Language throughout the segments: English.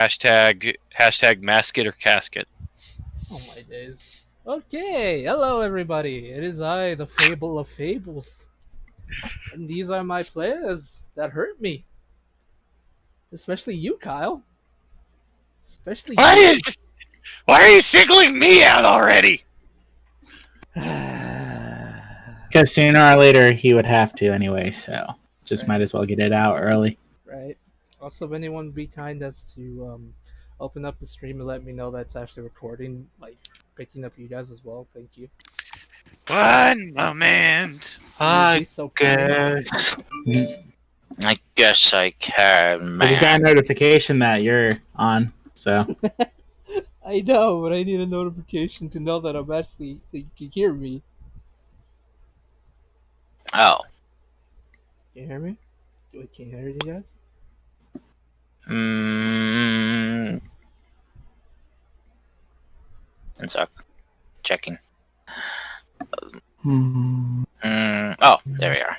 Hashtag mask it or casket. Oh my days. Okay, hello everybody. It is I, the Fable of Fables, and these are my players that hurt me. Especially you, Kyle. Especially Why you. is why are you singling me out already? Because sooner or later he would have to anyway, so just Right, might as well get it out early. right. Also, if anyone would be kind as to open up the stream and let me know that's actually recording, like picking up you guys as well. Thank you. One moment. You would I be so kind. guess. Mhm. I guess I can, I just got a man. notification that you're on, so I know, but I need a notification to know that I'm actually that you can hear me. Oh. Can you hear me? Wait, can you hear you guys? Mm, one sec. Checking. Oh, there we are.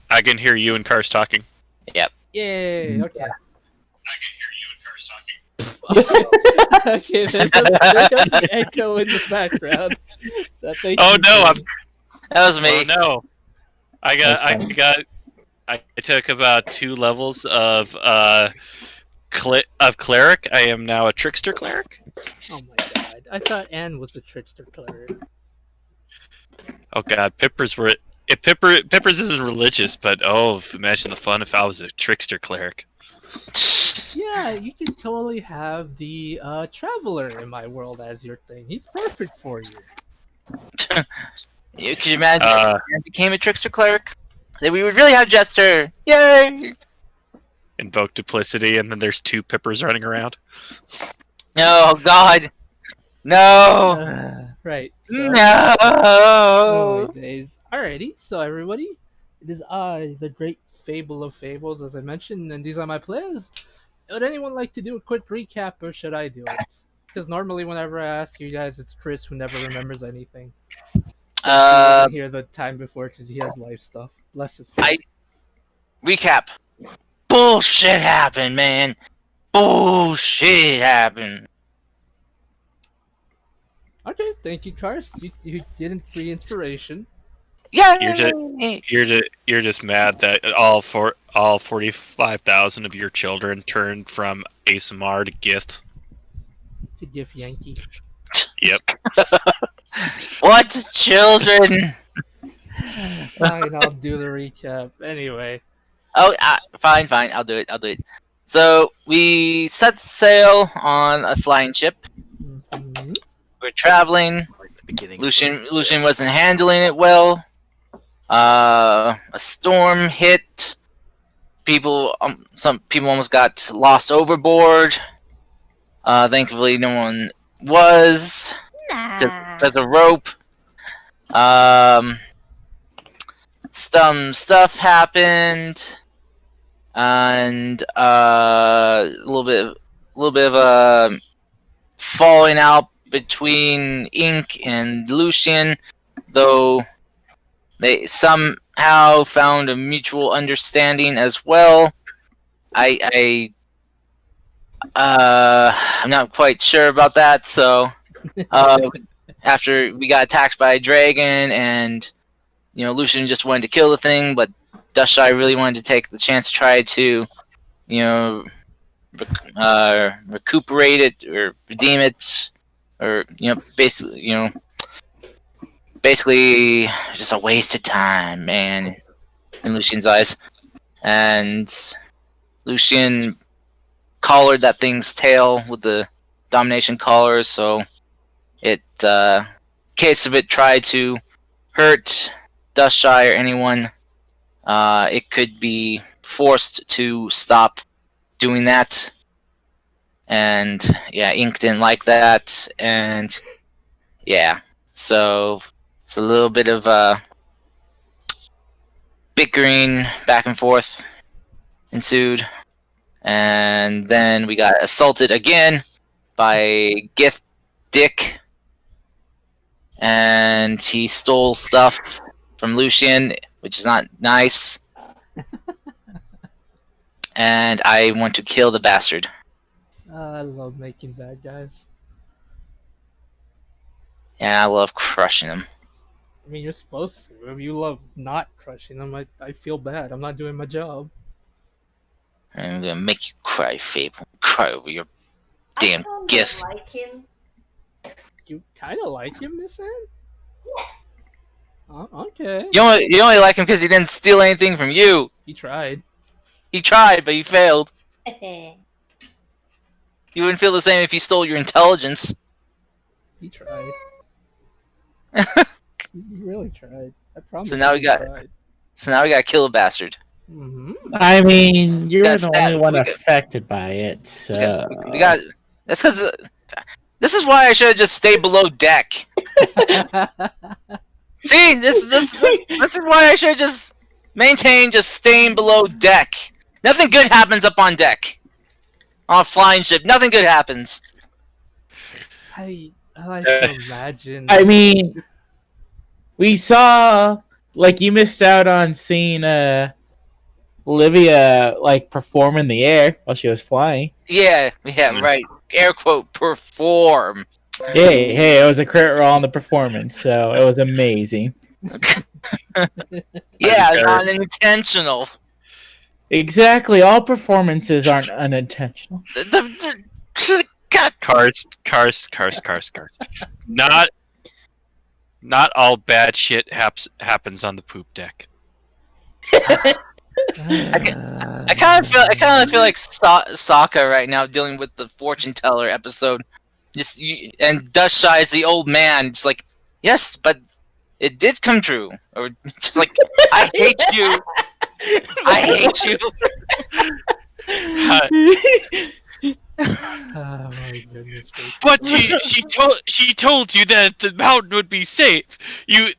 I can hear you and Cars talking. Yep. Yay! Okay. I can hear you and Cars talking. Okay, there goes the echo in the background. Thank Oh you no! for- That was Oh me. no! I that's got I fine. got I took about 2 levels of cleric. I am now a trickster cleric. Oh my god! I thought Anne was a trickster cleric. Oh god, Pippers isn't religious, but oh, imagine the fun if I was a trickster cleric. Yeah, you can totally have the traveler in my world as your thing. He's perfect for you. You could imagine if Uh, I became a trickster cleric? That we would really have Jester. Yay! invoke duplicity, and then there's 2 Pippers running around. Oh God. No. Right. So. Oh my No. days. Alrighty. So everybody, it is I, the great Fable of Fables, as I mentioned, and these are my players. Would anyone like to do a quick recap, or should I do it? Because normally, whenever I ask you guys, it's Chris who never remembers anything. Because he Uh, wasn't here the time before because he has life stuff. Bless his I heart. recap. Bullshit happened, man. Bullshit happened. Okay, thank you, Cars. You didn't free inspiration. You're just Yay! you're just mad that all 45,000 of your children turned from ASMR to Gith. To give Yankee. Yep. What children? Fine, I'll do the recap. Anyway. Oh, fine. I'll do it. So we set sail on a flying ship. Mhm. We're traveling. Lucian wasn't handling it well. A storm hit. Some people almost got lost overboard. Thankfully, no one was because of rope. Um, some stuff happened, and a little bit of a falling out between Ink and Lucian, though they somehow found a mutual understanding as well. I'm not quite sure about that. So, uh, after we got attacked by a dragon, and Lucian just wanted to kill the thing, but Dushy really wanted to take the chance to try to, you know, recuperate it or redeem it, or basically just a waste of time, man, in Lucian's eyes. And Lucian collared that thing's tail with the domination collar, so it, case of it tried to hurt Dustshy or anyone, it could be forced to stop doing that. And yeah, Ink didn't like that, and yeah, so it's a little bit of bickering back and forth ensued, and then we got assaulted again by Gith Dick, and he stole stuff from Lucian, which is not nice. and I want to kill the bastard. I love making bad guys. And I love crushing him. I mean, you're supposed to. If you love not crushing them, I feel bad. I'm not doing my job. I'm gonna make you cry, Fable. Cry over your I damn kinda gift. like him. You kind of like him, Miss Anne? Okay. You only like him because he didn't steal anything from you. He tried. He tried, but he failed. Yeah. You wouldn't feel the same if he stole your intelligence. He tried. He really tried. I promise. So now we he got- tried. So now we gotta kill a bastard. Mm-hmm. I mean, you're That's the that- only one we got- affected by it, so. We got. That's because. This is why I should have just stayed below deck. See, this is why I should have just maintained just staying below deck. Nothing good happens up on deck. On a flying ship, nothing good happens. I like to imagine. I mean, we saw, like, you missed out on seeing Olivia, like, perform in the air while she was flying. Yeah, right. Air quote perform. Hey, it was a crit roll on the performance, so it was amazing. Yeah, just it's heard- not intentional. Exactly, all performances aren't unintentional. God, Cars. Not all bad shit happens on the poop deck. I kind of feel like Sokka right now dealing with the fortune teller episode. And Dust is the old man, just like, yes, but it did come true, or just like, I hate you. I hate you. Oh my goodness gracious. But she told you that the mountain would be safe. You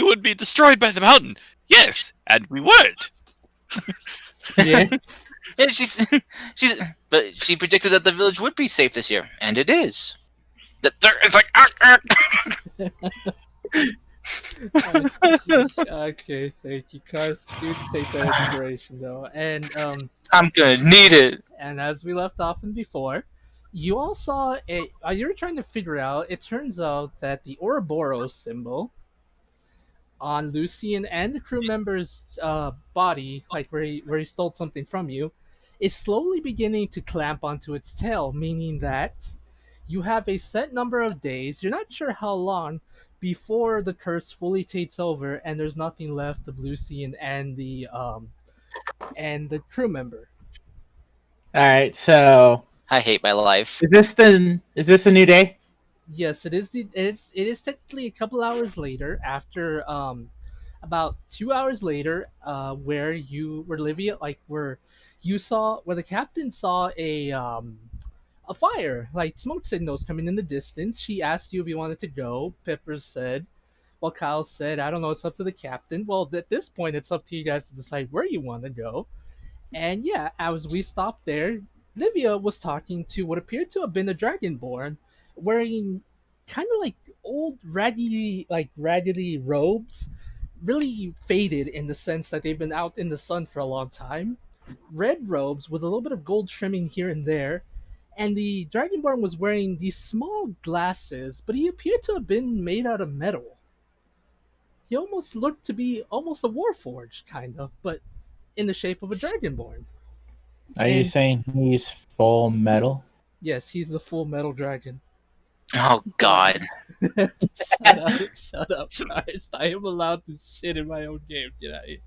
would be destroyed by the mountain. Yes, and we weren't. Yeah. Yeah, but she predicted that the village would be safe this year, and it is. It's like, Okay, thank you, Cars. Do take that inspiration though, and I'm gonna need it. and as we left off in before, you all saw a. You were trying to figure out. It turns out that the Ouroboros symbol on Lucian and the crew member's body, like where he stole something from you, is slowly beginning to clamp onto its tail, meaning that you have a set number of days. You're not sure how long before the curse fully takes over, and there's nothing left of Lucian and the crew member. Alright, so I hate my life. is this a new day? Yes, it is. It is technically a couple hours later, after about 2 hours later, where Livia, like where the captain saw a fire, like smoke signals coming in the distance. She asked you if you wanted to go. Peppers said. Well, Kyle said, I don't know, it's up to the captain. Well, at this point, it's up to you guys to decide where you want to go. And yeah, as we stopped there, Livia was talking to what appeared to have been a dragonborn, wearing kind of like old raggedy robes, really faded in the sense that they've been out in the sun for a long time. Red robes with a little bit of gold trimming here and there, and the dragonborn was wearing these small glasses, but he appeared to have been made out of metal. He almost looked to be almost a warforged, kind of, but in the shape of a dragonborn. Are you And- saying he's full metal? Yes, he's the full metal dragon. Oh God. Shut up, guys. I am allowed to shit in my own game. Get out of here.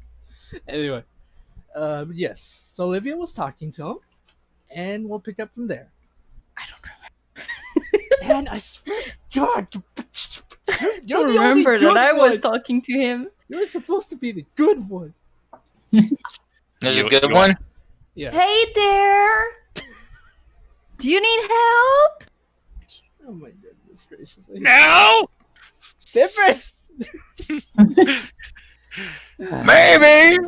Anyway, yes. So Olivia was talking to him, and we'll pick up from there. I don't And I swear to God, I you're don't the only remember good that I was one. talking to him. You're supposed to be the good one. There's a You- good you one. Yeah. Hey there! Do you need help? Oh my goodness gracious. No. Difference. Maybe.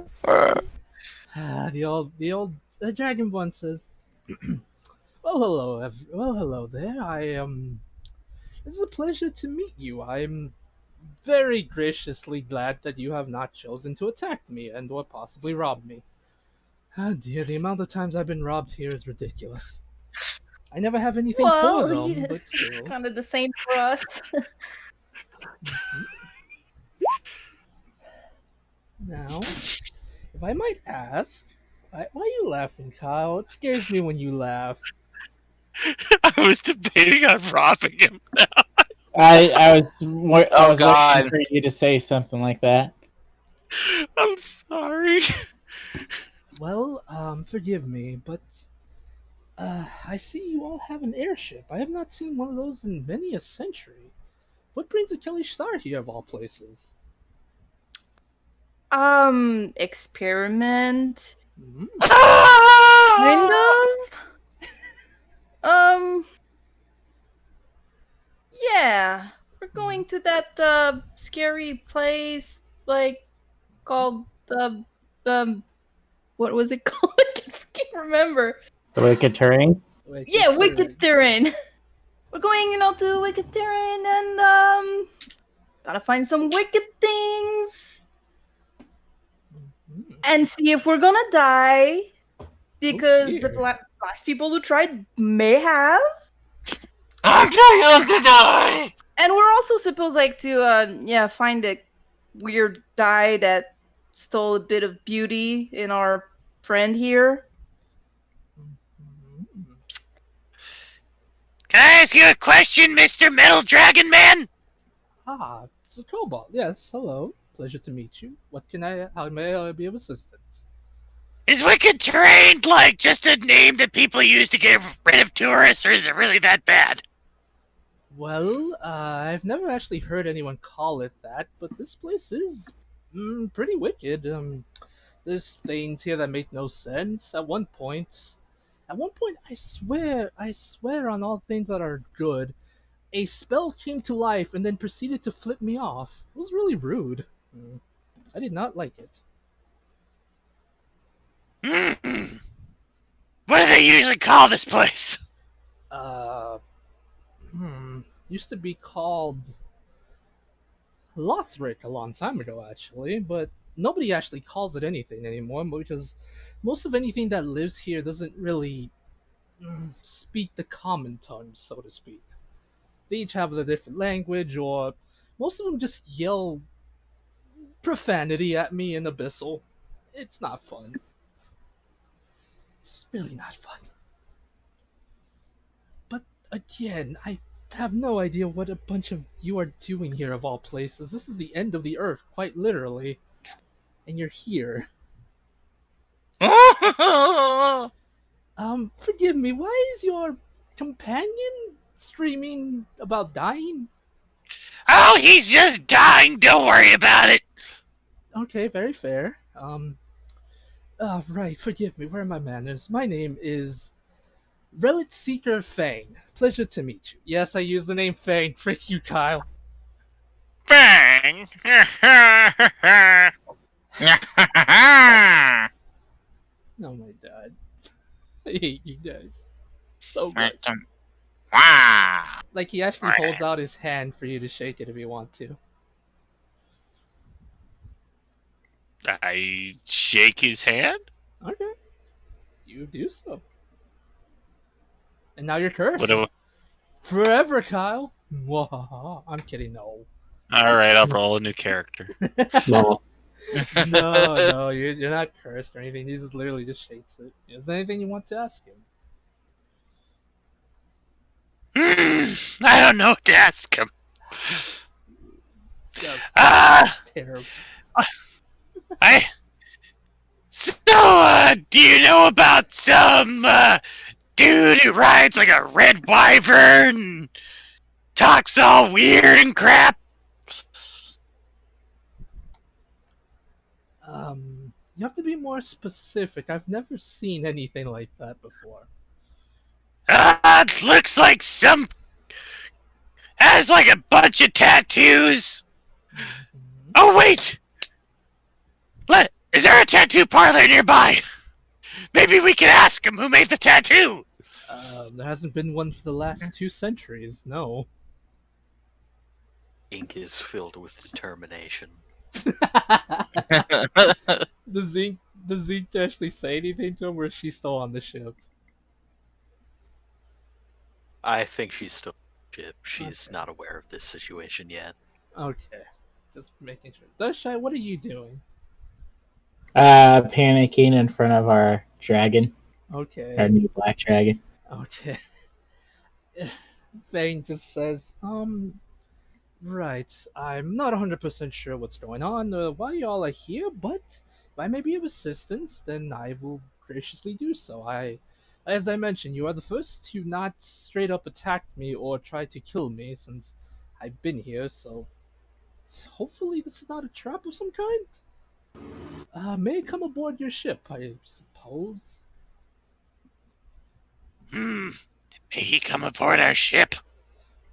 The dragonborn says, well, hello there. It is a pleasure to meet you. I am very graciously glad that you have not chosen to attack me and or possibly rob me. Oh dear, the amount of times I've been robbed here is ridiculous. I never have anything for Well, them, but still. kind of the same for us. Now, if I might ask, why are you laughing, Kyle? It scares me when you laugh. I was debating on robbing him. I was Oh, waiting God. for you to say something like that. I'm sorry. Well, forgive me, but I see you all have an airship. I have not seen one of those in many a century. What brings a Kelly Star here of all places? Experiment. Hmm. Kind of. Um, yeah. We're going to that scary place like called the what was it called? I can't remember. The wicked terrain. Wait, Yeah, Wicked Terrain. We're going, to Wicked Terrain and gotta find some wicked things and see if we're gonna die because the dear. last people who tried may have. I'm trying to die. And we're also supposed to find a weird guy that stole a bit of beauty in our friend here. Can I ask you a question, Mr. Metal Dragon Man? Ah, it's a Cobalt. Yes, hello. Pleasure to meet you. How may I be of assistance? Is Wicked Terrain like just a name that people use to get rid of tourists, or is it really that bad? Well, I've never actually heard anyone call it that, but this place is pretty wicked. There's things here that make no sense. At one point, I swear on all things that are good, a spell came to life and then proceeded to flip me off. It was really rude. I did not like it. Hmm. What do they usually call this place? Uh, used to be called Lothric a long time ago, actually, but nobody actually calls it anything anymore because most of anything that lives here doesn't really speak the common tongue, so to speak. They each have a different language, or most of them just yell profanity at me in Abyssal. It's not fun. It's really not fun. But again, I have no idea what a bunch of you are doing here of all places. This is the end of the earth, quite literally. And you're here. Forgive me, why is your companion screaming about dying? Oh, he's just dying. Don't worry about it. Okay, very fair. Right, forgive me, where are my manners? My name is Relic Seeker Fang. Pleasure to meet you. Yes, I use the name Fang. Frick you, Kyle. Bang. Oh my god. I hate you guys. So much. Wow. Like, he actually holds out his hand for you to shake it if you want to. I shake his hand? Okay. You do so. And now you're cursed. What do Forever, Kyle. Mwahaha. I'm kidding, no. Alright, I'll roll a new character. No. No, you're not cursed or anything. He just literally just shakes it. Is there anything you want to ask him? I don't know what to ask him. That's Ah! terrible. So, do you know about some, dude who rides like a red wyvern and talks all weird and crap? You have to be more specific. I've never seen anything like that before. It looks like has like a bunch of tattoos. Oh, wait! Is there a tattoo parlor nearby? Maybe we can ask him who made the tattoo. There hasn't been one for the last 2 centuries, no. Ink is filled with determination. The does Zeke actually say anything to him, or is she still on the ship? I think she's still ship. She's Okay. not aware of this situation yet. Okay, just making sure. Dushy, what are you doing? Panicking in front of our dragon, our Okay, new black dragon. okay. Thane just says, right. I'm not 100% sure what's going on, why y'all are here, but if I may be of assistance, then I will graciously do so. As I mentioned, you are the first to not straight up attack me or try to kill me since I've been here, so hopefully this is not a trap of some kind. May I come aboard your ship, I suppose? Hmm. May he come aboard our ship?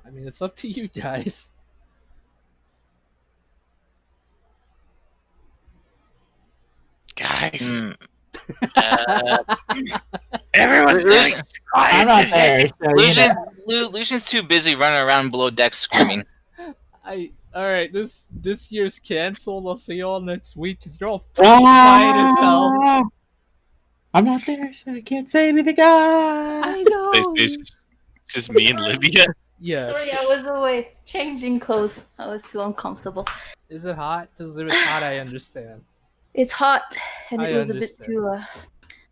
I mean, it's up to you guys. Guys, Hmm. Uh, everyone's getting Lucian, quiet I'm not today. there, so Lucian's too busy running around below deck screaming. Alright, this year's canceled. I'll see you all next week because you're all fucking quiet as hell. I'm not there, so I can't say anything. I know. It's just me and Livia. Yes. Sorry, I was away changing clothes. I was too uncomfortable. Is it hot? Because if it's hot, I understand. It's hot, and I it was a bit understand. too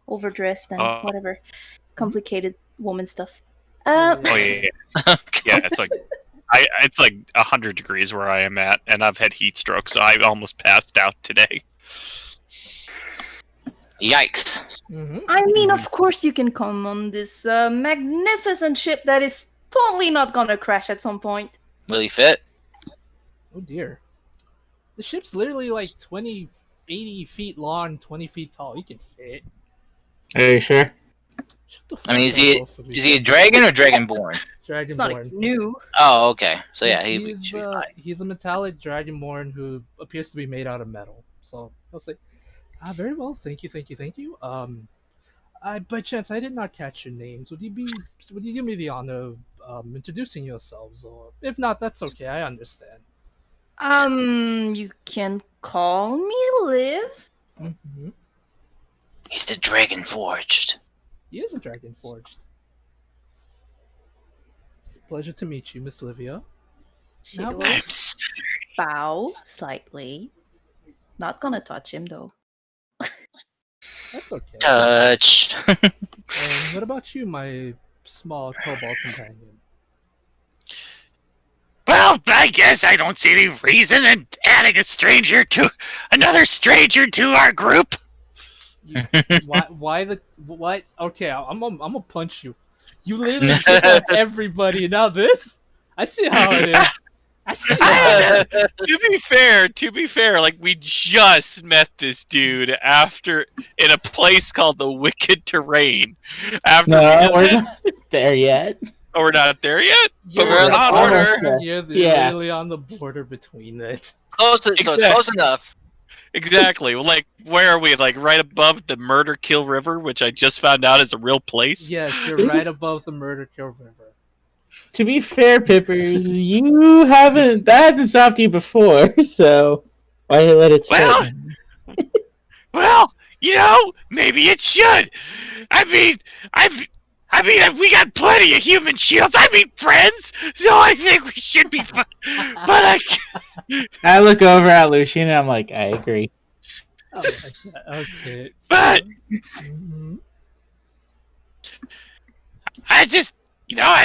overdressed and Oh. whatever complicated woman stuff. Yeah. Oh yeah, yeah. It's like it's like 100 degrees where I am at, and I've had heat stroke, so I almost passed out today. Yikes. Mm-hmm. I mean, of course you can come on this magnificent ship that is totally not gonna crash at some point. Will he fit? Oh dear. The ship's literally like 80 feet long, 20 feet tall. You can fit. Are you sure? Shut the fuck I mean, up, both of you. is he a dragon or dragonborn? It's not Dragonborn. new. Oh, okay. So yeah, he he's, should be fine. he's a metallic dragonborn who appears to be made out of metal. So I'll say, very well. Thank you. By chance, I did not catch your names. Would you do me the honor of introducing yourselves, or if not, that's okay. I understand. You can call me Liv. Mm-hmm. He's the dragon forged. He is a dragon forged. It's a pleasure to meet you, Miss Livia. She Now- will I'm sorry. bow slightly. Not gonna touch him though. That's okay. Touch. And what about you, my small cobalt companion? Well, I guess I don't see any reason in adding another stranger to our group. Why the what? Okay, I'm gonna punch you. You literally killed off everybody. Now this? I see how it is. I see how it is. To be fair, like we just met this dude in a place called the Wicked Terrain. After No, we just we're said, not there yet. oh, we're not there yet. But we're on the You're- border. You're Yeah. literally on the border between it. So it's close enough. Exactly. Well, like, where are we? Like, right above the Murder Kill River, which I just found out is a real place. Yes, you're right above the Murder Kill River. To be fair, Pippers, that hasn't stopped you before, so why let it sit? Well, well, maybe it should. I mean, we got plenty of human shields. I mean, friends. So I think we should be fine. But I look over at Lucian and I'm like, I agree. Oh my god. Okay. But- Mhm. I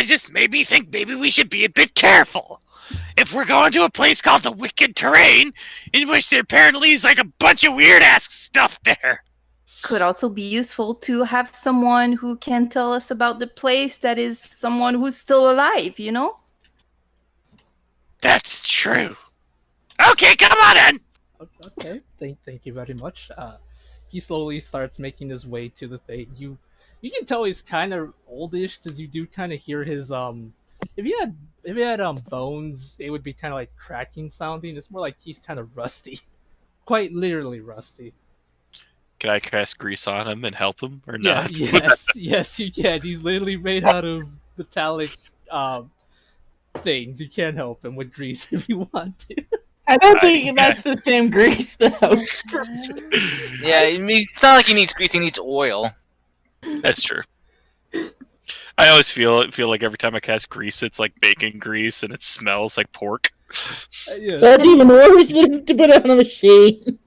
just made me think maybe we should be a bit careful. If we're going to a place called the Wicked Terrain, in which there apparently is like a bunch of weird ass stuff there. Could also be useful to have someone who can tell us about the place that is someone who's still alive, you know? That's true. Okay, come on in. Okay. Thank you very much. He slowly starts making his way to the thing. You can tell he's kind of oldish because you do kind of hear his If he had bones, it would be kind of like cracking sounding. It's more like he's kind of rusty, quite literally rusty. Can I cast grease on him and help him or Yeah. not? Yes, you can. He's literally made out of metallic things. You can't help him with grease if you want to. I don't think that's the same grease though. Yeah, I mean, it's not like he needs grease; he needs oil. That's true. I always feel like every time I cast grease, it's like bacon grease, and it smells like pork. Yeah. That's even worse than to put it on a machine.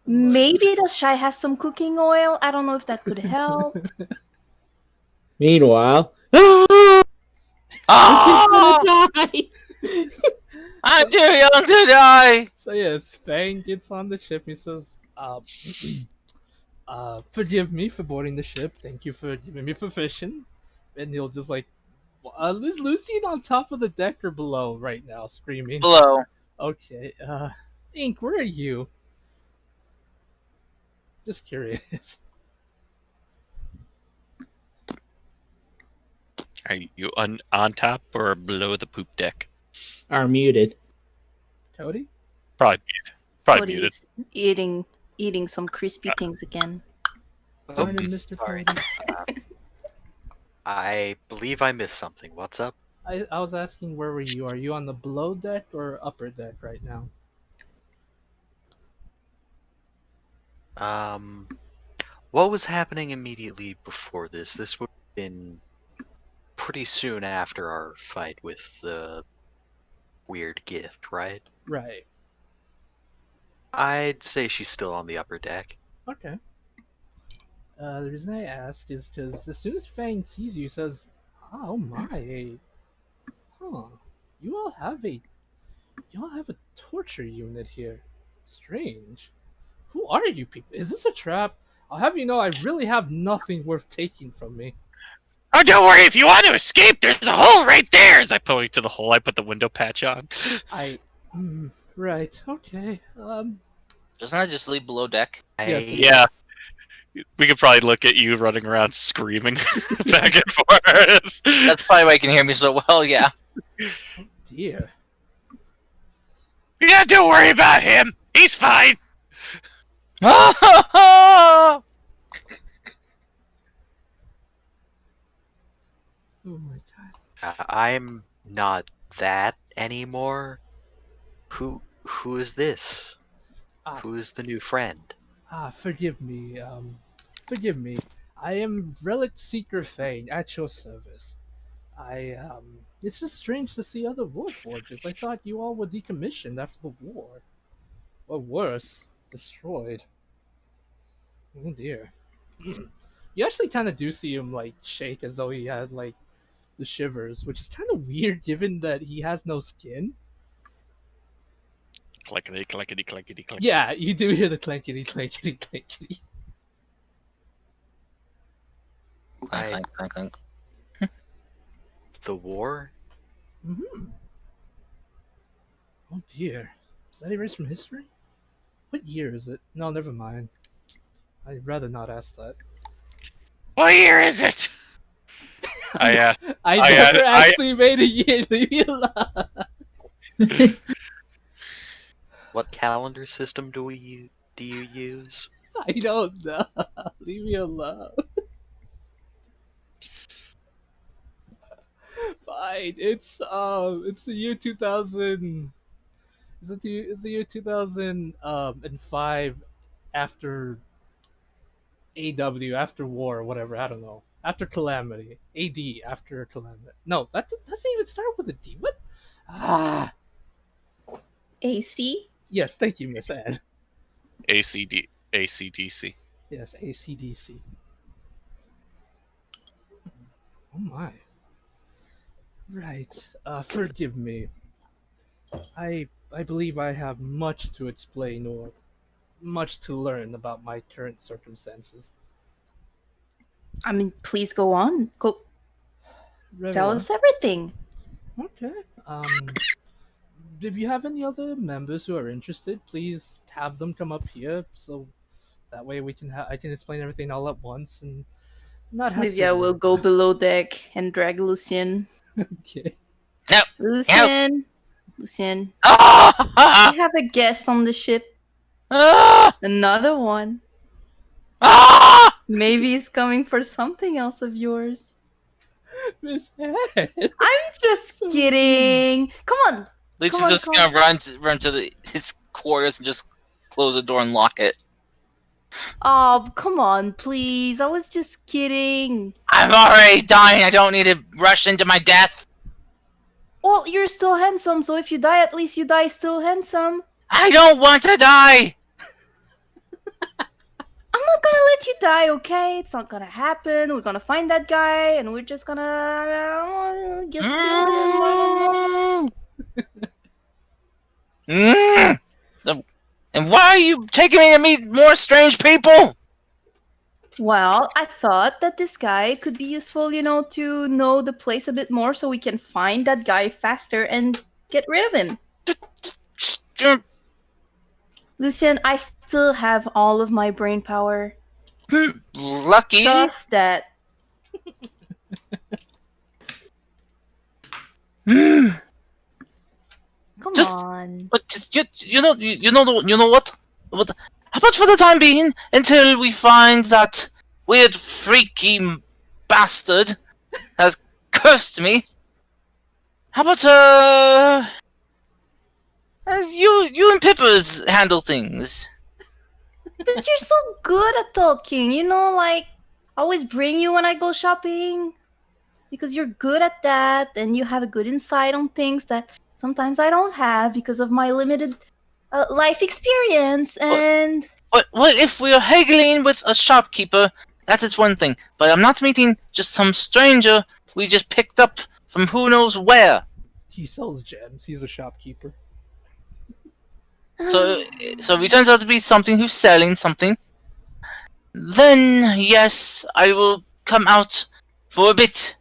Maybe the Shy has some cooking oil. I don't know if that could help. Meanwhile, Oh, die. I'm too young to die. So yes, Fang gets on the ship. He says, forgive me for boarding the ship. Thank you for giving me permission." And he'll just like, is Lucian on top of the deck or below right now, screaming? Below. Okay, Ink, where are you? Just curious. Are you on top or below the poop deck? Are muted. Cody? Probably Cody muted. is eating some crispy things again. Darn it, Mr. sorry. Cody. I believe I missed something. What's up? I was asking where were you? Are you on the below deck or upper deck right now? What was happening immediately before this? This would have been pretty soon after our fight with the weird gift, right? Right. I'd say she's still on the upper deck. Okay. The reason I ask is because as soon as Fang sees you, he says, "Oh my, huh? You all have a torture unit here. Strange. Who are you people? Is this a trap? I'll have you know I really have nothing worth taking from me." Oh, don't worry. If you want to escape, there's a hole right there. As I point to the hole, I put the window patch on. Right. Okay. Doesn't that just leave below deck? Yes, it Yeah. We could probably look at you running around screaming back and forth. That's probably why you can hear me so well. Yeah. Oh dear. Yeah, don't worry about him. He's fine. Oh my god. I'm not that anymore. Who is this? Ah. Who is the new friend? Forgive me. Forgive me. I am Relic Seeker Fang at your service. It's just strange to see other Warforges. I thought you all were decommissioned after the war. Or worse, destroyed. Oh dear. You actually kind of do see him, like, shake as though he has, like, the shivers, which is kind of weird given that he has no skin. Clankety, clankety, clankety, clankety. Yeah, you do hear the clankety, clankety, clankety. Clank, clank, clank, clank. The war? Oh dear. Is that erased from history? What year is it? No, never mind. I'd rather not ask that. What year is it? I I I- never I- actually made a year. Leave me alone. What calendar system do you use? I don't know. Leave me alone. Fine. It's the year 2000. It's the year 2000 and 5 after AW, after war or whatever, I don't know. After Calamity. AD after Calamity. No, that doesn't even start with a D. What? Ah. AC? Yes, thank you, Miss Anne. ACDC. Yes, ACDC. Oh my. Right. Forgive me. I believe I have much to explain or much to learn about my current circumstances. I mean, please go on. Go Very tell well. us everything. Okay. If you have any other members who are interested, please have them come up here so that way we can I can explain everything all at once and not have Olivia to will go below deck and drag Lucian. Okay. Nope. Lucian! Lucian, Ah! we have a guest on the ship. Ah! Another one. Ah! Maybe he's coming for something else of yours. Miss Anne. I'm just kidding. Come on. Lucian's on, just come gonna on. run to his quarters and just close the door and lock it. Oh, come on, please. I was just kidding. I'm already dying. I don't need to rush into my death. Well, you're still handsome, so if you die, at least you die still handsome. I don't want to die. I'm not gonna let you die, okay? It's not gonna happen. We're gonna find that guy, and we're just gonna just Mm. And why are you taking me to meet more strange people? Well, I thought that this guy could be useful, to know the place a bit more, so we can find that guy faster and get rid of him. Lucian, I still have all of my brain power. Lucky. Trust that. Come Just- on. But just, you know what? What? How about for the time being, until we find that weird freaky bastard has cursed me? How about you and Pippers handle things? But you're so good at talking, like, I always bring you when I go shopping. Because you're good at that, and you have a good insight on things that sometimes I don't have because of my limited life experience. And What if we are haggling with a shopkeeper? That is one thing, but I'm not meeting just some stranger we just picked up from who knows where. He sells gems. He's a shopkeeper. So if he turns out to be something who's selling something, then yes, I will come out for a bit.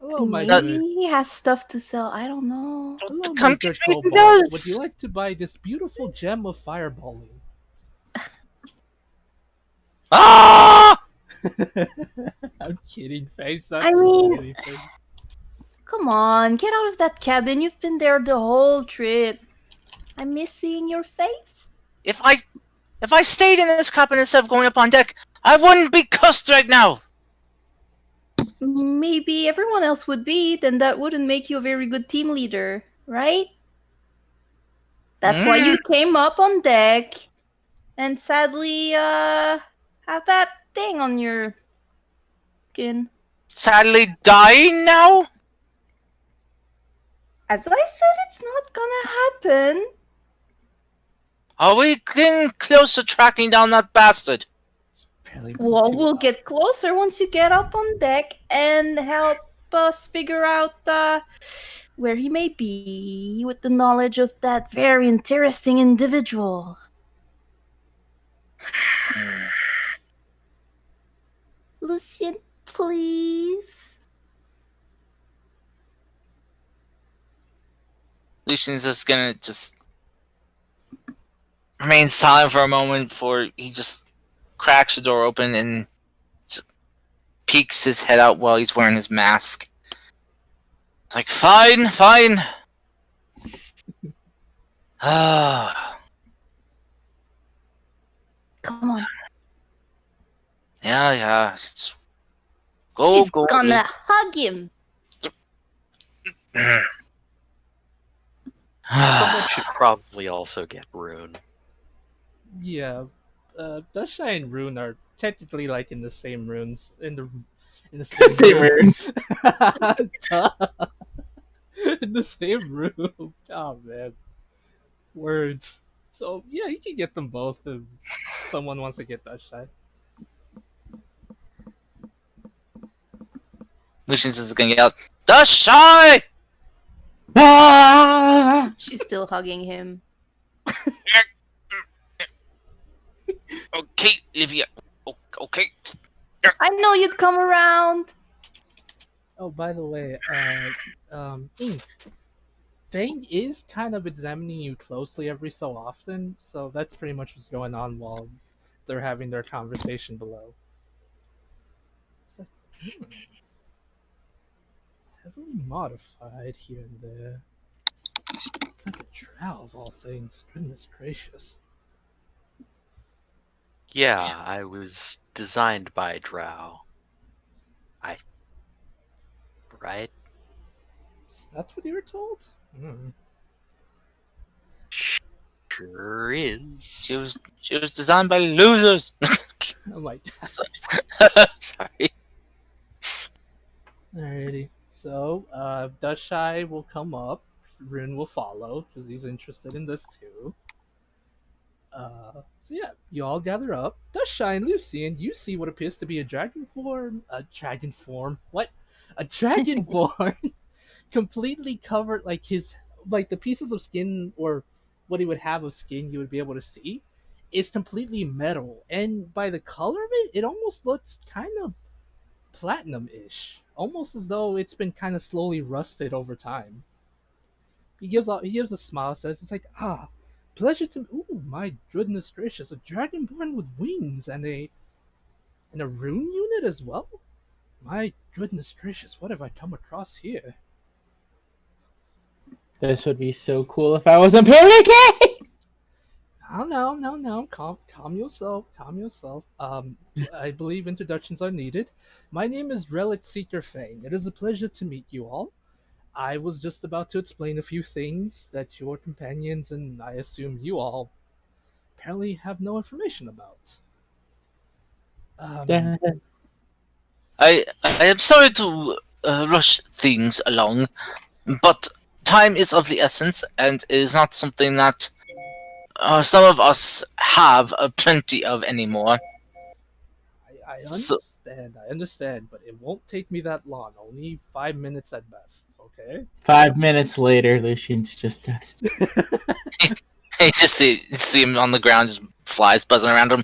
Hello, my maybe good. he has stuff to sell. I don't know. Hello, Come my get good me if he kobold. does. Would you like to buy this beautiful gem of fireballing? Ah! I'm kidding, Face. Not I selling mean- anything. Come on, get out of that cabin. You've been there the whole trip. I miss seeing your face. If I stayed in this cabin instead of going up on deck, I wouldn't be cussed right now. Maybe everyone else would be, then that wouldn't make you a very good team leader, right? That's why you came up on deck and sadly have that thing on your skin. Sadly dying now. As I said, it's not gonna happen. Are we getting close to tracking down that bastard? It's barely been Well, 2 we'll hours. get closer once you get up on deck and help us figure out where he may be with the knowledge of that very interesting individual. Lucian, please. Lucian's just gonna remain silent for a moment before he just cracks the door open and just peeks his head out while he's wearing his mask. It's like, fine. Ah, Come on. yeah. Go, She's go. gonna hug him. Someone should probably also get Rune. Yeah, Dusha and Rune are technically like in the same runes in the same, Same room. runes. Duh. In the same room. Oh man, words. So yeah, you can get them both if someone wants to get Dusha. Lucian's just gonna yell, "The shy!" Ah! She's still hugging him. Okay, Livia. Okay. I know you'd come around. Oh, by the way, Ink. Thing is kind of examining you closely every so often, so that's pretty much what's going on while they're having their conversation below. It's like, heavily modified here and there. It's like a drow of all things. Goodness gracious. Yeah, I was designed by Drow. Right? That's what you were told? Hmm. sure is. She was designed by losers. Oh my Sorry. Alrighty. So, Dushai will come up. Rune will follow because he's interested in this too. So yeah, you all gather up. Dushai and Lucy, and you see what appears to be a dragon form. A dragon form. What? A dragonborn, completely covered, like the pieces of skin or what he would have of skin you would be able to see, is completely metal, and by the color of it, it almost looks kind of platinum-ish, almost as though it's been kind of slowly rusted over time. He gives a smile, says, "It's like pleasure to. Ooh, my goodness gracious! A dragonborn with wings and a rune unit as well. My goodness gracious! What have I come across here?" This would be so cool if I wasn't panicking! Oh no, no, no! Calm yourself. Calm yourself. I believe introductions are needed. My name is Relic Seeker Fang. It is a pleasure to meet you all. I was just about to explain a few things that your companions and I assume you all apparently have no information about. Um, I am sorry to rush things along, but time is of the essence, and is not something that some of us have plenty of anymore. I So understand, but it won't take me that long. Only 5 minutes at best. Okay. 5 minutes later, Lucian's just dust. you just see him on the ground, just flies buzzing around him.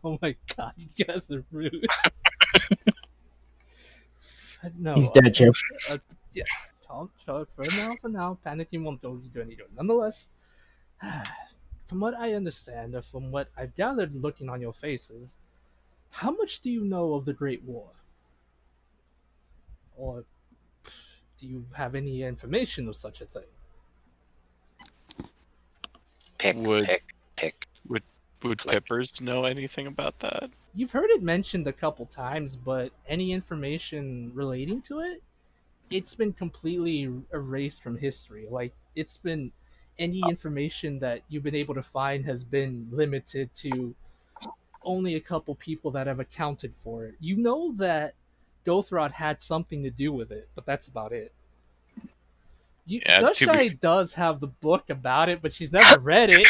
Oh my god, you guys are rude. No. He's dead, Joe. Yes. For now, panicking won't do any good. Nonetheless, from what I understand, or from what I've gathered looking on your faces, how much do you know of the Great War? Or do you have any information of such a thing? Pick, Would pick, pick. would Like- Pippers know anything about that? You've heard it mentioned a couple times, but any information relating to it, it's been completely erased from history. Like, it's been any information that you've been able to find has been limited to only a couple people that have accounted for it. You know that Gothrod had something to do with it, but that's about it. Yeah, Dushai does have the book about it, but she's never read it.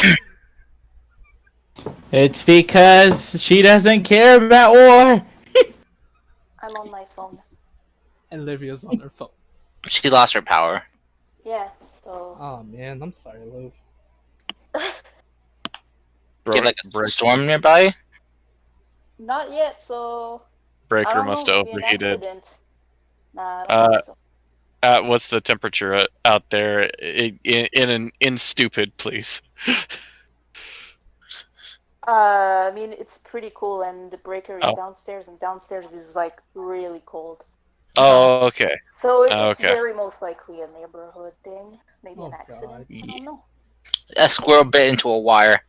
It's because she doesn't care about war! I'm on my phone. And Livia's on her phone. She lost her power. Yeah, so Oh man, I'm sorry, Liv. Do you have like a Breaker, storm nearby? not yet. So I Breaker don't must know, have maybe an overheated. accident. Nah, I don't think so. What's the temperature out there in stupid, please? I mean, it's pretty cool, and the breaker is Oh. downstairs, and downstairs is like really cold. Oh, okay. So it's Okay. very most likely a neighborhood thing, maybe Oh, an accident. God. I don't know. A squirrel bit into a wire.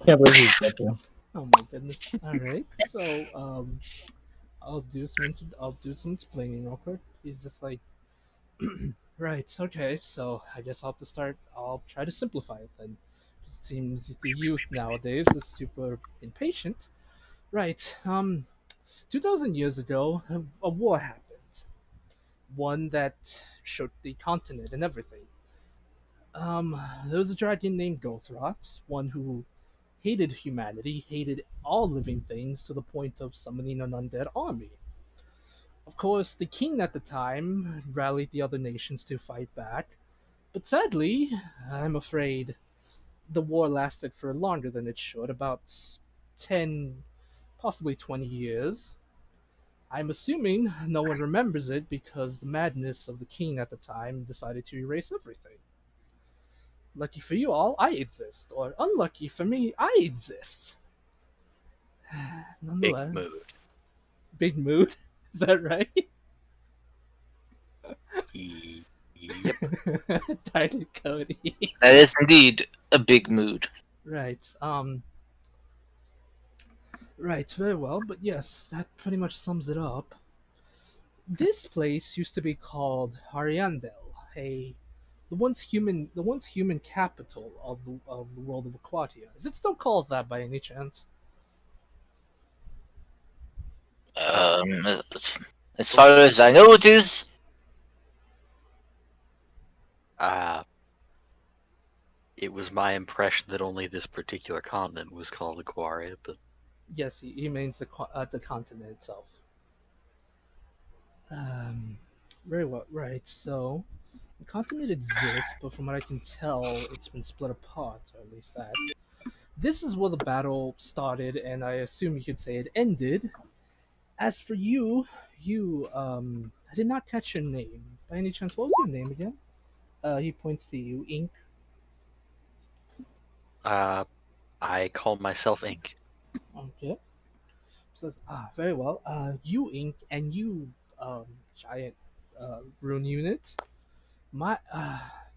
Can't believe he's dead, Joe. Oh my goodness. All right. So I'll do some explaining real quick. He's just like, right. Okay. So I guess I'll have to start. I'll try to simplify it then. It seems the youth nowadays is super impatient. Right. 2,000 years ago, a war happened. One that shook the continent and everything. There was a dragon named Gothroth, one who hated humanity, hated all living things to the point of summoning an undead army. Of course, the king at the time rallied the other nations to fight back, but sadly, I'm afraid the war lasted for longer than it should, about 10, possibly 20 years. I'm assuming no one remembers it because the madness of the king at the time decided to erase everything. Lucky for you all, I exist, or unlucky for me, I exist. Big Nonetheless, mood. big mood. Is that right? Yep. Tiny Cody. That is indeed a big mood. Right. Right. Very well. But yes, that pretty much sums it up. This place used to be called Ariandel, the once human capital of the world of Aquatia. Is it still called that by any chance? As, as far as I know, it is. Uh, it was my impression that only this particular continent was called Aquaria, but Yes, he means the continent itself. Um, very well, right. So the continent exists, but from what I can tell, it's been split apart, or at least that. This is where the battle started, and I assume you could say it ended. As for you, I did not catch your name. By any chance, what was your name again? He points to you, Ink. I call myself Ink. Okay. Says, very well. You, Ink, and you, giant, rune unit. My,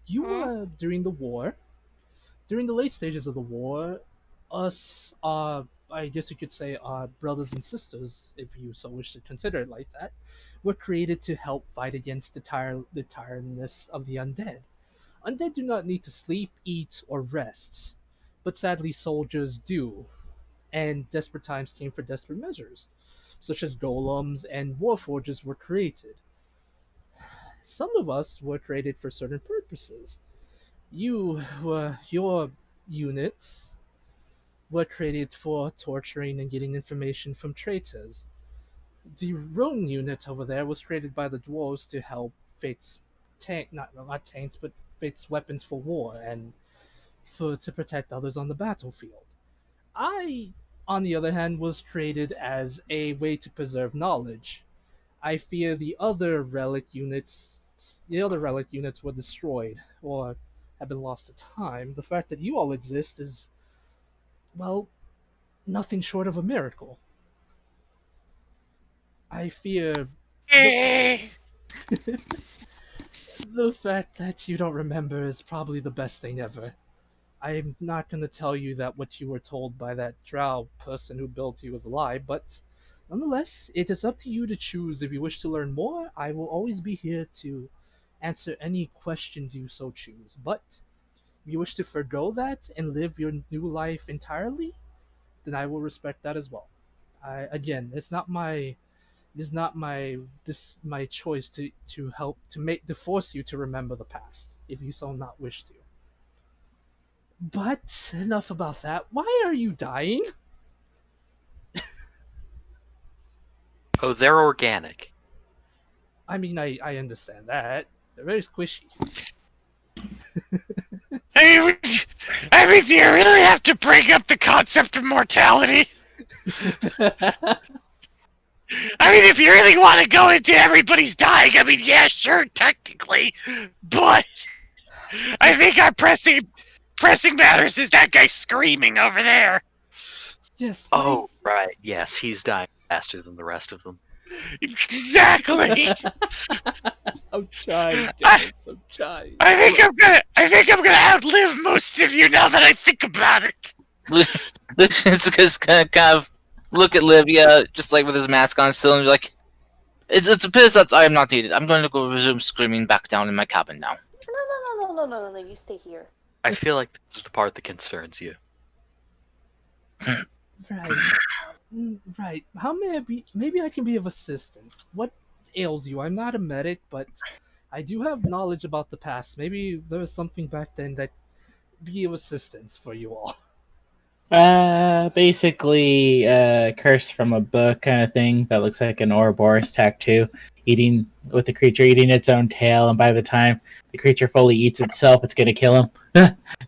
you were during the war. During the late stages of the war, us, I guess you could say, our brothers and sisters, if you so wish to consider it like that, were created to help fight against the tiredness of the undead. Undead do not need to sleep, eat, or rest, but sadly soldiers do, and desperate times came for desperate measures, such as golems and warforges were created. Some of us were created for certain purposes. Your units were created for torturing and getting information from traitors. The Roan unit over there was created by the dwarves to help Fate's not tanks, but Fate's weapons for war and to protect others on the battlefield. I, on the other hand, was created as a way to preserve knowledge. I fear the other relic units were destroyed or have been lost to time. The fact that you all exist is, well, nothing short of a miracle. I fear the Eh. the fact that you don't remember is probably the best thing ever. I'm not going to tell you that what you were told by that drow person who built you is a lie, but nonetheless, it is up to you to choose. If you wish to learn more, I will always be here to answer any questions you so choose. But if you wish to forgo that and live your new life entirely, then I will respect that as well. Again, it's not my choice to help to force you to remember the past if you so not wish to. But enough about that. Why are you dying? Oh, they're organic. I mean, I understand that. They're very squishy. I mean, do you really have to bring up the concept of mortality? I mean, if you really want to go into everybody's dying, I mean, yeah, sure, technically, but I think our pressing matters is that guy screaming over there. Yes. Oh, right. Yes, he's dying faster than the rest of them. Exactly. I'm trying, guys. I'm trying. I think I'm gonna outlive most of you now that I think about it. Lucian's just gonna kind of look at Livia, just like with his mask on still, and be like, it's a piss that I am not needed. I'm going to go resume screaming back down in my cabin now. No, you stay here. I feel like this is the part that concerns you. Right. Right. How may I be? Maybe I can be of assistance. What ails you? I'm not a medic, but I do have knowledge about the past. Maybe there was something back then that be of assistance for you all. Basically, curse from a book kind of thing that looks like an Ouroboros tattoo, eating with the creature eating its own tail, and by the time the creature fully eats itself, it's gonna kill him.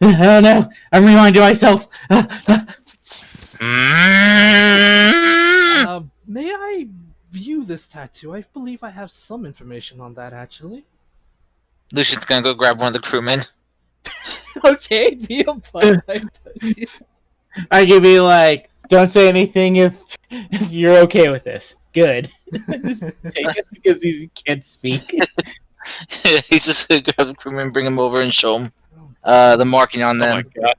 Oh no! I'm reminding myself. May I view this tattoo? I believe I have some information on that actually. Lucian's gonna go grab one of the crewmen. Okay, be a butt. I could be like, don't say anything if you're okay with this. Good. Just take it because he can't speak. He's just gonna grab the crewmen, bring him over, and show him the marking on Oh my them. god.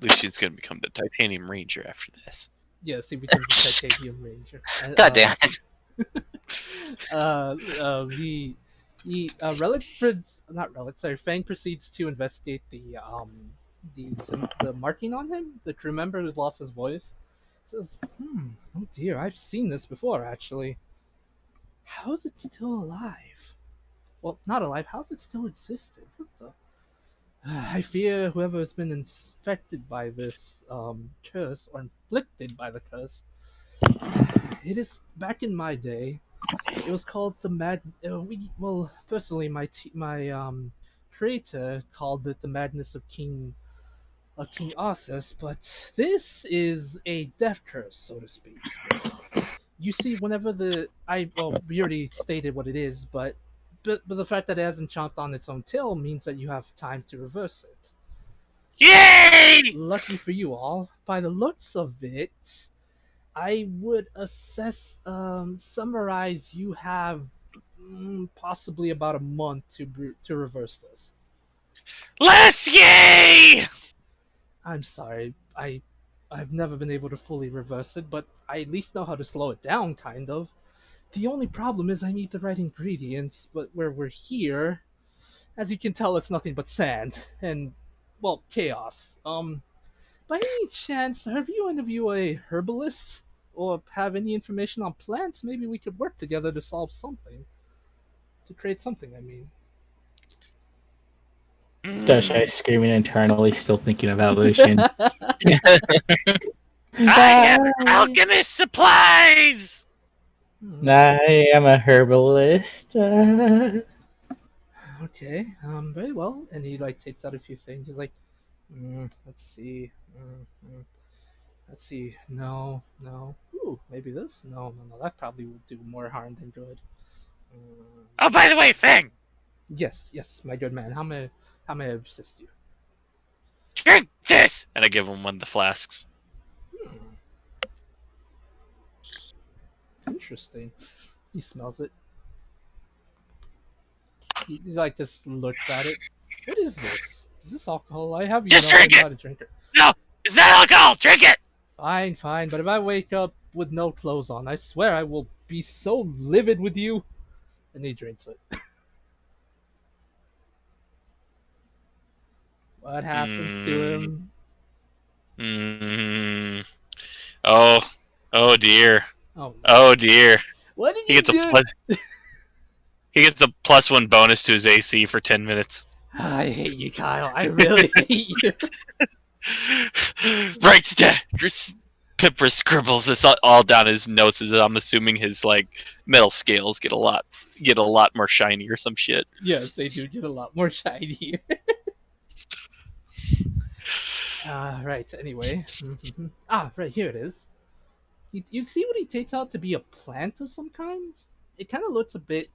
Lucian's gonna become the Titanium Ranger after this. Yes, he becomes a titanium ranger. God damn it. Relic, not Relic, sorry, Fang proceeds to investigate the marking on him. The crew member who's lost his voice says, oh dear, I've seen this before, actually. How is it still alive? Well, not alive, how's it still existed? What the? I fear whoever has been infected by this curse, or inflicted by the curse, it is back in my day. It was called the mad. Well, personally, my creator called it the madness of King Arthur's, but this is a death curse, so to speak. You see, whenever we already stated what it is, but the fact that it hasn't chomped on its own tail means that you have time to reverse it. Yay! Lucky for you all, by the looks of it, I would summarize. You have possibly about a month to reverse this. Less yay! I'm sorry, I've never been able to fully reverse it, but I at least know how to slow it down, kind of. The only problem is I need the right ingredients, but where we're here, as you can tell, it's nothing but sand and, well, chaos. By any chance, have you any of you a herbalist? Or have any information on plants? Maybe we could work together to solve something. To create something, I mean. Doshai screaming internally, still thinking about Lucian. I have alchemist supplies! I am a herbalist. Okay, very well. And he like takes out a few things. He's like, let's see, let's see. No, no. Ooh, maybe this. No, no, no. That probably will do more harm than good. Oh, by the way, Fang! Yes, yes, my good man. How may I assist you? Drink this! And I give him one of the flasks. Interesting. He smells it. He like just looks at it. What is this? Is this alcohol? I have you Just know I'm drink it! not a drinker. No! It's not alcohol! Drink it! Fine, fine, but if I wake up with no clothes on, I swear I will be so livid with you. And he drinks it. What happens to him? Mm. Oh. Oh dear. Oh, no. Oh dear. What did He you gets a do? he gets a +1 bonus to his AC for 10 minutes. I hate you, Kyle. I really hate you. Right there. Pipper scribbles this all down his notes as I'm assuming his like metal scales get a lot more shiny or some shit. Yes, they do get a lot more shiny. Right, anyway. Right, here it is. You see what he takes out to be a plant of some kind? It kind of looks a bit.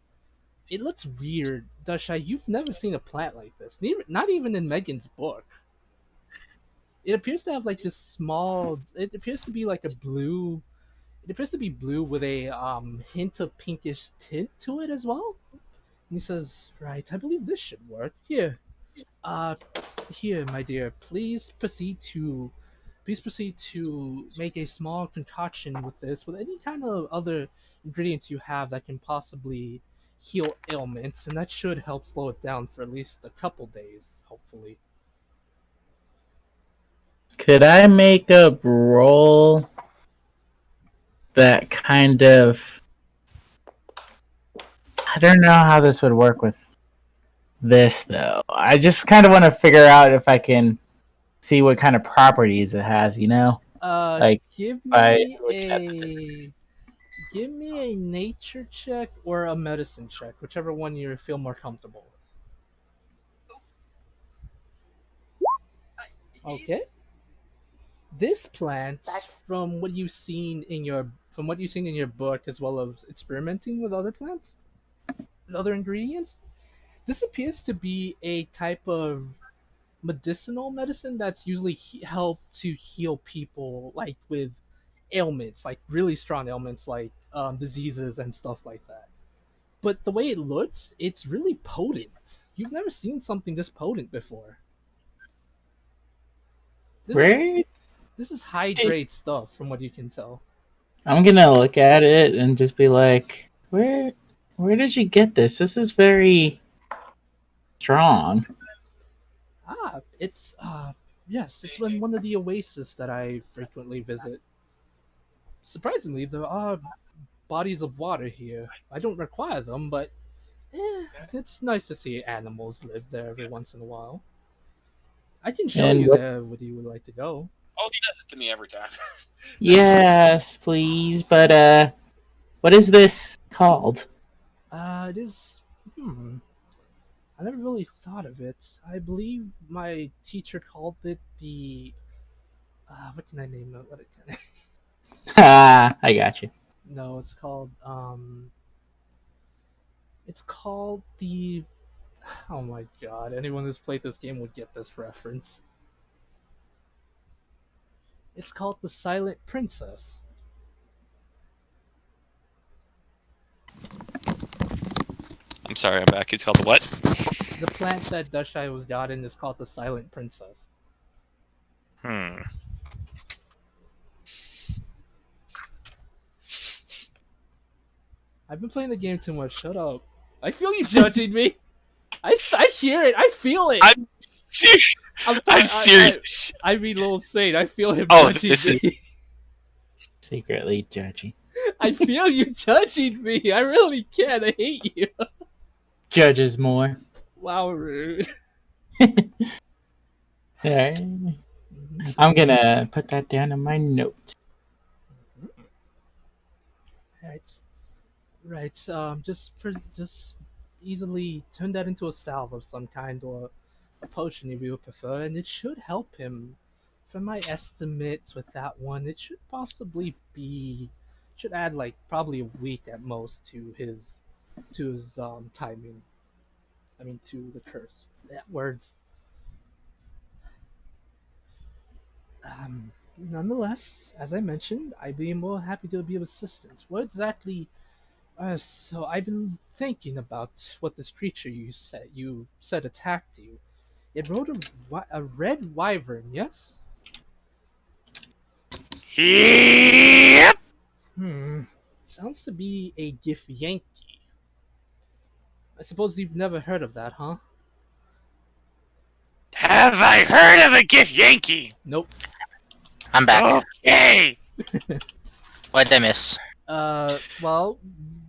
It looks weird. Dashai, you've never seen a plant like this. Not even in Megan's book. It appears to have like this small. It appears to be like a blue. It appears to be blue with a hint of pinkish tint to it as well. And he says, "Right, I believe this should work. Uh, here, my dear, please proceed to make a small concoction with this, with any kind of other ingredients you have that can possibly heal ailments, and that should help slow it down for at least a couple days, hopefully." Could I make a roll that kind of... I don't know how this would work with this, though. I just kind of want to figure out if I can see what kind of properties it has, you know? Like, Give by me looking at this. a nature check or a medicine check, whichever one you feel more comfortable with. Okay. This plant, from what you've seen in your book, as well as experimenting with other plants, and other ingredients, this appears to be a type of medicinal medicine that's usually helped to heal people like with ailments, like really strong ailments, like diseases and stuff like that. But the way it looks, it's really potent. You've never seen something this potent before. This is Where this is high grade stuff, from what you can tell. I'm gonna look at it and just be like, where did you get this? This is very strong. It's yes, it's in one of the oases that I frequently visit. Surprisingly, there are bodies of water here. I don't require them, but it's nice to see animals live there every once in a while. I can show And you what? there would you would like to go. Oh, he does it to me every time. Yes, please. But what is this called? It is. I never really thought of it. I believe my teacher called it the. What can I name it? What can I... I got you. No, it's called. It's called the. Oh my god! Anyone who's played this game would get this reference. It's called the Silent Princess. I'm sorry, I'm back. It's called the what? The plant that Dushai was got in is called the Silent Princess. Hmm. I've been playing the game too much. Shut up. I feel you judging me. I hear it. I feel it. I'm serious. I'm serious. I mean, Lil Saint. I feel him Oh, judging this is me. Secretly judgy. I feel you judging me. I really can. I hate you. Judges more. Wow, rude. Alright. I'm gonna put that down in my notes. Right. Right. Just easily turn that into a salve of some kind or a potion if you would prefer, and it should help him. From my estimates with that one, it should possibly be should add like probably a week at most to his timing. I mean to the curse. Yeah, words. Nonetheless, as I mentioned, I'd be more happy to be of assistance. What exactly so I've been thinking about what this creature you said attacked you. It rode a red wyvern, yes? Yep. Sounds to be a Gif Yankee. I suppose you've never heard of that, huh? Have I heard of a Gif Yankee? Nope. I'm back. Okay. What did I miss? Well,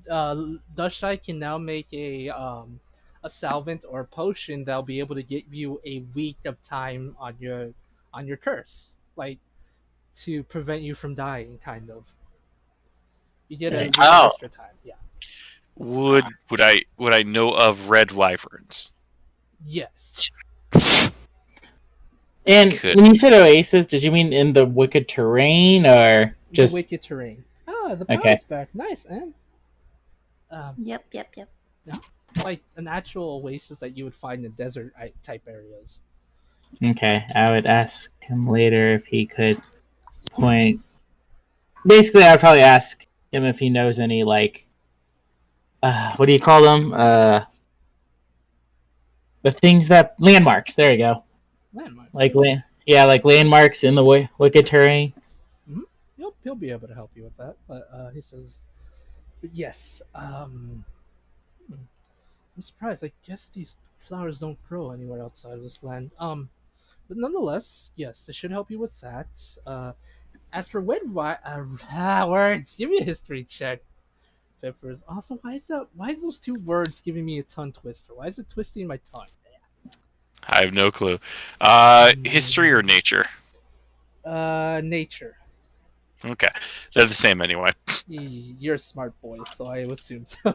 Dushai can now make a salvant or a potion that'll be able to give you a week of time on your curse, like to prevent you from dying, kind of. You get a Right. week of Oh, extra time. Yeah. Would I know of red wyverns? Yes. And Could. when you said oasis, did you mean in the wicked terrain or The just wicked terrain. Ah, the okay? power's back. Nice, and Yep, yep, yep. like an actual oasis that you would find in desert type areas. Okay, I would ask him later if he could point. Basically, I'd probably ask him if he knows any like, what do you call them? The things that landmarks. There you go. Landmarks. Like yeah, like landmarks in the wicked terrain. He'll be able to help you with that. But he says, but yes. I'm surprised. I guess these flowers don't grow anywhere outside of this land. But nonetheless, yes, this should help you with that. As for words, give me a history check, Fippers. Also, why is those two words giving me a tongue twister? Why is it twisting my tongue? I have no clue. History or nature? Nature. Okay, they're the same anyway. You're a smart boy, so I would assume so.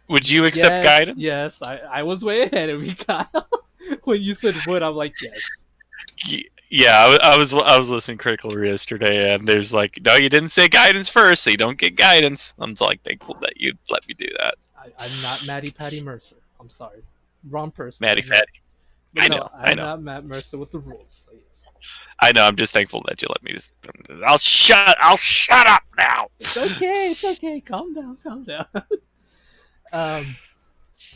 Would you accept guidance? Yes, I was way ahead of you, Kyle. When you said wood, I'm like, yes. Yeah, I was listening critically yesterday, and there's like, no, you didn't say guidance first, so you don't get guidance. I'm like thankful that you let me do that, I'm not Matty Patty Mercer. I'm sorry. Wrong person. Matty Fatty. But I no, know, I'm I know. not Matt Mercer with the rules. So yes. I know. I'm just thankful that you let me. I'll shut up now. It's okay. It's okay. Calm down. Calm down. um,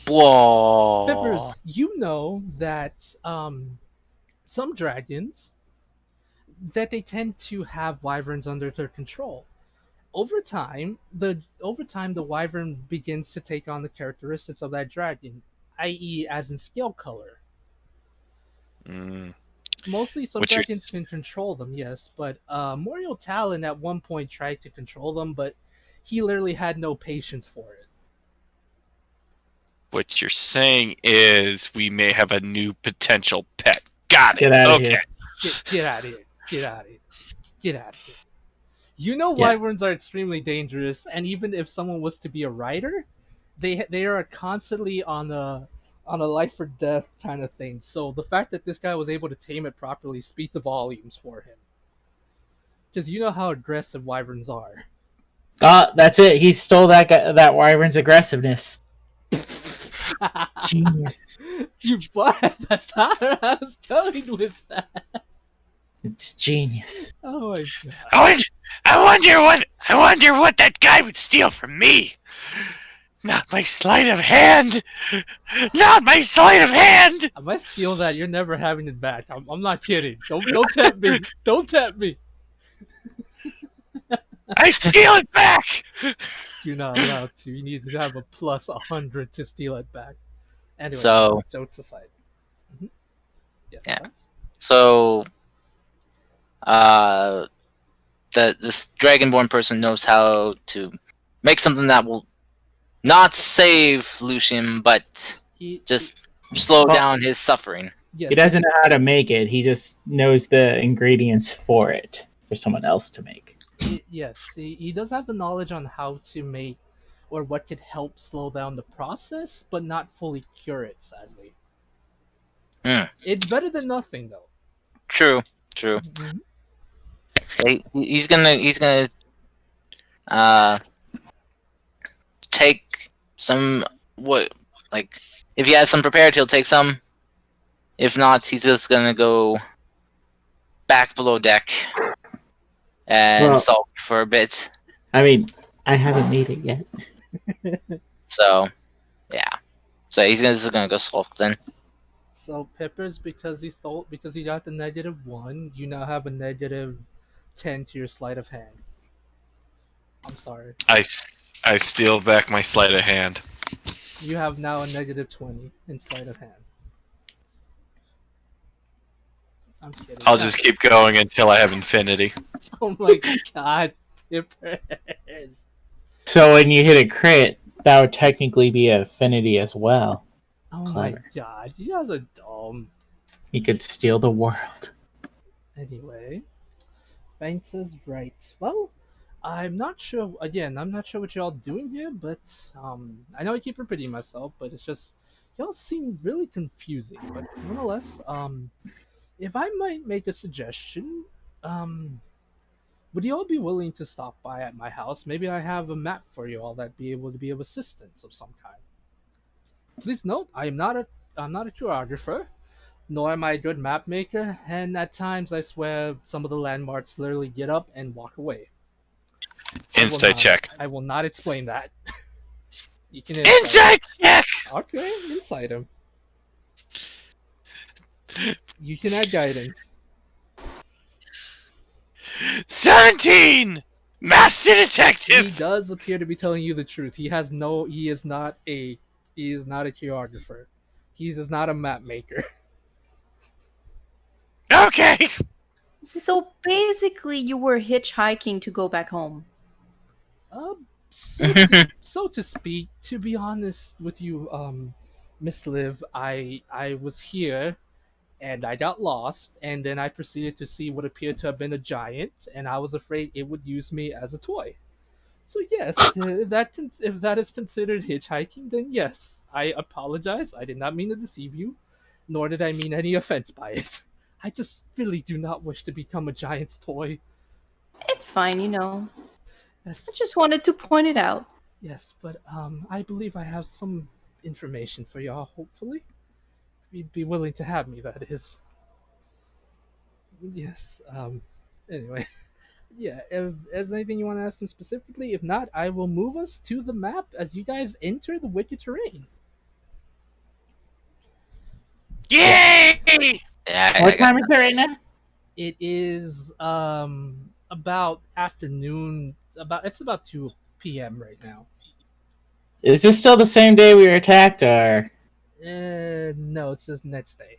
whoa. Peppers, you know that some dragons that they tend to have wyverns under their control. over time the wyvern begins to take on the characteristics of that dragon, i.e., as in scale color. Mm. Mostly, some What you're dragons can control them, yes, but Moriel Talon at one point tried to control them, but he literally had no patience for it. what you're saying is we may have a new potential pet. Got it. Get out of Okay. here. Get out of here! Get out of here! Get out of here! You know, Yeah. wyverns are extremely dangerous, and even if someone was to be a rider, they are constantly on a life or death kind of thing. So the fact that this guy was able to tame it properly speaks volumes for him. Because you know how aggressive wyverns are. That's it. He stole that wyvern's aggressiveness. Genius. You what? That's not what I was going with that. It's genius. Oh my god. I wonder what that guy would steal from me. Not my sleight of hand. Not my sleight of hand. If I steal that, you're never having it back. I'm not kidding. Don't tempt me. Don't tempt me. I steal it back. You're not allowed to. You need to have a plus 100 to steal it back. Anyway, So- jokes aside. Yes, Yeah. Max? So, this dragonborn person knows how to make something that will not save Lucian, but He, just slow Well- down his suffering. yes, He doesn't know how to make it. He just knows the ingredients for it for someone else to make. Yes, he does have the knowledge on how to make or what could help slow down the process, but not fully cure it, sadly. Hmm. It's better than nothing, though. True. Mhm. He's gonna uh take some if he has some prepared, he'll take some. If not, he's just gonna go back below deck and Well- sulk for a bit. I mean, I haven't made it yet. So, yeah. So he's just gonna go sulk then. So Peppers, because he got the -1, you now have a -10 to your sleight of hand. I'm sorry. I steal back my sleight of hand. You have now a -20 in sleight of hand. I'm kidding. I'll just keep going until I have infinity. Oh my god, Peppers. So when you hit a crit, that would technically be affinity as well. Oh Clever. my god, you guys are dumb. You could steal the world. Anyway, Banks is right. Well, I'm not sure. Again, I'm not sure what y'all doing here, but I know I keep repeating myself, but it's just y'all seem really confusing. But nonetheless, if I might make a suggestion, would you all be willing to stop by at my house? Maybe I have a map for you all that be able to be of assistance of some kind. Please note, I'm not a geographer, nor am I a good map maker, and at times I swear some of the landmarks literally get up and walk away. Insight check. I will not explain that. You can Insight check. Okay, insight him. You can add guidance. 17. Master He detective. does appear to be telling you the truth. He is not a geographer. He is not a map maker. Okay. So basically, you were hitchhiking to go back home. So to speak. To be honest with you, Miss Liv, I was here, and I got lost, and then I proceeded to see what appeared to have been a giant, and I was afraid it would use me as a toy. So yes, if that is considered hitchhiking, then yes, I apologize. I did not mean to deceive you, nor did I mean any offense by it. I just really do not wish to become a giant's toy. It's fine, you know. Yes, I just wanted to point it out. yes, but I believe I have some information for y'all. Hopefully, you'd be willing to have me. That is. Yes. Anyway, yeah. If there's anything you want to ask them specifically, if not, I will move us to the map as you guys enter the wicked terrain. Yay! Yeah. What time is it right now? It is about afternoon It's about 2 p.m. right now. Is this still the same day we were attacked, or? No, it's the next day.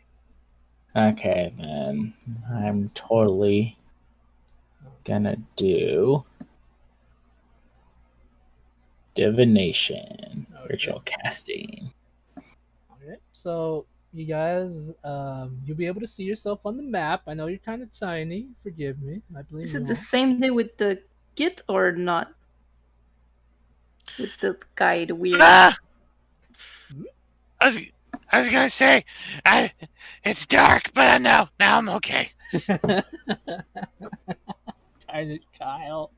Okay, then I'm totally gonna do divination, Okay. ritual casting. Okay, so you guys, you'll be able to see yourself on the map. I know you're kind of tiny. Forgive me. I blame Is you it the all. same day with the git or not? With the guide weird. Ah, Hmm? I was, I was gonna say, it's dark, but now I'm okay. Tiny Kyle.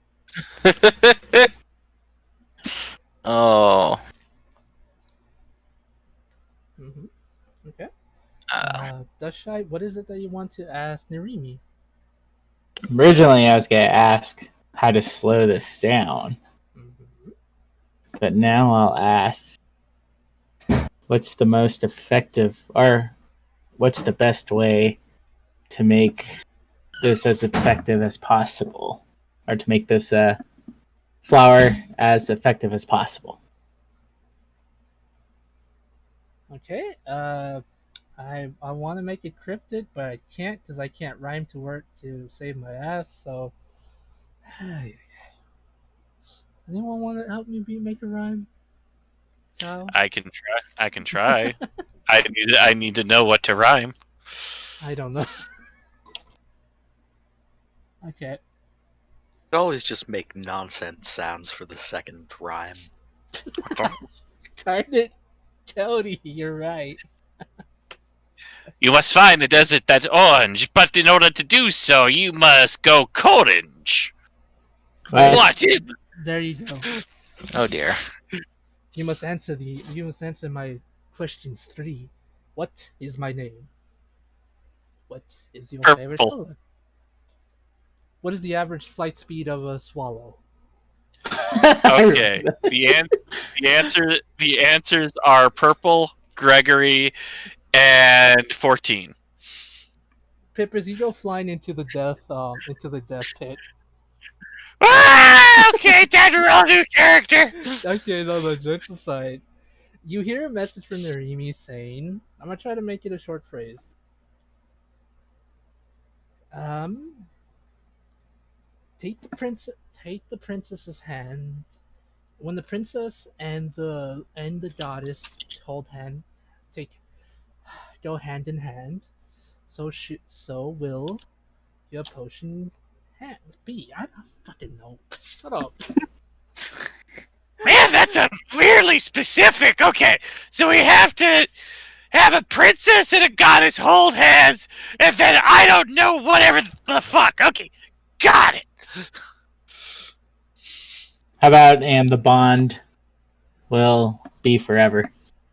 Oh. Mm-hmm. Okay. Uh, Dashai, what is it that you want to ask Narimi? Originally, I was gonna ask how to slow this down, Mm-hmm. but now I'll ask what's the most effective, or what's the best way to make this as effective as possible, or to make this flower as effective as possible. Okay. I want to make it cryptic, but I can't because I can't rhyme to work to save my ass. So, anyone want to help me make a rhyme? Kyle? I can try. I can try. I need to know what to rhyme. I don't know. Okay. You always just make nonsense sounds for the second rhyme. What the? Darn it, Cody, you're right. You must find the desert that's orange, but in order to do so, you must go orange. What is? There you go. oh dear. You must answer my questions 3. What is my name? What is your favorite Purple. color? What is the average flight speed of a swallow? Okay. The answers are purple, Gregory, and 14. Pippers, you go flying into the death pit. Ah, okay, time to roll new character. Okay, no, jokes aside. You hear a message from Narimi saying, I'm gonna try to make it a short phrase. Um, take the princess's hand. When the princess and the goddess hold hand, take go hand in hand. So will your potion hand be. I don't fucking know. Shut up. Man, that's a weirdly specific. Okay, so we have to have a princess and a goddess hold hands, and then I don't know whatever the fuck. Okay, got it. How about and the bond will be forever?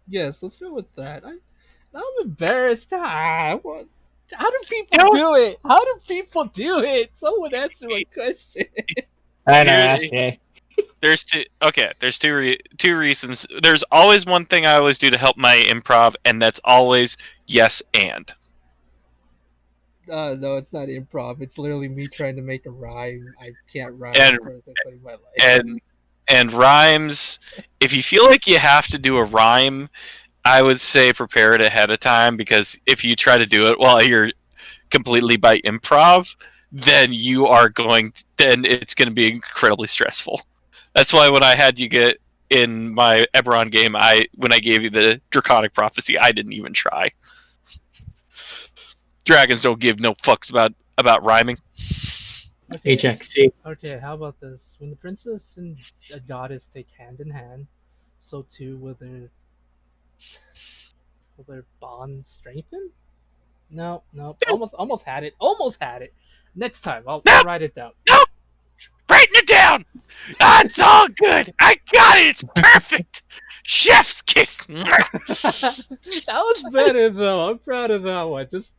Yes, let's go with that. I'm embarrassed. How do people You know, do it? How do people do it? Someone answer my question. I know, here, ask Jay. there's two. Okay, there's two reasons. There's always one thing I always do to help my improv, and that's always yes and. No, it's not improv. It's literally me trying to make a rhyme. I can't rhyme And for the thing in my life. and rhymes. If you feel like you have to do a rhyme, I would say prepare it ahead of time, because if you try to do it while you're completely by improv, then then it's going to be incredibly stressful. That's why when I had you get in my Eberron game, when I gave you the Draconic Prophecy, I didn't even try. Dragons don't give no fucks about rhyming. Okay, HXC. okay. How about this? When the princess and a goddess take hand in hand, so too will their bond strengthen? No, no. Almost had it. Almost had it. Next time, I'll Nope, write it down. nope, writing it down. Ah, it's all good. I got it. It's perfect. Chef's kiss. That was better though. I'm proud of that one. Just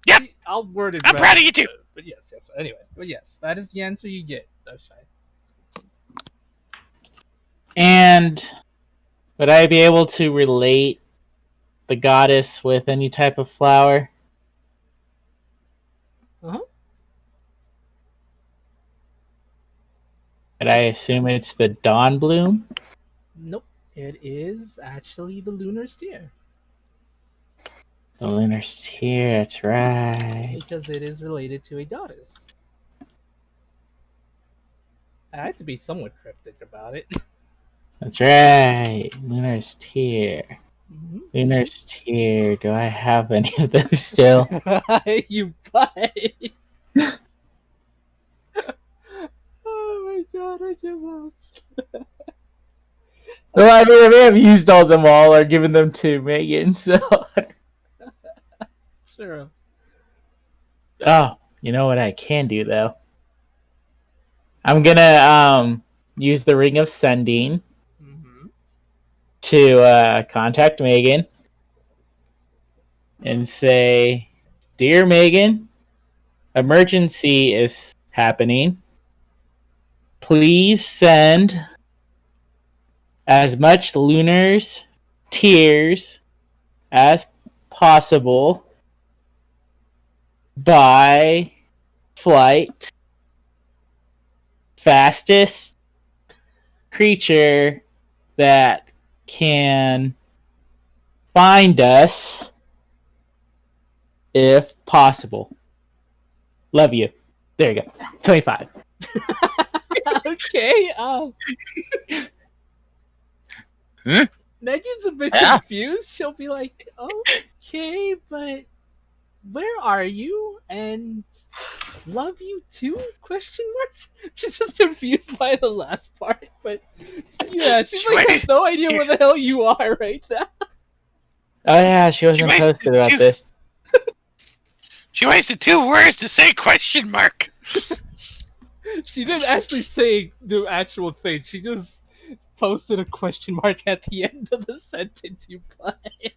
Yep, I'll word it I'm better. proud of you too. But yes. Anyway, but yes, that is the answer you get. Shy. And would I be able to relate the goddess with any type of flower? But I assume it's the Dawn Bloom. Nope. It is actually the lunar steer. The Lunar Sphere, that's right. Because it is related to a goddess. I had to be somewhat cryptic about it. That's right. Lunar Sphere. Mhm. Lunar Sphere. Do I have any of those still? You butt. Oh my god, I give up. Well, I mean, I may have used all them all or given them to Megan, so. Sure. Oh, you know what I can do, though? I'm gonna use the Ring of Sending Mm-hmm. to contact Megan and say, "Dear Megan, emergency is happening. Please send as much Lunar's tears as possible by flight. Fastest creature that can find us if possible. Love you." There you go. 25. Okay. Hmm? Megan's a bit Yeah. confused. She'll be like, "Okay, but where are you?" And love you too? Question mark. She's just confused by the last part, but yeah, she's like has no idea where the hell you are right now. Oh yeah, she wasn't posted about this. She wasted 2 words to say question mark. She didn't actually say the actual thing. She just posted a question mark at the end of the sentence you played.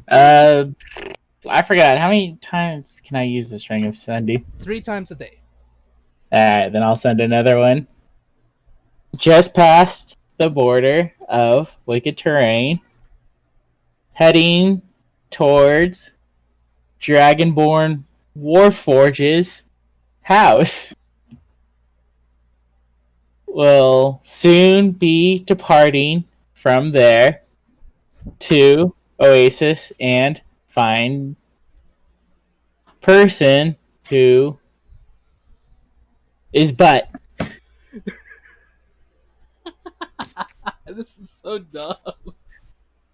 I forgot. How many times can I use this Ring of Sending? 3 times a day. Alright, then I'll send another one. Just past the border of Wicked Terrain, heading towards Dragonborn Warforge's house. Will soon be departing from there to Oasis and find person who is butt. This is so dumb.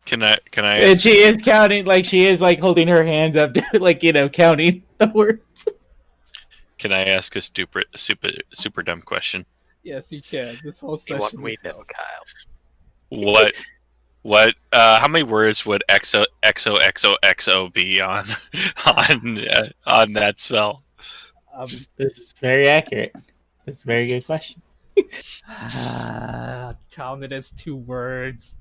Can I And ask? she is counting, like she is like holding her hands up, like counting the words. Can I ask a super dumb question? Yes, you can. This whole What session. we know, Kyle. How many words would XO be on on that spell? This is very accurate. This is a very good question. Count it as 2 words.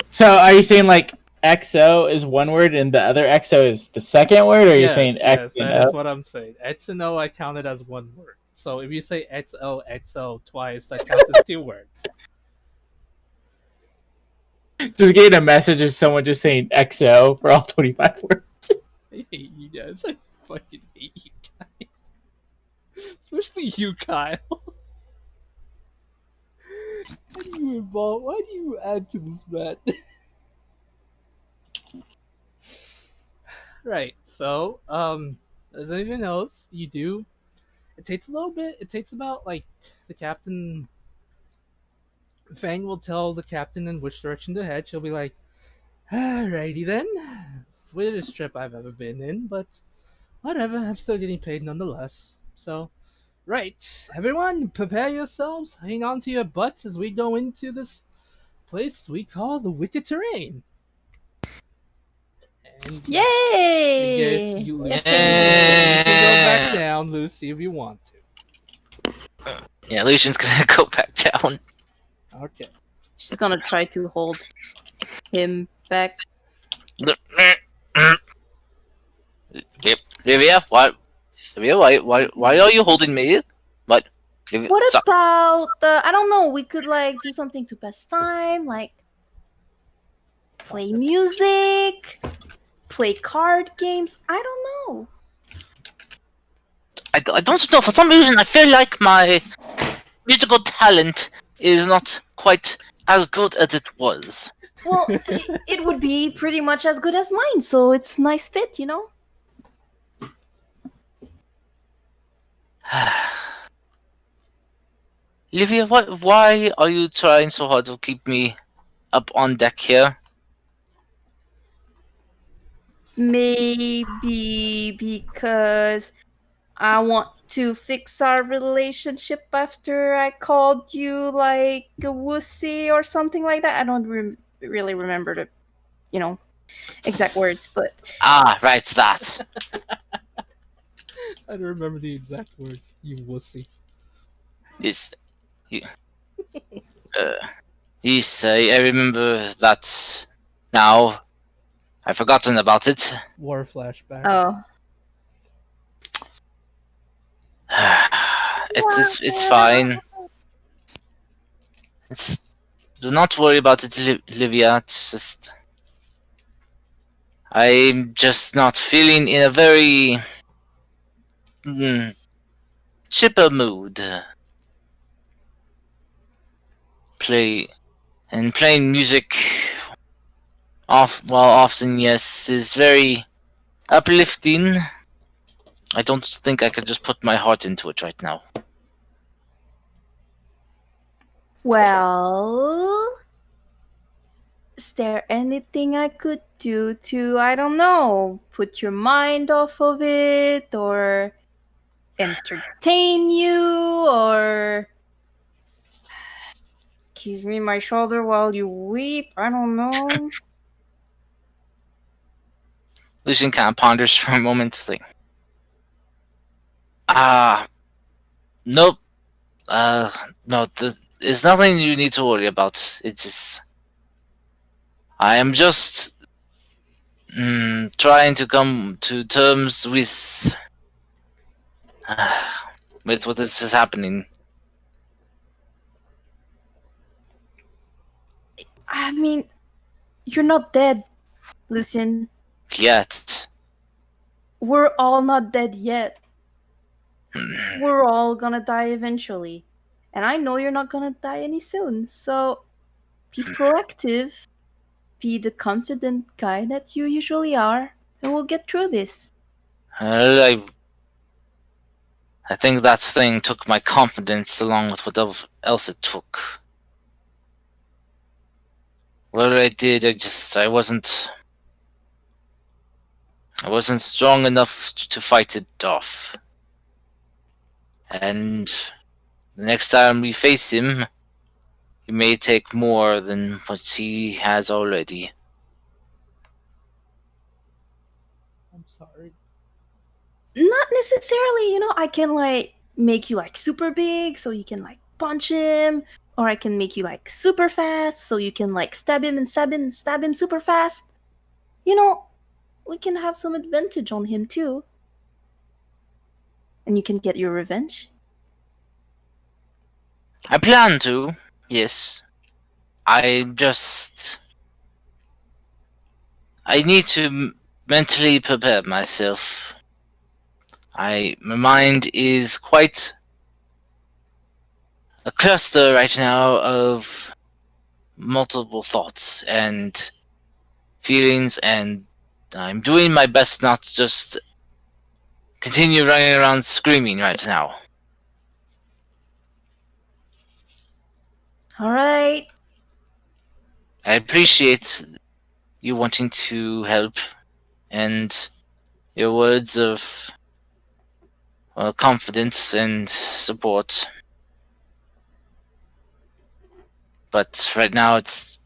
So are you saying like XO is one word and the other XO is the second word, or are you saying X? Yes, that is what I'm saying. X and O I counted as 1 word. So if you say XO twice, that counts as 2 words. Just getting a message of someone just saying XO for all 25 words. I hate you guys. I fucking hate you guys. Especially you, Kyle. Why do you involve? Why do you add to this, Matt? Right. So, as anyone else, you do. It takes a little bit. It takes about like the captain. Fang will tell the captain in which direction to head. She'll be like, "Alrighty then, weirdest trip I've ever been in, but whatever. I'm still getting paid nonetheless." So, right, everyone, prepare yourselves. Hang on to your butts as we go into this place we call the Wicked Terrain. And I Yay! guess you, Lucy, Yes, you can go back down, Lucy, if you want to. Yeah, Lucian's gonna go back down. Okay. She's gonna try to hold him back. Livia, why? Livia, why are you holding me? What? Livia, What stop. about I don't know, we could like do something to pass time, like play music, play card games. I don't know. I don't know. For some reason, I feel like my musical talent is not quite as good as it was. Well, it would be pretty much as good as mine, so it's a nice fit, you know? Livia, why are you trying so hard to keep me up on deck here? Maybe because I want to fix our relationship after I called you like a wussy or something like that. I don't really remember the, you know, exact words, but Ah, right, that. I don't remember the exact words. You wussy. Yes, you, uh, yes, I remember that now. I've forgotten about it. War flashbacks. oh. It's fine. It's do not worry about it, Livia. It's just I'm just not feeling in a very mm, chipper mood. Play and playing music often, yes, is very uplifting. I don't think I could just put my heart into it right now. Well, is there anything I could do to, I don't know, put your mind off of it or entertain you or give me my shoulder while you weep? I don't know. Lucian kind of ponders for a moment. Like, ah, nope. Uh, no, there's nothing you need to worry about. It's just I am just trying to come to terms with what is happening. I mean, you're not dead, Lucian. Yet, We're all not dead yet. We're all gonna die eventually. And I know you're not gonna die any soon. So be proactive, be the confident guy that you usually are, and we'll get through this. I I think that thing took my confidence along with whatever else it took. What I did, I wasn't strong enough to fight it off. And the next time we face him, he may take more than what he has already. I'm sorry. Not necessarily, I can like make you like super big so you can like punch him, or I can make you like super fast so you can like stab him and stab him and stab him super fast. You know, we can have some advantage on him too. And you can get your revenge. I plan to, yes. I just. I need to mentally prepare myself. My mind is quite a cluster right now of multiple thoughts and feelings, and I'm doing my best not to just continue running around screaming right now. All right. I appreciate you wanting to help and your words of confidence and support. But right now, it's.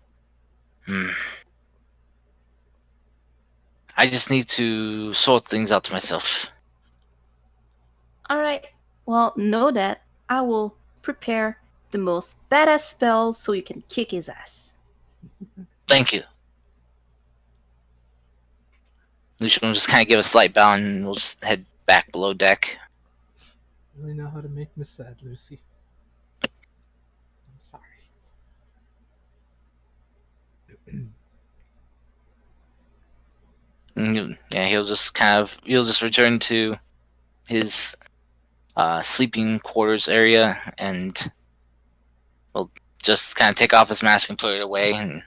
I just need to sort things out myself. All right. Well, know that I will prepare the most badass spells so you can kick his ass. Thank you. Lucian will just kind of give a slight bow and we'll just head back below deck. Really know how to make me sad, Lucy. I'm sorry. And he'll just return to his sleeping quarters area, and will just kind of take off his mask and put it away, and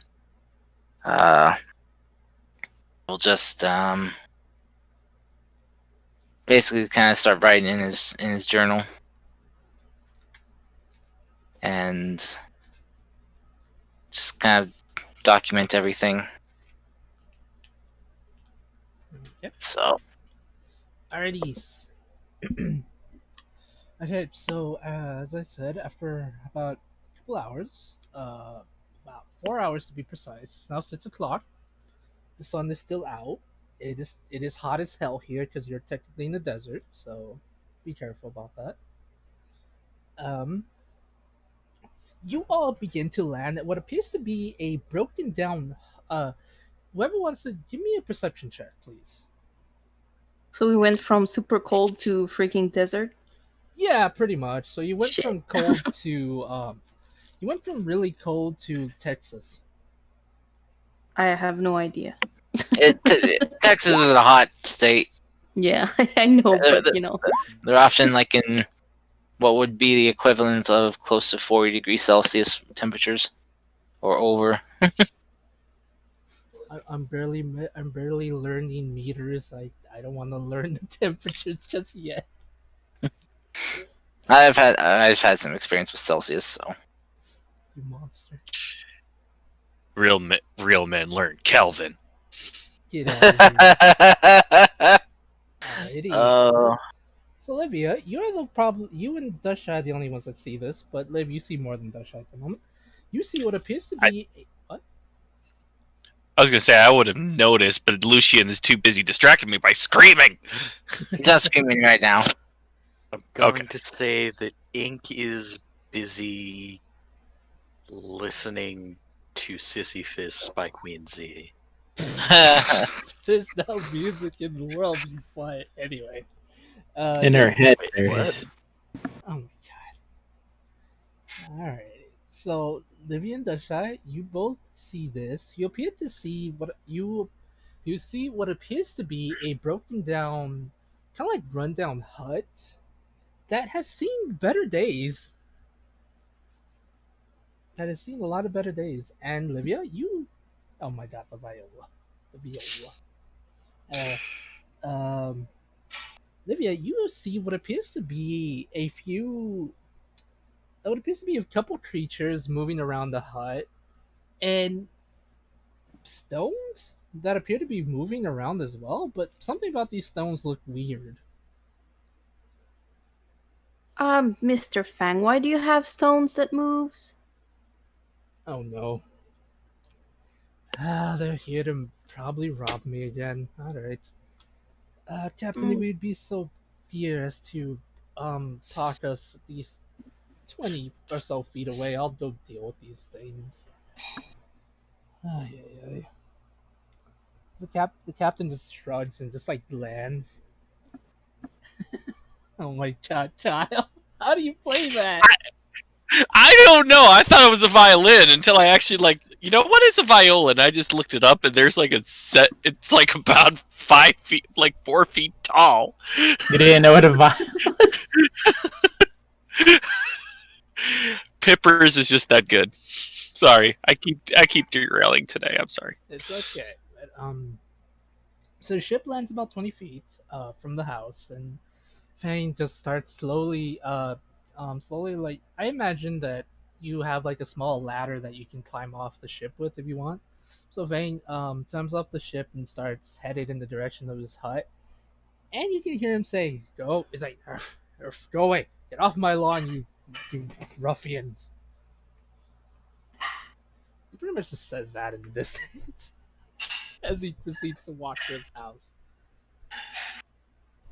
uh, we'll just basically kind of start writing in his journal, and just kind of document everything. Yep. So Alrighty. Okay, so as I said, after about a couple hours, about 4 hours to be precise, it's now 6 o'clock. The sun is still out. It is hot as hell here because you're technically in the desert, so be careful about that. Um, you all begin to land at what appears to be a broken down. Whoever wants to give me a perception check, please. So we went from super cold to freaking desert. Yeah, pretty much. So you went Shit. from cold to you went from really cold to Texas. I have no idea. Texas is a hot state. Yeah, I know, They're, but you know. they're often like in what would be the equivalent of close to 40 degrees Celsius temperatures or over. I'm barely learning meters. I don't want to learn the temperatures just yet. I've had some experience with Celsius, so You monster. Real men learn Kelvin. Get out of here. Alrighty. Oh, So Livia, you're the problem. You and Dusha are the only ones that see this, but Liv, you see more than Dusha at the moment. You see what appears to I, be what? I was gonna say I would have noticed, but Lucian is too busy distracting me by screaming. he's not screaming right now. I'm going Okay. to say that Ink is busy listening to Sissy Fist by Queen Z. There's no music in the world. You quiet anyway. In her head, Wait, there what? is. Oh my god. Alright. So Livia and Dusha, you both see this. You appear to see you see what appears to be a broken down, kind of like rundown hut that has seen better days. That has seen a lot of better days. And Livia, oh my god, the viola. Um, Livia, you see what appears to be what appears to be a couple creatures moving around the hut, and stones that appear to be moving around as well. But something about these stones look weird. Mr. Fang, why do you have stones that moves? Oh no. Ah, they're here to probably rob me again. Alright. Captain, it Mm, would be so dear as to talk us at least 20 or so feet away. I'll go deal with these things. Ay, ay, ay. The captain just shrugs and just like lands. Oh my god, child. How do you play that? I don't know. I thought it was a violin until I actually what is a violin? I just looked it up and there's like a set. It's like about 5 feet, like 4 feet tall. You didn't know what a violin was? Pippers is just that good. Sorry, I keep derailing today. I'm sorry. It's okay. But, so the ship lands about 20 feet from the house, and Fang just starts slowly, like, I imagine that you have like a small ladder that you can climb off the ship with if you want. So Vane comes off the ship and starts headed in the direction of his hut, and you can hear him say, "Go!" It's like, "Urf, urf, go away! Get off my lawn, you ruffians!" He pretty much just says that in the distance as he proceeds to walk to his house.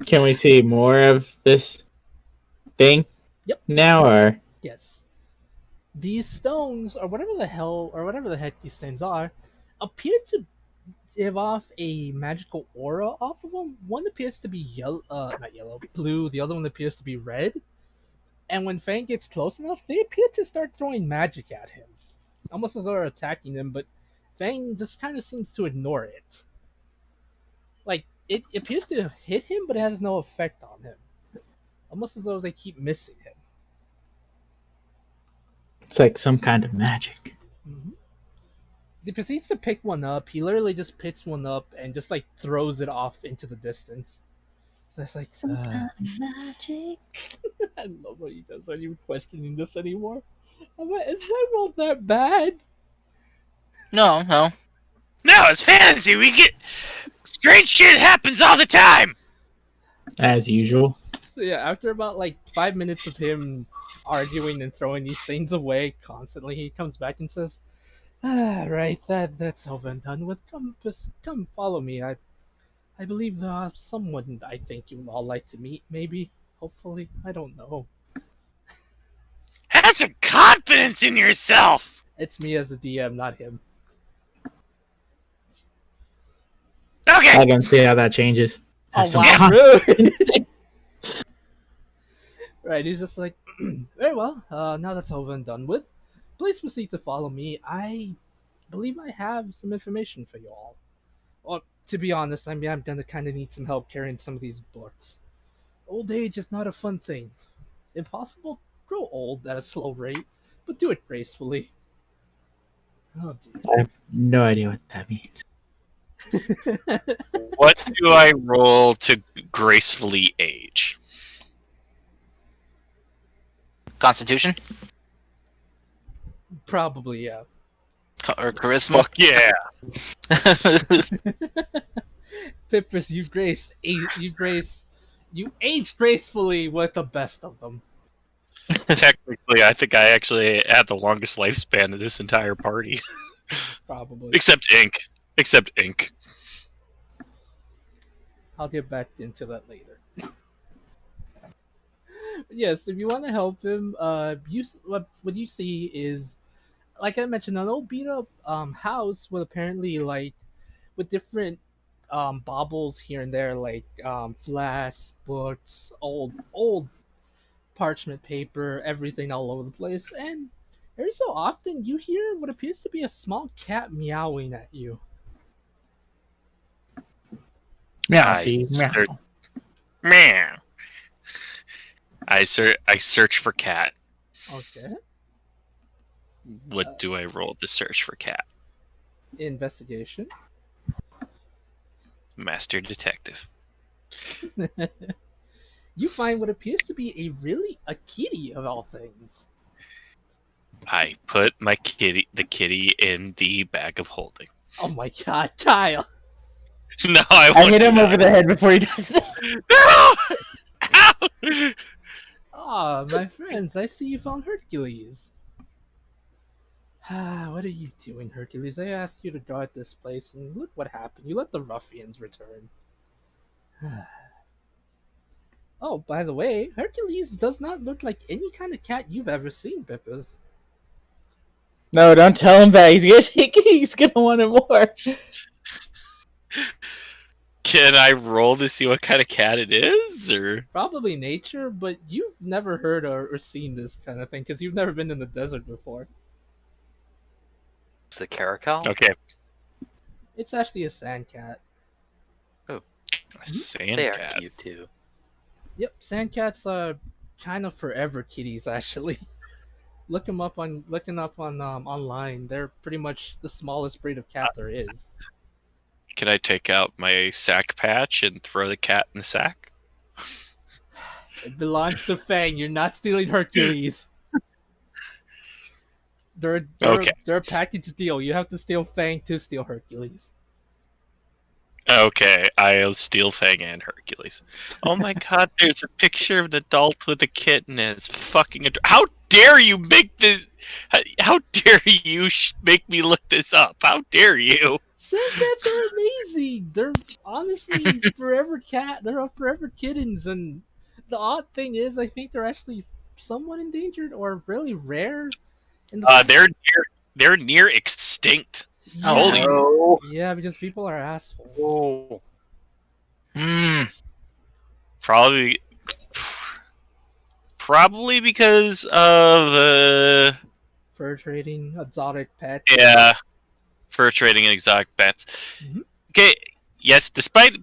Can we see more of this thing Yep. now, or Yes. These stones, or whatever the heck these things are, appear to give off a magical aura off of them. One appears to be yellow, not yellow, blue. The other one appears to be red. And when Fang gets close enough, they appear to start throwing magic at him, almost as though they're attacking him. But Fang just kind of seems to ignore it. Like it appears to hit him, but it has no effect on him. almost as though they keep missing him. It's like some kind of magic. Mm-hmm. He proceeds to pick one up. He literally just picks one up and just like throws it off into the distance. So it's like, Some kind of magic. I love what he does. Aren't even questioning this anymore. I'm like, is my world that bad? No. No, it's fantasy. We get strange shit happens all the time. As usual. So yeah, after about like 5 minutes of him arguing and throwing these things away constantly, he comes back and says, right, that's over and done with. Come follow me. I believe someone I think you would all like to meet, maybe. Hopefully. I don't know. Have some confidence in yourself. It's me as the DM, not him. Okay. I can see how that changes. Have Oh some wow, rude! Right, he's just like, very well, now that's over and done with. Please proceed to follow me. I believe I have some information for you all. Well, to be honest, I'm gonna kind of need some help carrying some of these books. Old age is not a fun thing. Impossible, grow old at a slow rate, but do it gracefully. Oh dear. I have no idea what that means. What do I roll to gracefully age? Constitution Probably, yeah. or charisma. Fuck yeah. Pippers, you age gracefully with the best of them. Technically, I think I actually had the longest lifespan of this entire party. Probably. Except Ink. I'll get back into that later. Yes, if you want to help him, what you see is, like I mentioned, an old beat up house with apparently like with different baubles here and there, like flasks, books, old parchment paper, everything all over the place, and every so often you hear what appears to be a small cat meowing at you. Meow, I see? search- Meow. Meow. I search for cat. Okay. What do I roll to search for cat? Investigation. Master detective. You find what appears to be a kitty of all things. I put the kitty in the bag of holding. Oh my god, Kyle! No, I I won't hit do him that. over the head before he does that. No! Ow! Ah, my friends, I see you found Hercules. What are you doing, Hercules? I asked you to guard this place, and look what happened. You let the ruffians return. Oh, by the way, Hercules does not look like any kind of cat you've ever seen, Bippers. No, don't tell him that. He's gonna want it more. Can I roll to see what kind of cat it is, or Probably nature, but you've never heard or seen this kind of thing because you've never been in the desert before. It's the caracal? okay, It's actually a sand cat. a sand They are cat? cute too. Yep, sand cats are kind of forever kitties actually. Looking up on online, they're pretty much the smallest breed of cat there is. Can I take out my sack patch and throw the cat in the sack? It belongs to Fang. You're not stealing Hercules. They're Okay. they're a package deal. You have to steal Fang to steal Hercules. Okay, I'll steal Fang and Hercules. Oh my god, there's a picture of an adult with a kitten and it's fucking how dare you make the how dare you make me look this up? How dare you? Sand cats are amazing. They're honestly forever cat. They're forever kittens, and the odd thing is, I think they're actually somewhat endangered or really rare. In the They're near extinct. yeah, Holy no. yeah, because people are assholes. Oh. Hmm. Probably because of Fur trading, exotic pets. yeah, fur trading and exotic pets. Mhm. Okay, yes, despite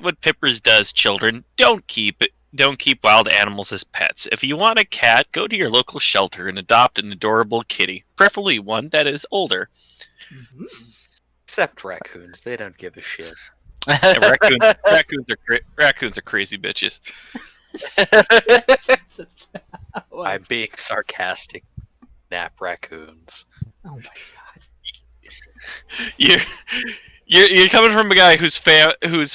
what Pippers does, children don't keep don't keep wild animals as pets. If you want a cat, go to your local shelter and adopt an adorable kitty, preferably one that is older. Mhm. Except raccoons, they don't give a shit. And raccoons are crazy bitches. What? I'm being sarcastic. Nap raccoons. Oh my god. You're you're coming from a guy whose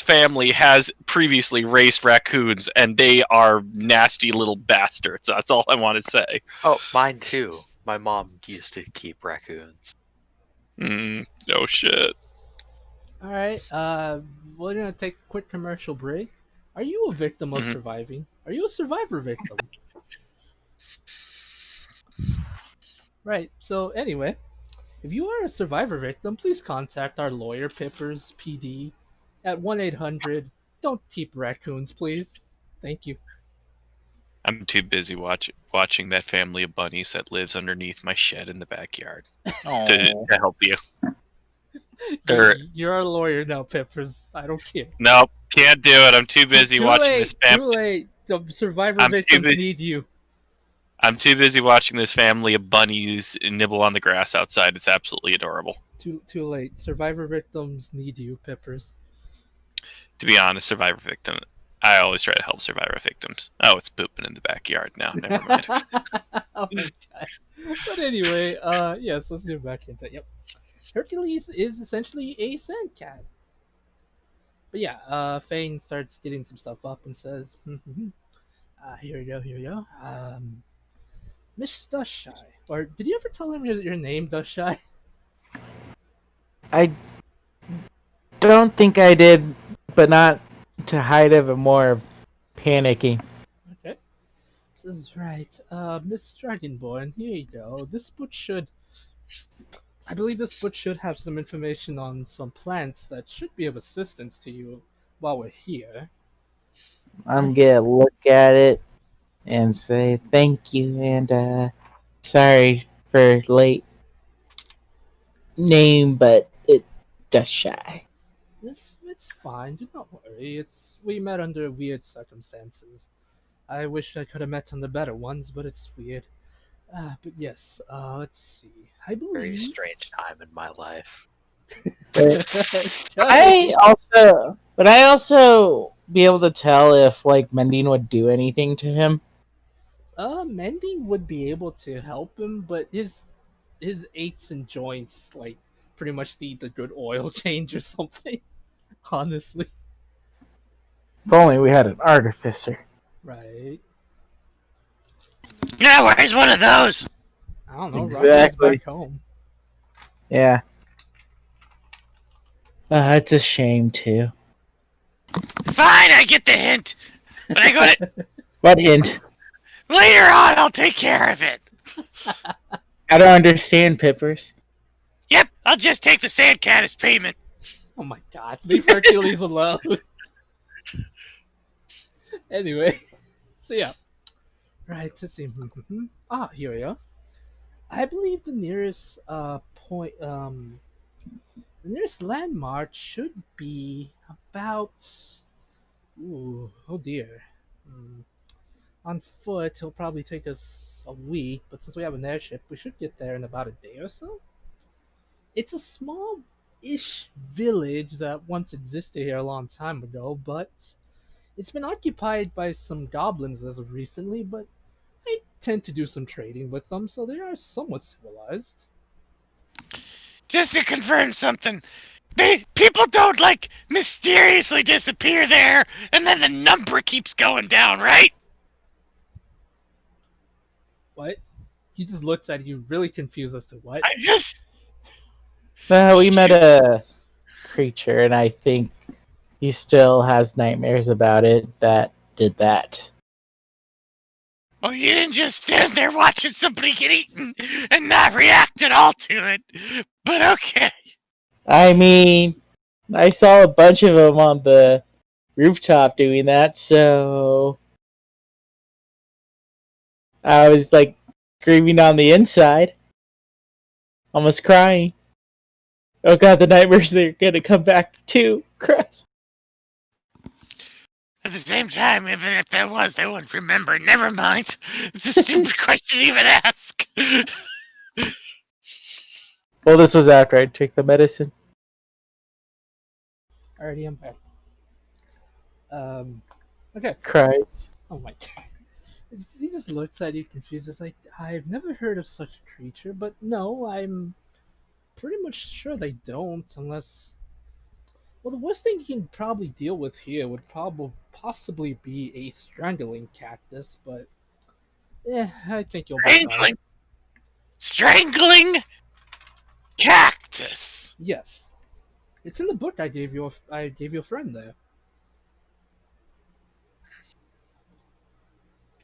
family has previously raised raccoons, and they are nasty little bastards. That's all I want to say. Oh, mine too. My mom used to keep raccoons. No shit. All right. We're gonna take a quick commercial break. Are you a victim of Mhm. surviving? Are you a survivor victim? Right. So anyway, if you are a survivor victim, please contact our lawyer, Pippers PD, at 1-800. Don't keep raccoons, please. Thank you. I'm too busy watching that family of bunnies that lives underneath my shed in the backyard to Oh, help you. They're You're our lawyer now, Pippers. I don't care. nope, can't do it. I'm too busy Too watching this late. Too late. The survivor I'm too victims busy. need you. I'm too busy watching this family of bunnies nibble on the grass outside. It's absolutely adorable. Too late. Survivor victims need you, Pippers. To be honest, survivor victim. I always try to help survivor victims. Oh, it's pooping in the backyard now. Never mind. Oh my god. But anyway, yes, let's get back into it. Yep. Hercules is essentially a sand cat. But yeah, Fane starts getting some stuff up and says, here we go, here we go. Miss Dustshy. Or did you ever tell him your name, Dustshy? I don't think I did, but not to hide it, but more of panicking. Okay. This is right. Miss Dragonborn, here you go. I believe this book should have some information on some plants that should be of assistance to you while we're here. I'm gonna look at it and say thank you and sorry for late name, but it just shy. It's fine. Do not worry. We met under weird circumstances. I wish I could have met under better ones, but it's weird. But yes. Let's see. I Very believe. strange time in my life. But Tell would I also be able to tell if like mending would do anything to him? Mending would be able to help him, but his aches and joints like pretty much need a good oil change or something. Honestly, If only we had an artificer. right? Yeah, where's one of those? I don't know. Rocco's Exactly. back home. Yeah. It's a shame too. Fine, I get the hint. But I got it What hint? later on. I'll take care of it. I don't understand, Pippers. Yep, I'll just take the sand cat as payment. Oh my god, leave Hercules alone. Anyway, so yeah. Right, let's see. Here we go. I believe the nearest landmark should be about. Ooh, oh dear. Hmm. On foot, it'll probably take us a week, but since we have an airship, we should get there in about a day or so. It's a small-ish village that once existed here a long time ago, but it's been occupied by some goblins as of recently, but I tend to do some trading with them, so they are somewhat civilized. Just to confirm something. People don't like mysteriously disappear there, and then the number keeps going down, right? What? He just looks at you, really confused as to what. I just. We met a creature, and I think he still has nightmares about it that did that. Oh, you didn't just stand there watching somebody get eaten and not react at all to it. But okay. I mean, I saw a bunch of them on the rooftop doing that, so I was like screaming on the inside, almost crying. Oh god, the nightmares, they're gonna come back too. Christ. At the same time, even if there was, they wouldn't remember. Never mind. It's a stupid question to even ask. Well, this was after I took the medicine. Alrighty, I'm back. Um, okay. Cries. Oh my god. He just looks at you confused. It's like, I've never heard of such a creature, but no, I'm pretty much sure they don't, unless. Well, the worst thing you can probably deal with here would probably possibly be a strangling cactus, but yeah, I think you'll be fine. Strangling cactus. Yes, it's in the book I gave you. I gave you a friend there.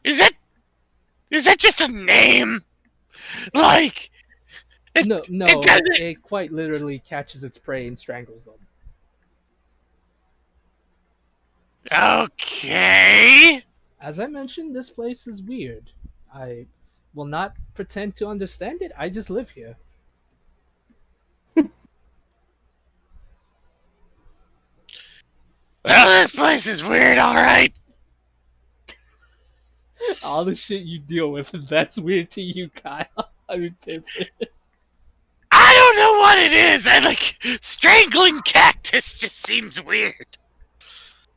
Is that just a name? Like No, it doesn't. it quite literally catches its prey and strangles them. Okay. As I mentioned, this place is weird. I will not pretend to understand it. I just live here. Well, this place is weird. All right. All the shit you deal with, that's weird to you, Kyle. I mean, I don't know what it is. I like strangling cactus. Just seems weird.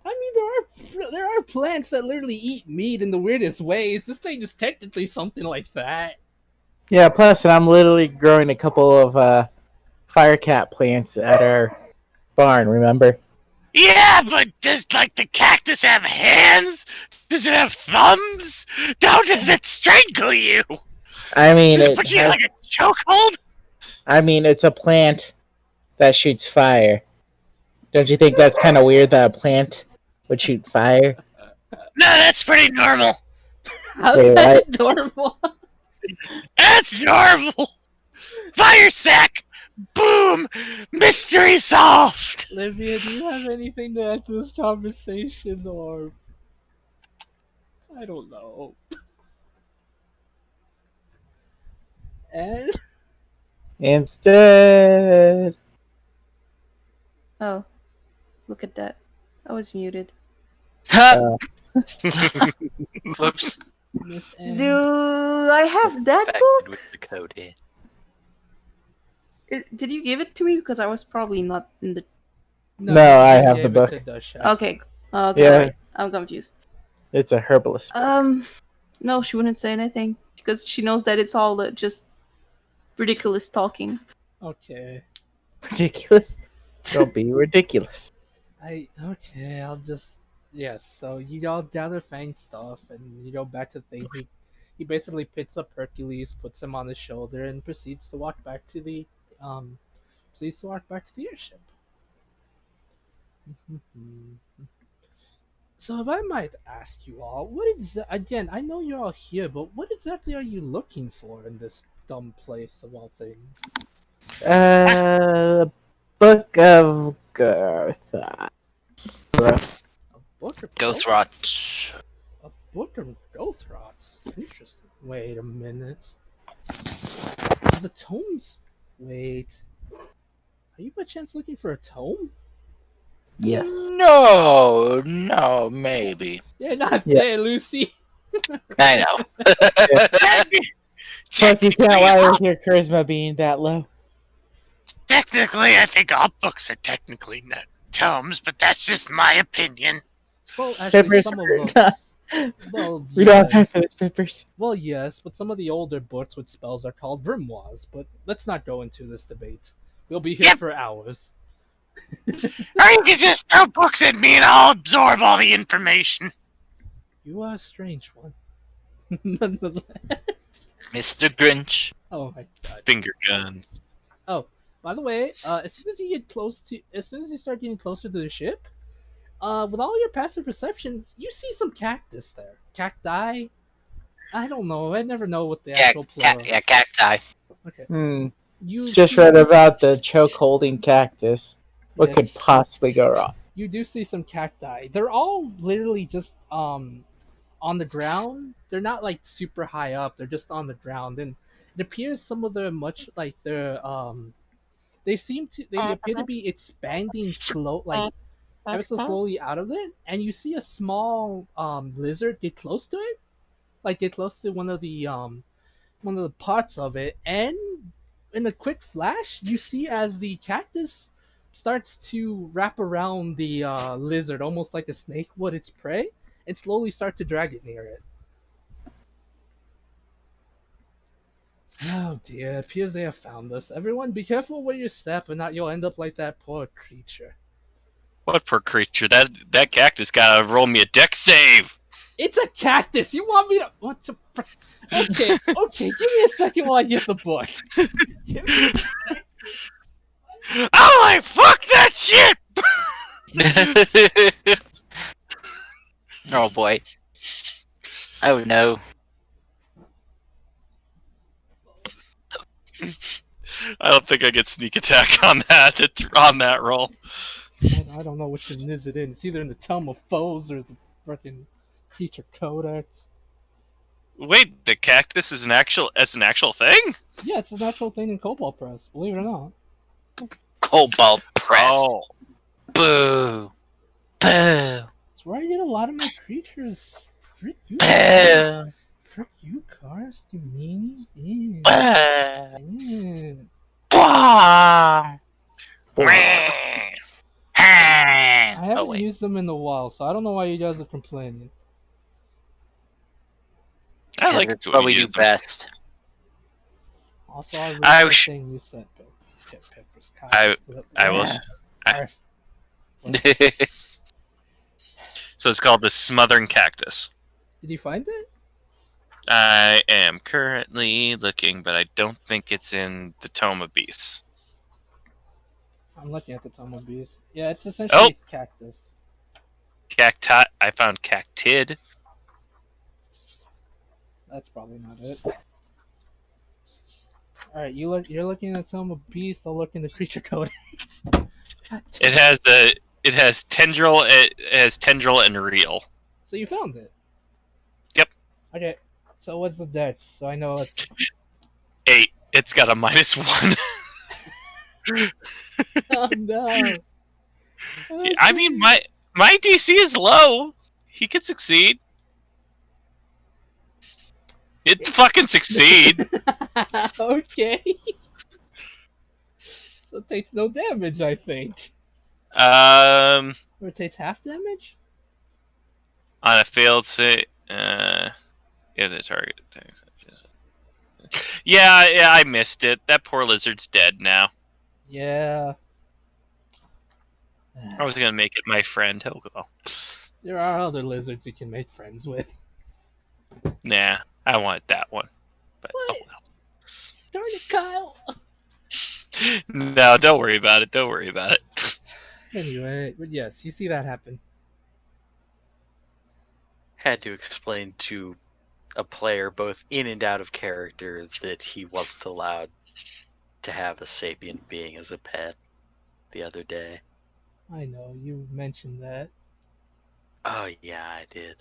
I mean, there are plants that literally eat meat in the weirdest ways. This thing is technically something like that. Yeah, plus, I'm literally growing a couple of fire cat plants at our barn, remember? Yeah, but does like the cactus have hands? Does it have thumbs? How does it strangle you? I mean, Does it it put you in has. like a chokehold? I mean, it's a plant that shoots fire. Don't you think that's kind of weird that a plant would shoot fire? No, that's pretty normal. How's Wait, that what? normal? That's normal. Fire sack. Boom. Mystery solved. Livia, do you have anything to add to this conversation, or I don't know? And Instead. Oh, look at that. I was muted. Uh, Whoops. Miss N. Do I have that Infected book? with the code in. Did you give it to me? Because I was probably not in the. No, I have gave the it to book. Dusha. Okay. Okay, Yeah. right. I'm confused. It's a herbalist. No, she wouldn't say anything because she knows that it's all just ridiculous talking. Okay. Ridiculous. Don't be ridiculous. Okay, I'll just yes. So you all gather Fang's stuff, and you go back to the thing. He basically picks up Hercules, puts him on his shoulder, and proceeds to walk back to the airship. So if I might ask you all, again? I know you're all here, but what exactly are you looking for in this dumb place of all things? Book of Gartha. A book of Gothrots. A book of Gothrots. Interesting. Wait a minute. The tomes. Wait. Are you by chance looking for a tome? Yes. No, maybe. They're not Yes. there, Lucy. I know. Plus, you can't lie with your charisma being that low. Technically, I think all books are technically not tomes, but that's just my opinion. Well, actually, Peppers. some of them. Well, We don't have yeah. time for this, Peppers. Well, yes, but some of the older books with spells are called grimoires. But let's not go into this debate. We'll be here Yep. for hours. Or you can just throw books at me and I'll absorb all the information. You are a strange one. Nonetheless. Mr. Grinch. Oh my god. Finger guns. Oh, by the way, as soon as you start getting closer to the ship, with all your passive perceptions, you see some cactus there. Cacti. I don't know. I never know what the actual plural. Cacti. Okay. You Just see- read about the choke holding cactus. What Yes. could possibly go wrong? You do see some cacti. They're all literally just on the ground. They're not like super high up. They're just on the ground, and it appears some of them much like they're they appear to be expanding slow, like ever so slowly out of it, and you see a small lizard get close to it, like get close to one of the parts of it, and in a quick flash, you see as the cactus starts to wrap around the lizard, almost like a snake would its prey, and slowly start to drag it near it. Oh dear, it appears they have found us. Everyone, be careful where you step, and not you'll end up like that poor creature. What poor creature? That cactus gotta roll me a deck save. It's a cactus. You want me to? What the? Okay, okay. Give me a second while I get the book. Give me I'm like, fuck that shit. Oh boy. Oh no. I don't think I get sneak attack on that. It's on that roll. I don't know which one is it in. It's either in the Tome of Foes or the fucking Creature Codex. Wait, the cactus is an actual thing? Yeah, it's a natural thing in Cobalt Press. Believe it or not. Cobalt press. Oh, Boo. Boo. That's where I get a lot of my creatures. Frick you. Boo. Frick you, Cars, you meanie. Yeah. Boo. Yeah. Bwah. I haven't Oh wait. used them in a while, so I don't know why you guys are complaining. I like That's to what we do use them. best. Also, I read I that sh- thing you said, Peppers. I will. Cars. So it's called the Smothering Cactus. Did you find it? I am currently looking, but I don't think it's in the Tome of Beasts. I'm looking at the Tome of Beasts. Yeah, it's essentially a cactus. Cacti. I found cactid. That's probably not it. Alright, you're looking at Tome of Beasts, I'll look in the Creature Codex. It has tendril. It has tendril and reel. So you found it? Yep. Okay, so what's the dex? So I know it's... 8. It's got a -1. Oh no! I mean, my DC is low. He could succeed. It fucking succeed. Okay. So it takes no damage, I think. Or Or it takes half damage? on a failed save, yeah, the target attacks. Yeah, I missed it. That poor lizard's dead now. Yeah. I was gonna make it my friend. Oh well. There are other lizards you can make friends with. Nah, I want that one. But What? Darn it, Kyle! no, don't worry about it. Don't worry about it. Anyway, but yes, you see that happen. Had to explain to a player both in and out of character that he wasn't allowed to have a sapient being as a pet the other day. I know, you mentioned that. Oh yeah, I did.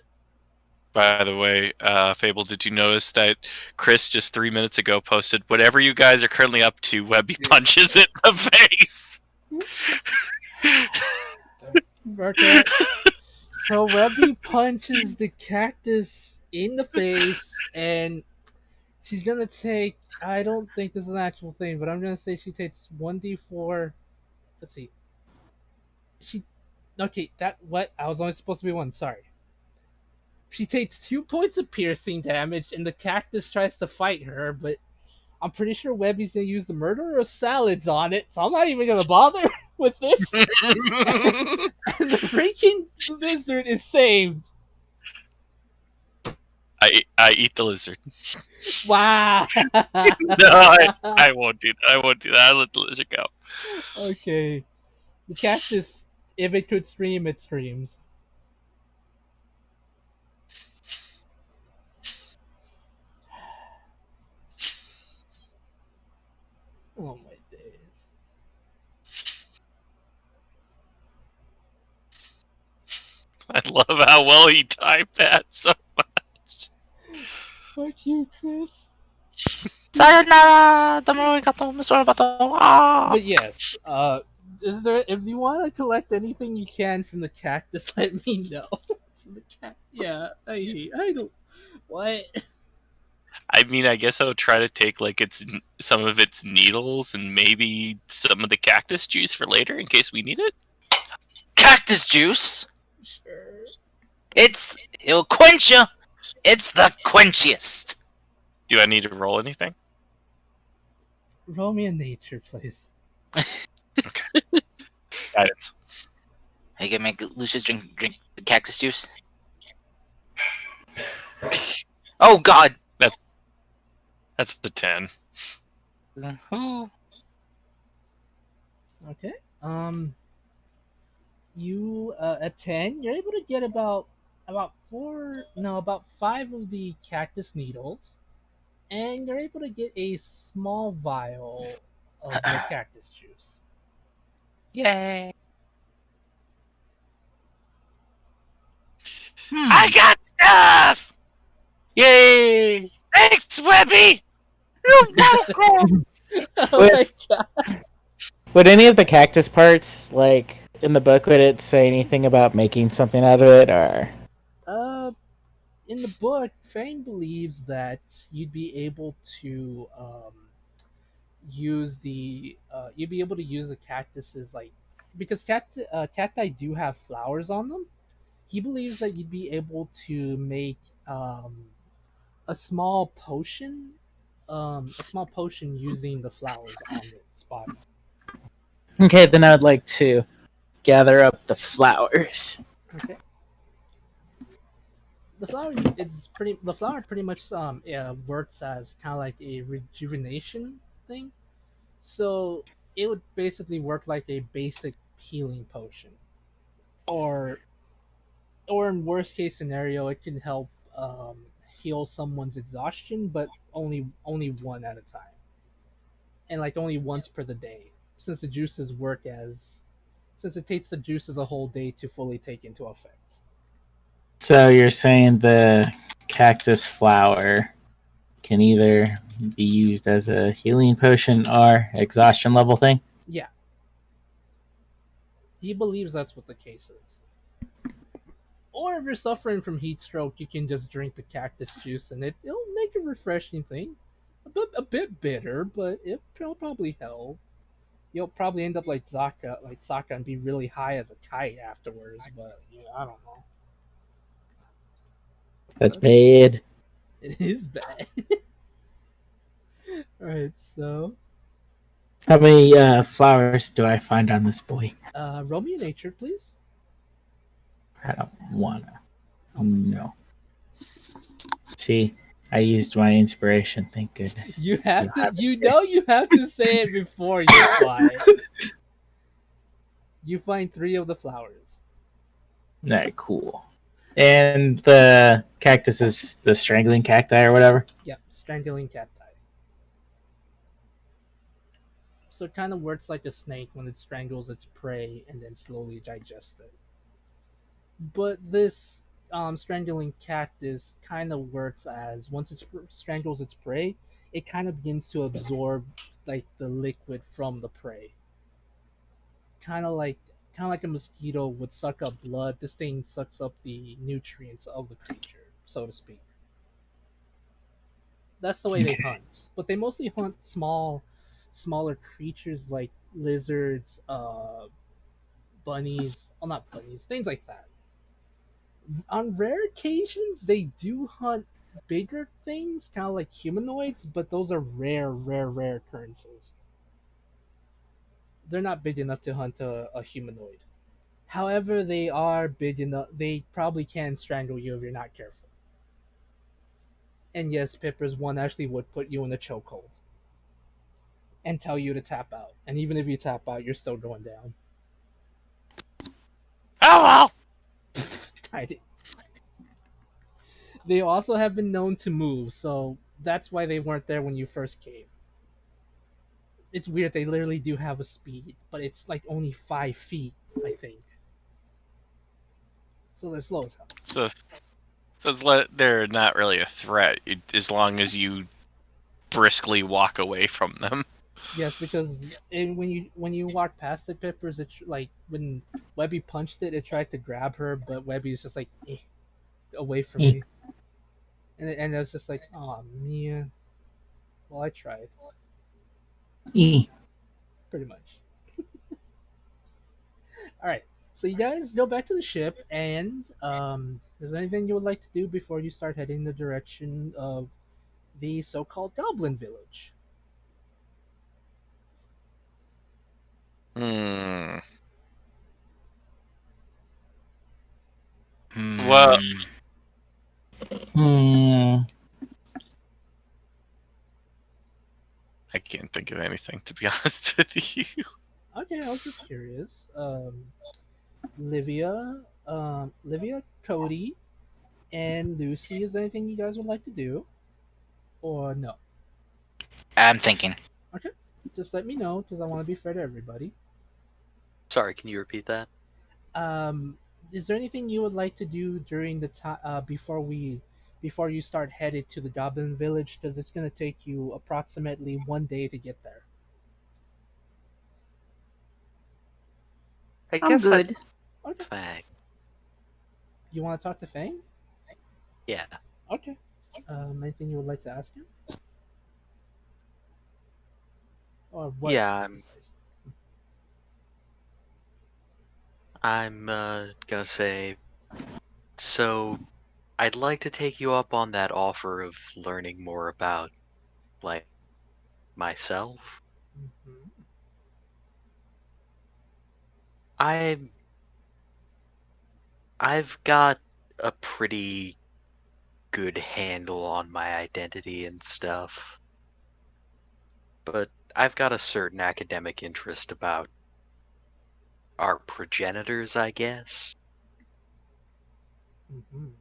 By the way, Fable, did you notice that Chris just 3 minutes ago posted whatever you guys are currently up to? Webby punches it in the face. Okay. So Webby punches the cactus in the face, and she's gonna take... I don't think this is an actual thing, but I'm gonna say she takes 1d4... Let's see. Okay, that... What? I was only supposed to be 1, sorry. She takes 2 points of piercing damage, and the cactus tries to fight her, but I'm pretty sure Webby's gonna use the murderer of salads on it, so I'm not even gonna bother with this. And the freaking lizard is saved. I eat the lizard. Wow. No, I won't do that. I won't do that. I'll let the lizard go. Okay. The cactus, if it could stream, it streams. Oh my days. I love how well he typed that so much. Fuck you, Chris. Sayonara! Domo arigato, Mr. Roboto. Ah! But yes, Is there? If you want to collect anything you can from the cactus, let me know. From the yeah. I don't. What? I mean, I guess I would try to take like some of its needles and maybe some of the cactus juice for later in case we need it. Cactus juice. Sure. It'll quench you. It's the quenchiest. Do I need to roll anything? Roll me a nature, please. Guidance. Are you gonna make Lucius drink the cactus juice? Oh God. That's the 10. Ooh. Okay. You at 10, you're able to get about 5 of the cactus needles, and you're able to get a small vial of the cactus juice. Yay. I got stuff! Yay! Thanks, Webby! You're welcome! Oh my god. Would any of the cactus parts, like in the book, would it say anything about making something out of it, or? Uh, in the book, Fane believes that you'd be able to you'd be able to use the cactuses like because cacti do have flowers on them. He believes that you'd be able to make um, a small potion, using the flowers on its body. Okay, then I'd like to gather up the flowers. Okay. The flower pretty much works as kind of like a rejuvenation thing. So it would basically work like a basic healing potion, or in worst case scenario, it can help heal someone's exhaustion, but only one at a time, and like only once per the day, since the juices work as since it takes the juices a whole day to fully take into effect. So you're saying the cactus flower can either be used as a healing potion or exhaustion level thing? Yeah, he believes that's what the case is. Or if you're suffering from heat stroke, you can just drink the cactus juice, and it'll make a refreshing thing. A bit bitter, but it'll probably help. You'll probably end up like Sokka, and be really high as a kite afterwards. But yeah, I don't know. That's bad. It is bad. All right, so How many flowers do I find on this boy? roll me a nature, please. I don't wanna. No. See, I used my inspiration. Thank goodness. You have to. You have to say it before you find. You find 3 of the flowers. Alright, cool. And the cactus is the strangling cacti or whatever. Yep, strangling cacti. So it kind of works like a snake when it strangles its prey and then slowly digests it. But this strangling cactus kind of works as once it strangles its prey, it kind of begins to absorb like the liquid from the prey. Kind of like a mosquito would suck up blood. This thing sucks up the nutrients of the creature, so to speak. That's the way they Okay. hunt. But they mostly hunt smaller creatures like lizards, bunnies. Well, not bunnies, things like that. On rare occasions, they do hunt bigger things, kind of like humanoids, but those are rare occurrences. They're not big enough to hunt a humanoid. However, they are big enough. They probably can strangle you if you're not careful. And yes, Pippers, one actually would put you in a chokehold and tell you to tap out. And even if you tap out, you're still going down. Oh well! Tiny. They also have been known to move, so that's why they weren't there when you first came. It's weird, they literally do have a speed, but it's like only 5 feet, I think. So they're slow as hell. They're not really a threat as long as you briskly walk away from them. Yes, because when you walk past the Peppers, it's like when Webby punched it, it tried to grab her, but Webby is just like away from Eh, me, and I was just like, oh man. Well, I tried eh. pretty much. All right, so you guys go back to the ship, and is there anything you would like to do before you start heading in the direction of the so-called Goblin Village? Hmm. Well, Hmm. Hmm. I can't think of anything to be honest with you. Okay, I was just curious. Livia, Cody, and Lucy. Is there anything you guys would like to do, or no? I'm thinking. Okay, just let me know because I want to be fair to everybody. Sorry, can you repeat that? Um, is there anything you would like to do during the time before you start headed to the Goblin Village? Because it's gonna take you approximately 1 day to get there. I I'm guess I'd good. Okay, fang. you want to talk to Fang? Yeah. Okay. Anything you would like to ask him, or what? Yeah, I'm gonna say, so I'd like to take you up on that offer of learning more about, like, myself. Mhm. I I've got a pretty good handle on my identity and stuff, but I've got a certain academic interest about our progenitors, I guess. Mhm.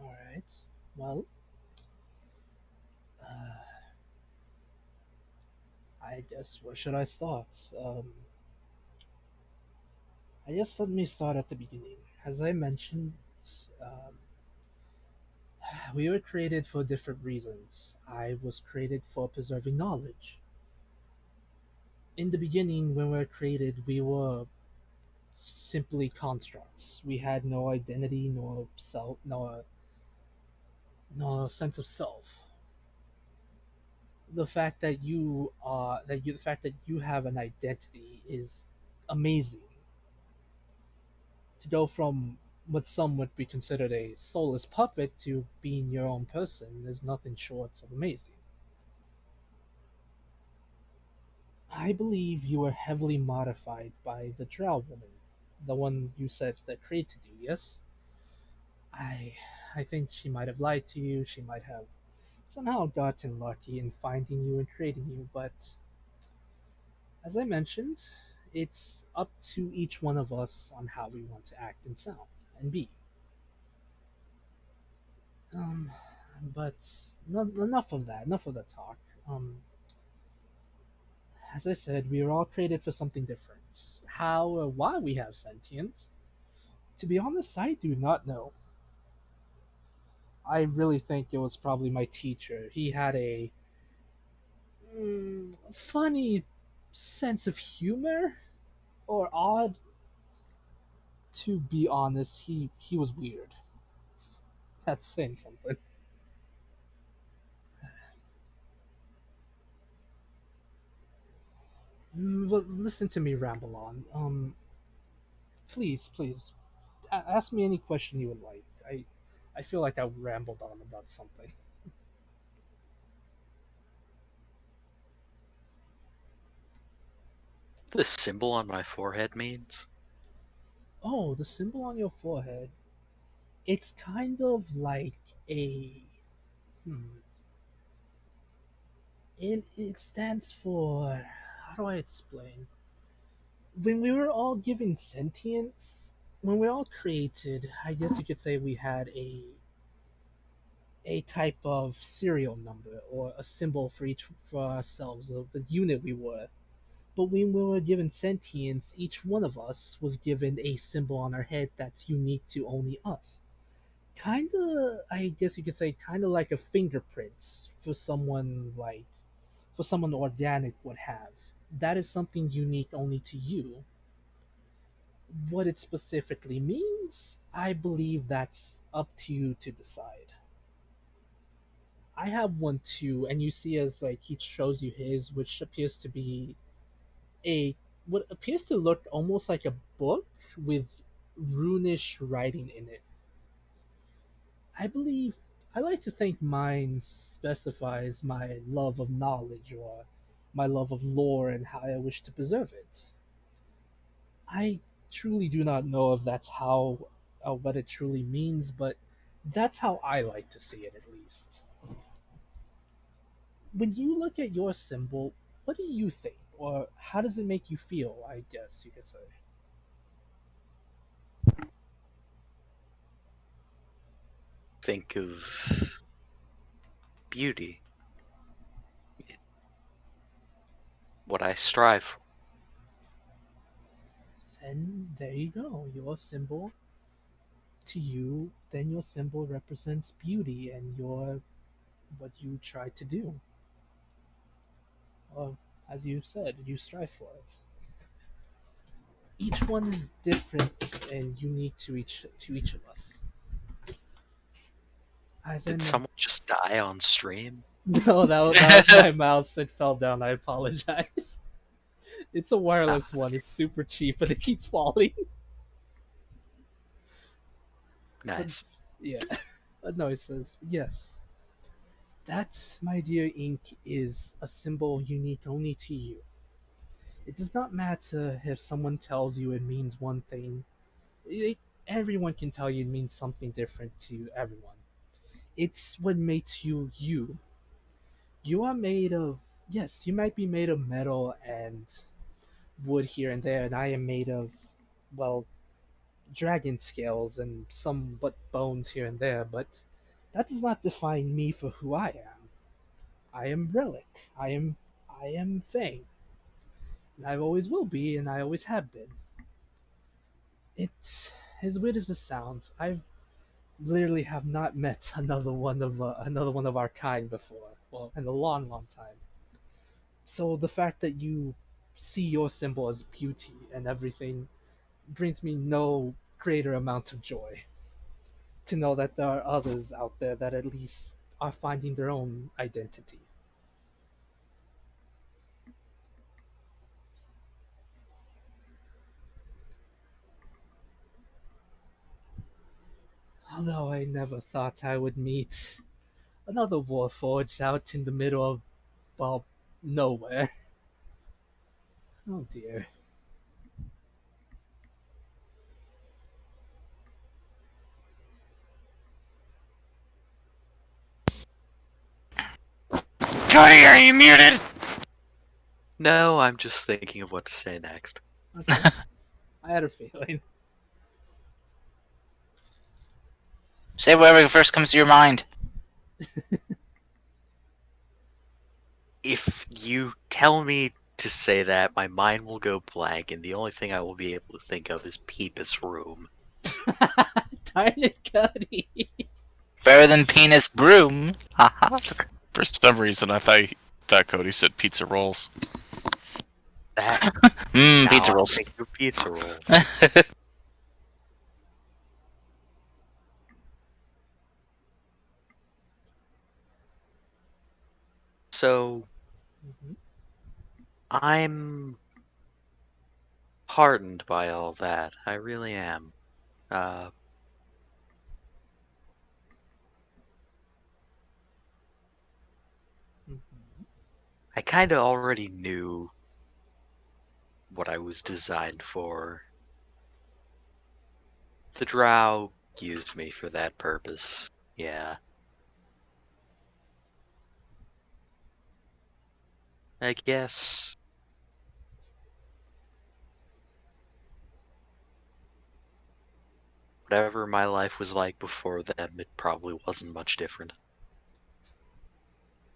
All right. Well, uh, I guess where should I start? I guess let me start at the beginning. As I mentioned, um, we were created for different reasons. I was created for preserving knowledge. In the beginning, when we were created, we were simply constructs. We had no identity, no self, no sense of self. The fact that you have an identity is amazing. To go from what some would be considered a soulless puppet to being your own person is nothing short of amazing. I believe you were heavily modified by the Drow woman, the one you said that created you. Yes, I, I think she might have lied to you. She might have somehow gotten lucky in finding you and creating you. But as I mentioned, it's up to each one of us on how we want to act and sound and be. Um, but enough of that. Enough of the talk. Um, as I said, we were all created for something different. How or why we have sentience? To be honest, I do not know. I really think it was probably my teacher. He had a funny sense of humor, or odd. To be honest, he was weird. That's saying something. But listen to me ramble on. Please, ask me any question you would like. I feel like I rambled on about something. The symbol on my forehead means? Oh, the symbol on your forehead. It's kind of like a. Hmm. It stands for. How do I explain? When we were all given sentience, when we are all created, I guess you could say we had a type of serial number or a symbol for each for ourselves of the unit we were. But when we were given sentience, each one of us was given a symbol on our head that's unique to only us. Kinda, I guess you could say, kinda like a fingerprint for someone like for someone organic would have. That is something unique only to you. What it specifically means, I believe that's up to you to decide. I have one too, and you see as like he shows you his, which appears to be a what appears to look almost like a book with runish writing in it. I believe I like to think mine specifies my love of knowledge or my love of lore and how I wish to preserve it. I truly do not know if that's how what it truly means, but that's how I like to see it at least. When you look at your symbol, what do you think? Or how does it make you feel, I guess you could say? Think of beauty, what I strive for. Then there you go. Your symbol to you, then your symbol represents beauty and your what you try to do. Or as you said, you strive for it. Each one is different and unique to each of us. As I Did meant, someone just die on stream? no, that was my mouse. It fell down. I apologize. It's a Ah, wireless one. It's super cheap, but it keeps falling. But nice. yeah, but no, it says yes. That, my dear Ink, is a symbol unique only to you. It does not matter if someone tells you it means one thing. It, everyone can tell you it means something different to everyone. It's what makes you you. You are made of, yes, you might be made of metal and wood here and there, and I am made of, well, dragon scales and some but bones here and there, but that does not define me for who I am. I am Relic. I am Fang. And I always will be, and I always have been. It's as weird as this sounds. I've literally have not met another one of our kind before. Well, in a long, long time. So the fact that you see your symbol as beauty and everything brings me no greater amount of joy to know that there are others out there that at least are finding their own identity. Although I never thought I would meet another Warforged out in the middle of, well, nowhere. Oh dear. Cody, are you muted? No, I'm just thinking of what to say next. Okay. I had a feeling. Say whatever first comes to your mind. If you tell me to say that, my mind will go blank, and the only thing I will be able to think of is Peepus Room. Darn it, Cody. Better than penis broom. Haha. For some reason, I thought Cody said pizza rolls. That Mmm, now pizza I'm rolls. thinking of pizza rolls. So Mhm. I'm heartened by all that. I really am. Uh, Mhm. I kind of already knew what I was designed for. The Drow used me for that purpose. Yeah. I guess whatever my life was like before them, it probably wasn't much different.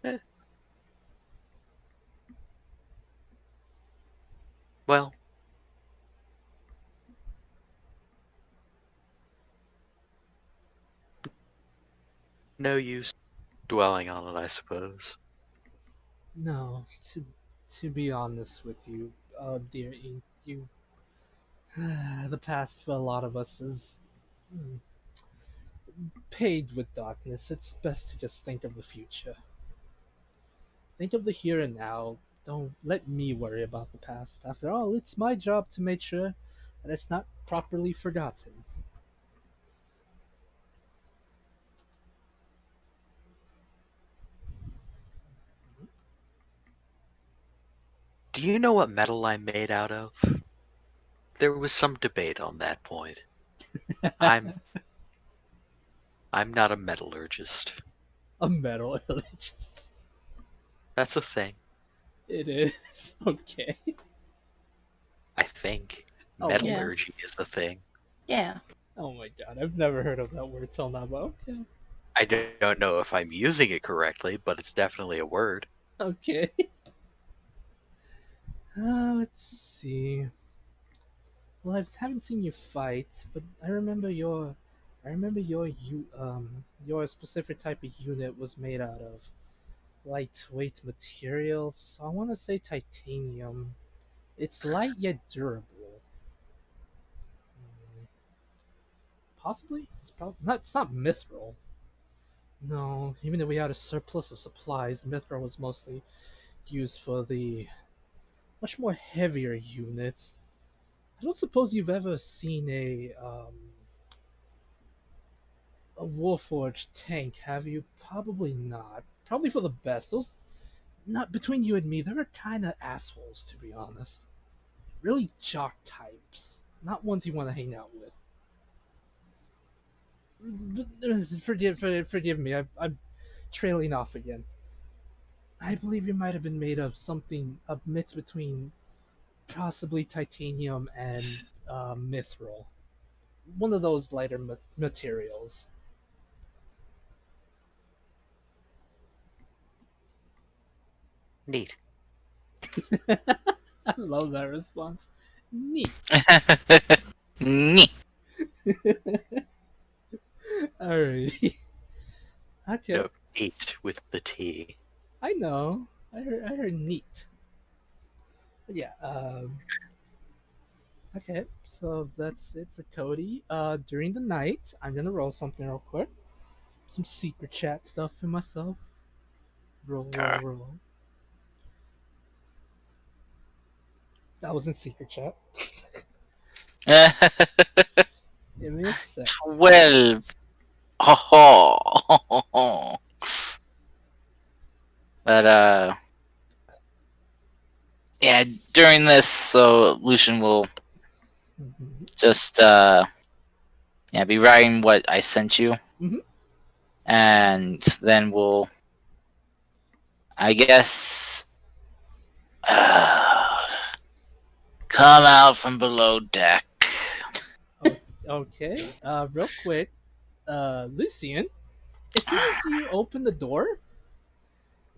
Eh, well, no use dwelling on it, I suppose. No, to be honest with you, dear Ink, you the past for a lot of us is mm, paved with darkness. It's best to just think of the future. Think of the here and now. Don't let me worry about the past. After all, it's my job to make sure that it's not properly forgotten. Do you know what metal I'm made out of? There was some debate on that point. I'm I'm not a metallurgist. A metallurgist. That's a thing. It is. Okay. I think Oh, Yeah. metallurgy is a thing. Yeah. oh my god, I've never heard of that word till now, but okay. I don't know if I'm using it correctly, but it's definitely a word. Okay. Let's see. Well, I haven't seen you fight, but I remember your specific type of unit was made out of lightweight materials. So I want to say titanium. It's light yet durable. Hmm, possibly. It's probably not. It's not mithril. No, even if we had a surplus of supplies, mithril was mostly used for the much more heavier units. I don't suppose you've ever seen a Warforged tank, have you? Probably not. Probably for the best. Those, not between you and me, they were kind of assholes, to be honest. Really jock types, not ones you want to hang out with. Forgive me. I'm trailing off again. I believe you might have been made of something a mix between possibly titanium and mithril. One of those lighter materials. Neat. I love that response. Neat. Nyeh. Alrighty. Okay. No, neat with the T. I know. I heard neat. But yeah, okay, so that's it for Cody. During the night, I'm gonna roll something real quick. Some secret chat stuff for myself. Roll, roll, roll. That was in secret chat. Give me a sec. 12. Oh. But yeah, during this, so Lucian will Mhm. just yeah, be writing what I sent you. Mhm. And then we'll, I guess, come out from below deck. Okay. Real quick, Lucian. As soon as you open the door,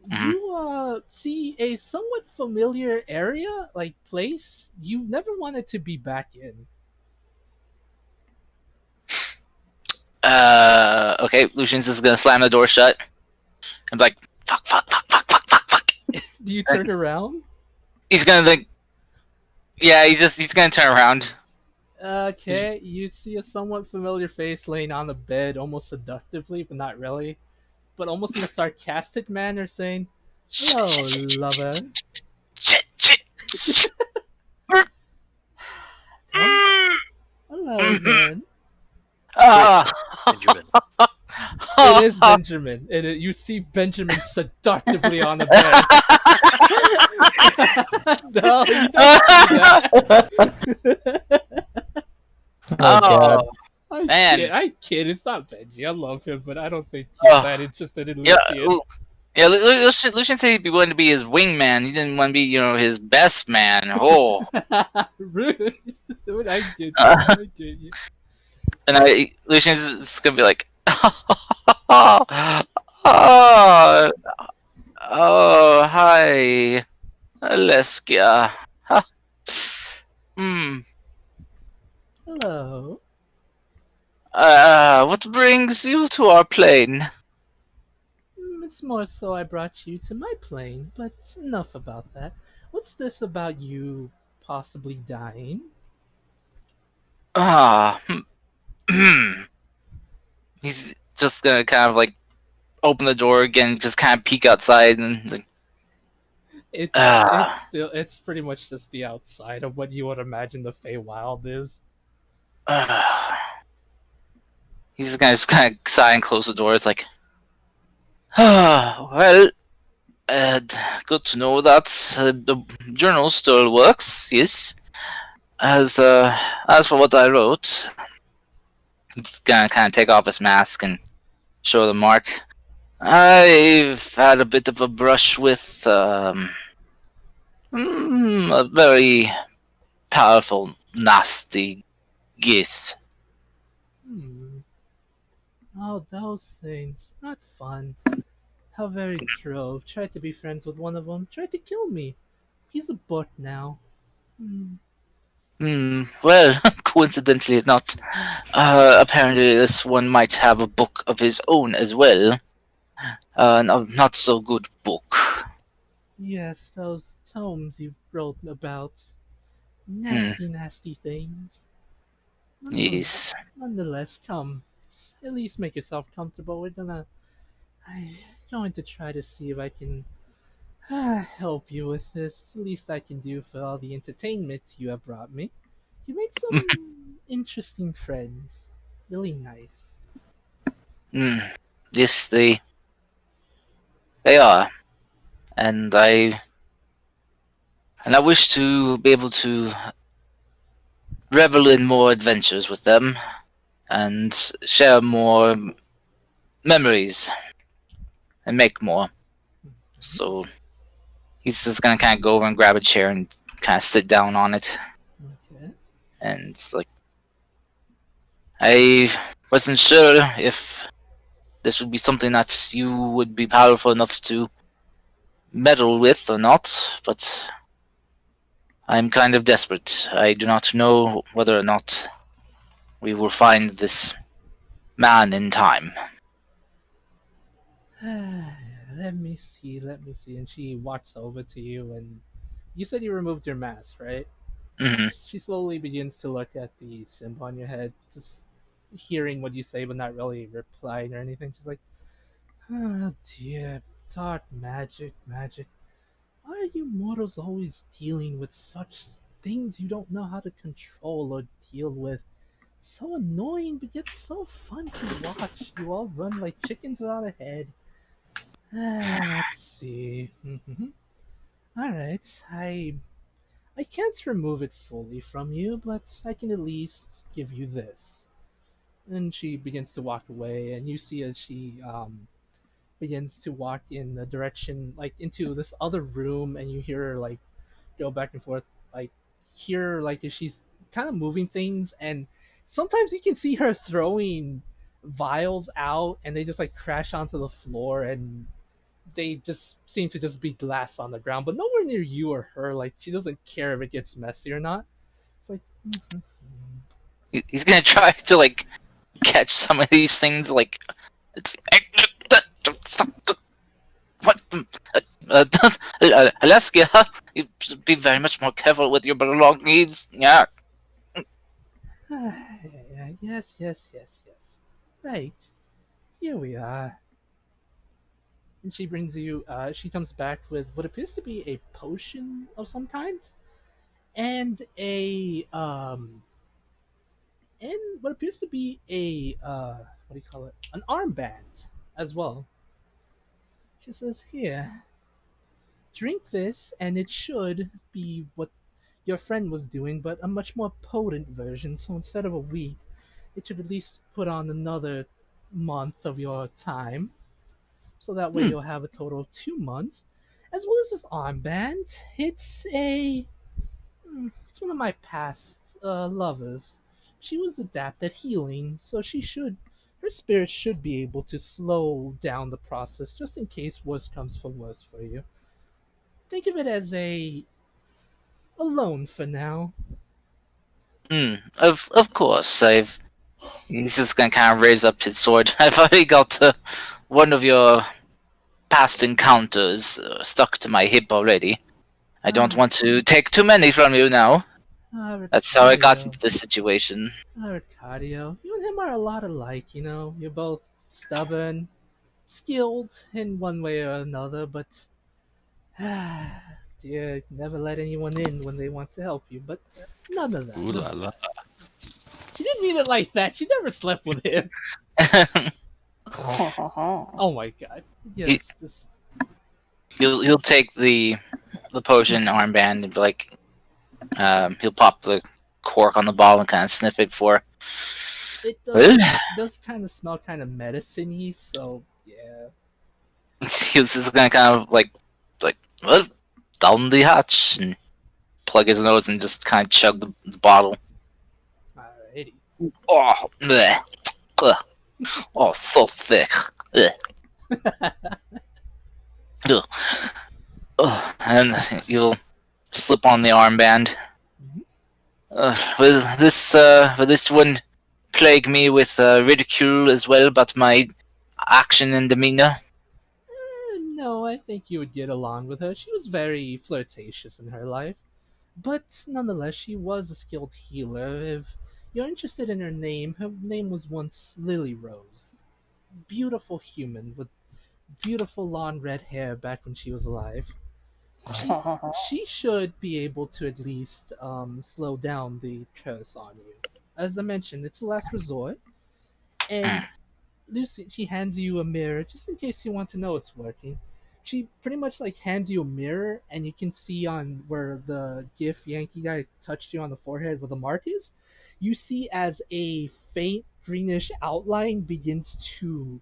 Mhm. you see a somewhat familiar area, like place you never wanted to be back in. Okay, Lucian's just gonna slam the door shut and be like, fuck, fuck, fuck, fuck, fuck, fuck, fuck. Do you turn around? He's gonna think, yeah, he's gonna turn around. Okay, you see a somewhat familiar face laying on the bed, almost seductively, but not really. But almost in a sarcastic manner, saying, "Hello, lover." Shit, shit. Oh, hello, then. Ah. Benjamin. It is Benjamin. You see Benjamin seductively on the bed. No, you don't see that. Oh god. Oh man. I kid. It's not Benji. I love him, but I don't think he's Oh. that interested in Yeah, Lucian. yeah. Lucian said he'd be willing to be his wingman. He didn't want to be, his best man. Oh, Rude. Dude, I get you. Uh. I get you. and Lucian's just gonna be like, oh, oh, oh, hi, Aleskia. Hmm. Hello. What brings you to our plane? It's it's more so I brought you to my plane, but enough about that. What's this about you possibly dying? Ah, he's just gonna kind of like open the door again, just kind of peek outside, and like, It's ah, still it's pretty much just the outside of what you would imagine the Feywild is. ah. He's just kind of sigh and close the door. It's like, ah, well, good to know that the journal still works. Yes. As for what I wrote, he's gonna kind of take off his mask and show the mark. I've had a bit of a brush with a very powerful, nasty Gith. Hmm. Oh, those things. Not fun. How very true. Tried to be friends with one of them. Tried to kill me. He's a butt now. Hmm. Well, coincidentally not. Apparently this one might have a book of his own as well. Not so good book. Yes, those tomes you wrote about. Hmm, Nasty, nasty things. Nonetheless, yes. nonetheless, come. At least make yourself comfortable. I'm going to try to see if I can help you with this. It's the least I can do for all the entertainment you have brought me. You made some interesting friends. Really nice. Hmm, yes, they are. And I wish to be able to revel in more adventures with them and share more memories and make more. Mhm. So he's just gonna kind of go over and grab a chair and kind of sit down on it. Okay. And it's like, I wasn't sure if this would be something that you would be powerful enough to meddle with or not, but I'm kind of desperate. I do not know whether or not we will find this man in time. Let me see, let me see. And she walks over to you, and you said you removed your mask, right? Hmm. She slowly begins to look at the symbol on your head, just hearing what you say, but not really replying or anything. She's like, oh dear, dark magic, magic. Why are you mortals always dealing with such things you don't know how to control or deal with? So annoying, but yet so fun to watch. You all run like chickens without a head. Let's see. Alright, I can't remove it fully from you, but I can at least give you this. And she begins to walk away, and you see as she begins to walk in the direction, like into this other room, and you hear her like go back and forth, like hear like as she's kind of moving things, and sometimes you can see her throwing vials out, and they just like crash onto the floor, and they just seem to just be glass on the ground, but nowhere near you or her. Like she doesn't care if it gets messy or not. It's like, He's gonna try to like catch some of these things. Like, it's, what? Alaska, you should be very much more careful with your belongings. Yeah. yes, yes, yes, yes. Right, here we are. And she brings you. She comes back with what appears to be a potion of some kind, and what appears to be a what do you call it? An armband as well. She says, "Here, drink this, and it should be what your friend was doing, but a much more potent version. So instead of a week, it should at least put on another month of your time. So that way Hmm. you'll have a total of 2 months. As well as this armband, it's one of my past lovers. She was adept at healing, so her spirit should be able to slow down the process just in case worse comes for worse for you. Think of it as a loan for now." Of course. He's just gonna kind of raise up his sword. I've already got one of your past encounters stuck to my hip already. I don't Ah, want to take too many from you now. That's how I got Ricardio. into this situation. Ricardio, you and him are a lot alike, you know? You're both stubborn, skilled in one way or another, but dear, never let anyone in when they want to help you. But none of that. Ooh None la of la. that. She didn't mean it like that. She never slept with him. Oh my god. He- Yes, this. he'll take the potion armband and be like, he'll pop the cork on the bottle and kind of sniff it for. It Well, does kind of smell kind of medicine-y, so yeah. he's just gonna kind of like well, down the hatch and plug his nose and just kind of chug the bottle. Alrighty. Oh, bleh. Ugh. Oh, so thick. Ugh. Ugh. Ugh. And you'll slip on the armband. Mhm. Will this one plague me with ridicule as well about my action and demeanor? No, I think you would get along with her. She was very flirtatious in her life. But nonetheless, she was a skilled healer. If you're interested in her name was once Lily Rose. Beautiful human with beautiful long red hair back when she was alive. She should be able to at least slow down the curse on you. As I mentioned, it's a last resort, and Lucy, she hands you a mirror just in case you want to know it's working. She pretty much like hands you a mirror, and you can see on where the GIF Yankee guy touched you on the forehead where the mark is. You see as a faint greenish outline begins to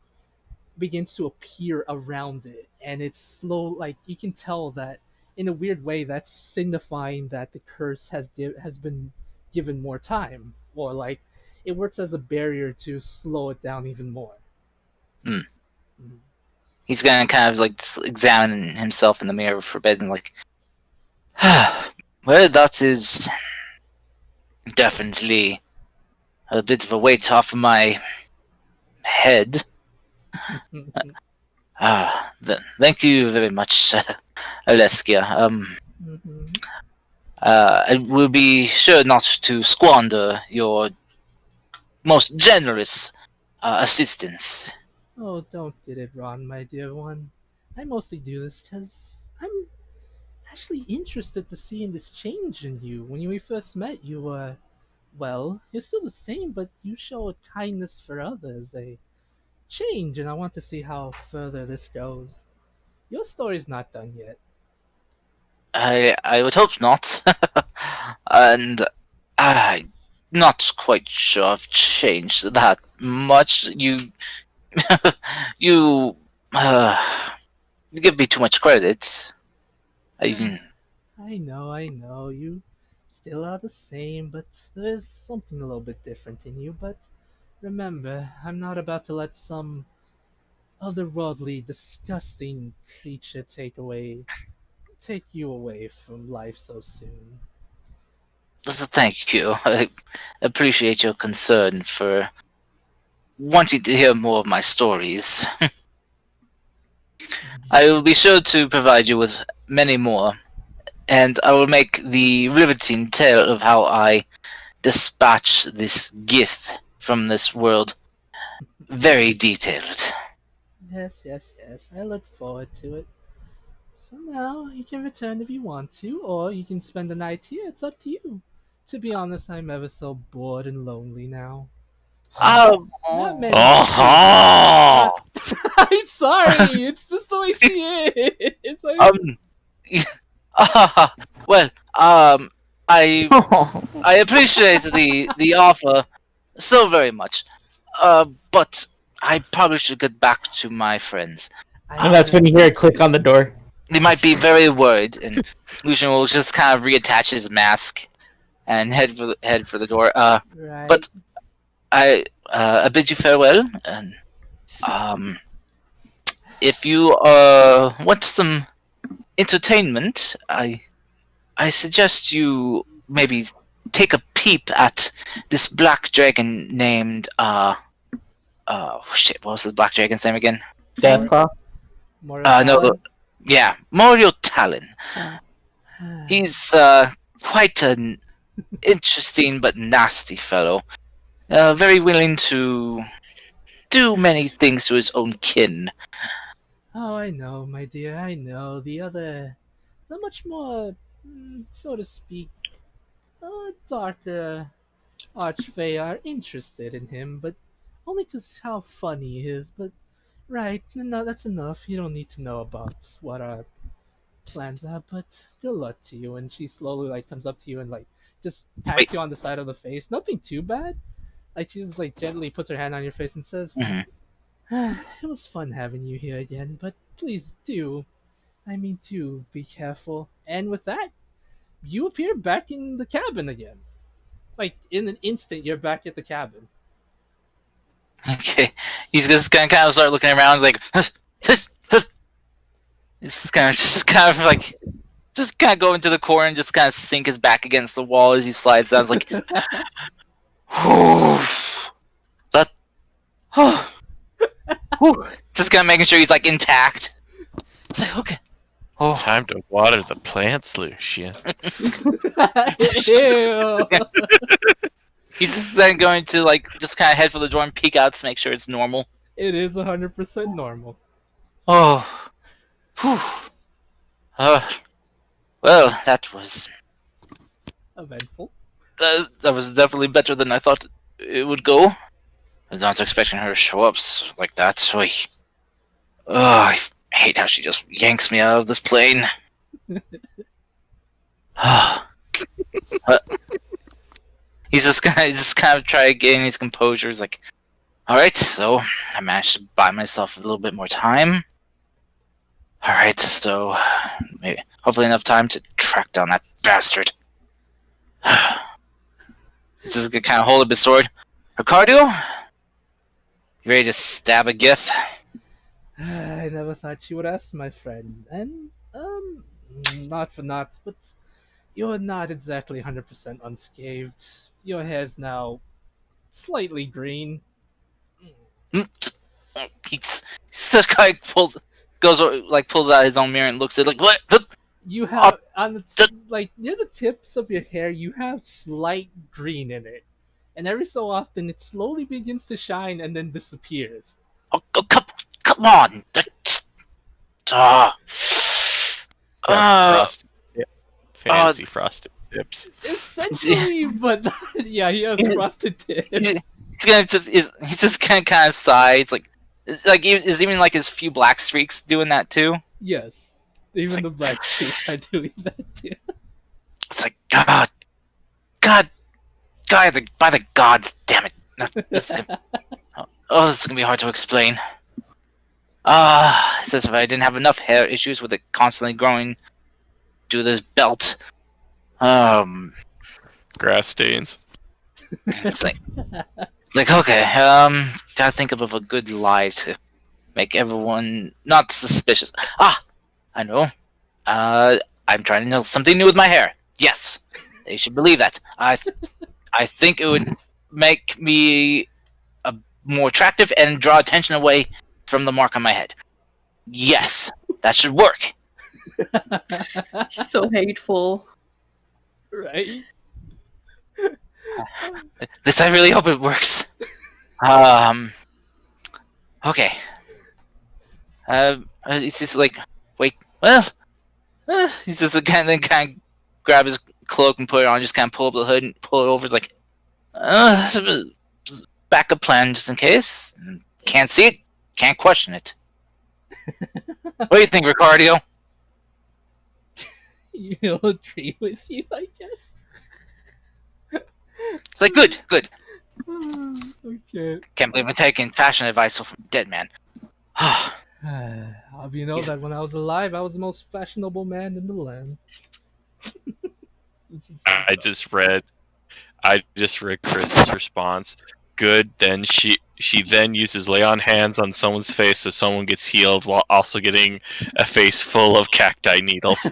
appear around it, and it's slow. Like you can tell that in a weird way, that's signifying that the curse has been given more time, or like it works as a barrier to slow it down even more. Hmm. Mhm. He's gonna kind of like examine himself in the mirror for a bit and like, well, that is definitely a bit of a weight off of my head. Thank you very much, Aleskia. Mhm. I will be sure not to squander your most generous assistance. Oh, don't get it wrong, my dear one. I mostly do this because I'm actually interested to see in this change in you. When we first met, you were, well, you're still the same, but you show a kindness for others, a change, and I want to see how further this goes. Your story's not done yet. I would hope not, and I'm not quite sure I've changed that much. You, uh, you give me too much credit. I, I know, you still are the same, but there is something a little bit different in you. But remember, I'm not about to let some otherworldly, disgusting creature take you away from life so soon. thank you. I appreciate your concern for wanting to hear more of my stories. I will be sure to provide you with many more, and I will make the riveting tale of how I dispatch this gift from this world very detailed. Yes, yes, yes. I look forward to it. So now you can return if you want to, or you can spend the night here. It's up to you. To be honest, I'm ever so bored and lonely now. Um, Not many people. Oh, Not. I'm sorry. It's just the way she is. um, well, I I appreciate the offer so very much. But I probably should get back to my friends. I And that's when you hear a click on the door. They might be very worried, and Lucian will just kind of reattach his mask and head for the door. Right. But I bid you farewell, and um, if you want some entertainment, I suggest you maybe take a peep at this black dragon named shit. What was this black dragon's name again? Deathclaw? Moral No, Talon? yeah, Mario Talon. He's quite an interesting but nasty fellow. Very willing to do many things to his own kin. Oh, I know, my dear, I know. The much more, so to speak, darker Archfey are interested in him, but only 'cause how funny he is. But right, no, that's enough. You don't need to know about what our plans are. But good luck to you. And she slowly like comes up to you and like just Wait. pats you on the side of the face. Nothing too bad. Like she just like gently puts her hand on your face and says, Mhm. "It was fun having you here again, but please do, do be careful." And with that, you appear back in the cabin again. Like in an instant, you're back at the cabin. Okay, he's just gonna kind of start looking around like. He's just kind of go into the corner and just kind of sink his back against the wall as he slides down. It's like, that, just kind of making sure he's like intact. It's like, okay. Oh, Time to water the plants, Lucian. Ew. he's then going to like just kind of head for the door and peek out to make sure it's normal. It is 100% normal. Oh, whew. Well, that was Eventful. that was definitely better than I thought it would go. I was not expecting her to show up like that. So I hate how she just yanks me out of this plane. He's just kind of try getting his composure. He's like, all right, so I managed to buy myself a little bit more time. All right, so maybe hopefully enough time to track down that bastard. He's just gonna kind of hold up his sword. Ricardo, you ready to stab a Gith? I never thought you would ask, my friend. And, not for naught, but you're not exactly 100% unscathed. Your hair's now slightly green. He's just kind of pulls out his own mirror and looks at it like what? You have, on the, like, near the tips of your hair, you have slight green in it. And every so often, it slowly begins to shine and then disappears. Oh, come on! Frosted tip. Fancy frosted tips. Essentially, but yeah, he has frosted tips. He's just kind of sighs it's like is even like his few black streaks doing that too. Yes, even like- the black streaks are doing that too. It's like God, by the gods, damn it! No, this is this is gonna be hard to explain. It says if I didn't have enough hair issues with it constantly growing due to this belt, Grass stains. it's like okay, gotta think of a good lie to make everyone not suspicious. I know. I'm trying to know something new with my hair. Yes, they should believe that. I think it would make me more attractive and draw attention away from the mark on my head. Yes, that should work. So hateful. Right? This I really hope it works. Okay. He's just like, wait. Well, he's just kind of grab his cloak and put it on, just kind of pull up the hood and pull it over. It's like, backup plan just in case. Can't see it, can't question it. What do you think, Ricardo? He'll agree with you, I guess. It's like, good. Okay. Can't believe I'm taking fashion advice from a dead man. How do you know that when I was alive, I was the most fashionable man in the land? I just read Chris's response. Good. Then she then uses lay on hands on someone's face so someone gets healed while also getting a face full of cacti needles.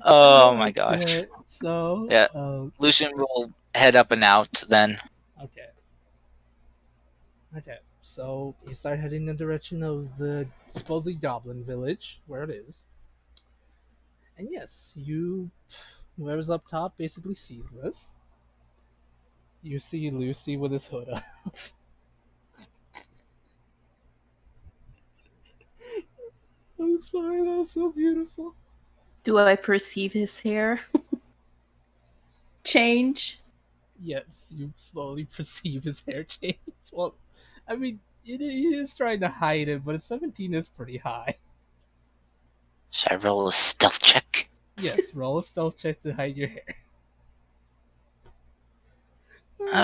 Oh my gosh. Okay, so Yeah. Lucian will head up and out then. Okay. So you start heading in the direction of the supposedly Goblin Village, where it is. And yes, whoever's up top basically sees this. You see Lucy with his hood up. I'm sorry, that's so beautiful. Do I perceive his hair change? Yes, you slowly perceive his hair change. Well, I mean, he is trying to hide it, but a 17 is pretty high. Should I roll a stealth check? Yes, roll a stealth check to hide your hair.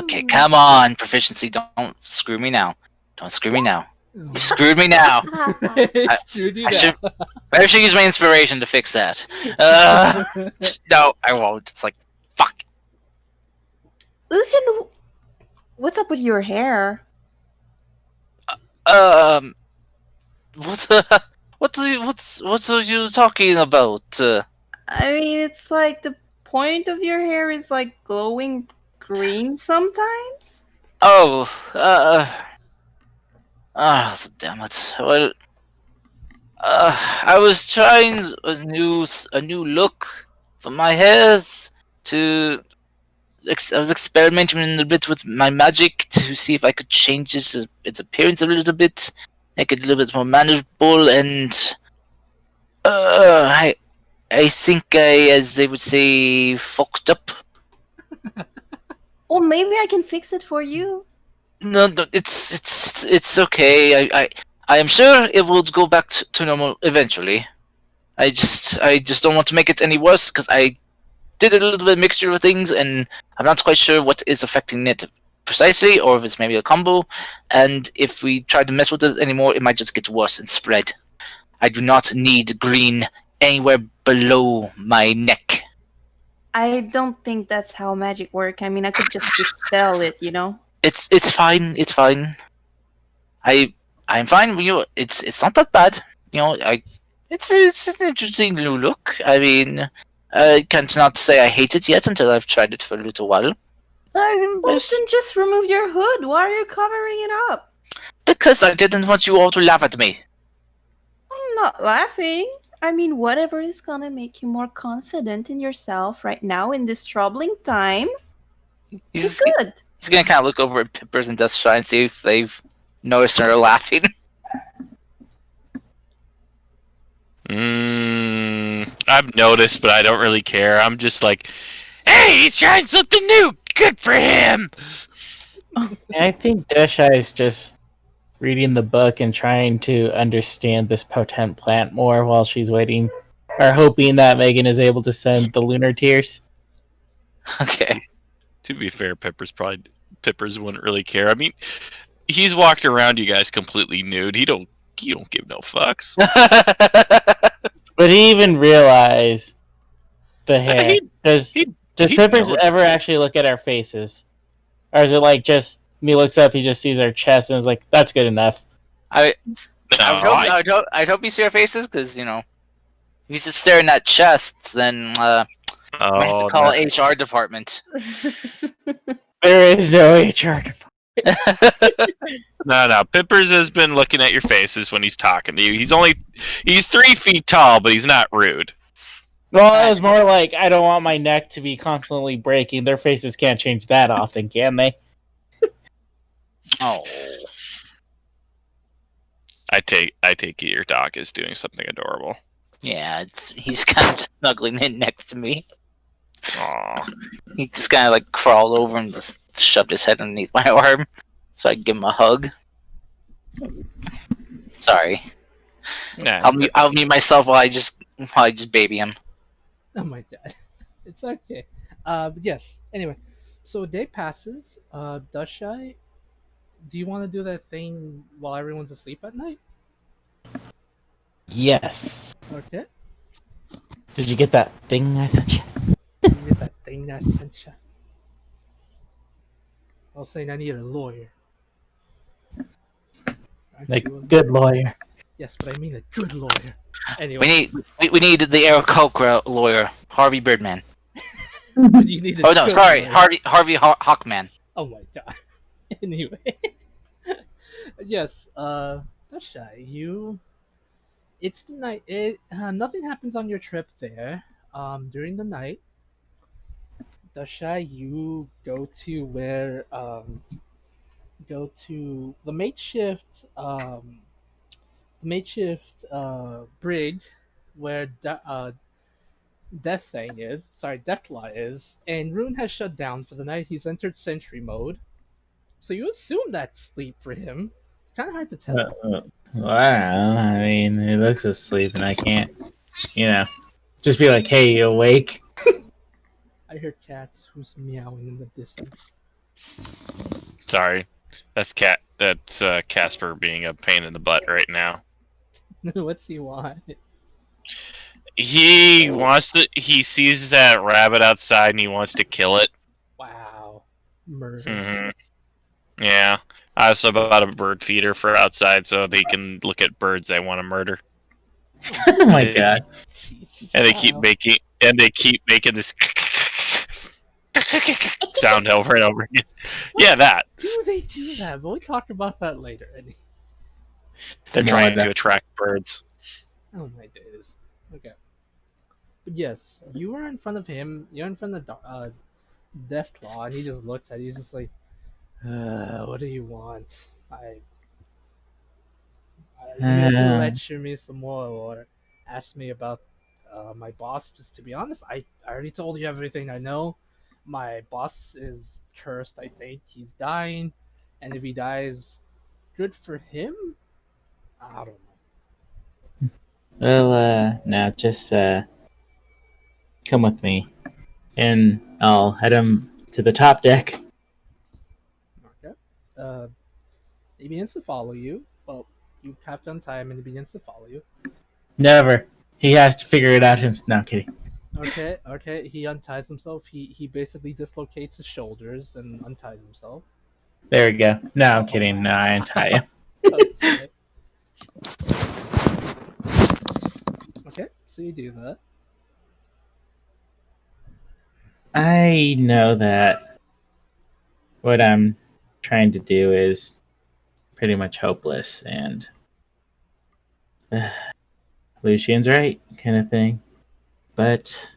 Okay, come on, proficiency. Don't screw me now. Don't screw me now. You screwed me now. It's true, I should. Maybe I should use my inspiration to fix that. No, I won't. It's like, fuck. Lucian, what's up with your hair? Um, what are you talking about? I mean, it's like the point of your hair is like glowing green sometimes. Oh, damn it. Well, I was trying a new look for my hairs to. I was experimenting a bit with my magic to see if I could change its appearance a little bit, make it a little bit more manageable, and I think I, as they would say, fucked up. Well, maybe I can fix it for you. No, it's okay. I am sure it will go back to normal eventually. I just don't want to make it any worse because I did a little bit of mixture of things, and I'm not quite sure what is affecting it precisely, or if it's maybe a combo. And if we try to mess with it anymore, it might just get worse and spread. I do not need green anywhere below my neck. I don't think that's how magic works. I mean, I could just dispel it, you know? It's fine. It's fine. I'm fine. You know, it's not that bad. You know, it's an interesting new look. I mean, I can't not say I hate it yet until I've tried it for a little while. Well, then just remove your hood. Why are you covering it up? Because I didn't want you all to laugh at me. I'm not laughing. I mean, whatever is gonna make you more confident in yourself right now in this troubling time is good. He's gonna kind of look over at Pippers and Dustshine and see if they've noticed her laughing. I've noticed, but I don't really care. I'm just like, hey, he's trying something new. Good for him. I think Dusha is just reading the book and trying to understand this potent plant more while she's waiting, or hoping that Megan is able to send the lunar tears. Okay. To be fair, Pippers wouldn't really care. I mean, he's walked around you guys completely nude. He don't give no fucks. But he even realized the hair. Does Pippers know. ever actually look at our faces? Or is it like just when he looks up, he just sees our chest and is like, that's good enough? I hope you see our faces, because, you know, if he's just staring at chests, then might have to call HR department. There is no HR department. No. Pippers has been looking at your faces when he's talking to you. He's 3 feet tall, but he's not rude. Well, it was more like, I don't want my neck to be constantly breaking. Their faces can't change that often, can they? Oh. I take it your dog is doing something adorable. Yeah, he's kind of just snuggling in next to me. Aww. He just kind of like crawled over and just shoved his head underneath my arm so I could give him a hug. Sorry. Nah, I'll mute myself while I just baby him. Oh my god. It's okay. But yes. Anyway, so a day passes. Dushy, do you want to do that thing while everyone's asleep at night? Yes. Okay. Did you get that thing I sent you? You did that thing I sent you. I was saying I need a lawyer. Aren't Like, you a- good lawyer. Yes, but I mean a good lawyer. Anyway, We need the Aarakocra lawyer, Harvey Birdman. but you need a Oh no, good sorry, lawyer. Harvey Hawkman. Oh my god. Anyway. Yes, Dasha, it's the night. Nothing happens on your trip there. During the night, Dasha, you go to the makeshift brig where Deathlaw is, and Rune has shut down for the night. He's entered sentry mode, so you assume that's sleep for him. It's kind of hard to tell. Well, I don't know. I mean, he looks asleep, and I can't, just be like, "Hey, you awake?" I hear cats who's meowing in the distance. Sorry, that's Casper being a pain in the butt right now. What's he want? He wants to. He sees that rabbit outside and he wants to kill it. Wow, murder. Yeah, I also bought a bird feeder for outside so they can look at birds they want to murder. Oh my god! Jesus, And they keep making this sound over and over again. Yeah, that. Do they do that? But we'll talk about that later. They're More trying of to that. attract birds. Oh my days. Okay. But yes, you are in front of him. You're in front of Deathclaw, and he just looks at you. He's just like, "What do you want? You have to Uh, lecture me some more, or ask me about my boss." Just to be honest, I already told you everything I know. My boss is cursed. I think he's dying, and if he dies, good for him. I don't know. well, now just come with me, and I'll head him to the top deck. Okay. Uh, he begins to follow you. Well, you have to untie him, and he begins to follow you. Never. He has to figure it out himself. No, I'm kidding. Okay. He unties himself. He basically dislocates his shoulders and unties himself. There we go. No, I'm kidding. No, I untie him. Okay. Okay. So you do that. I know that what I'm trying to do is pretty much hopeless, and Lucian's right, kind of thing. But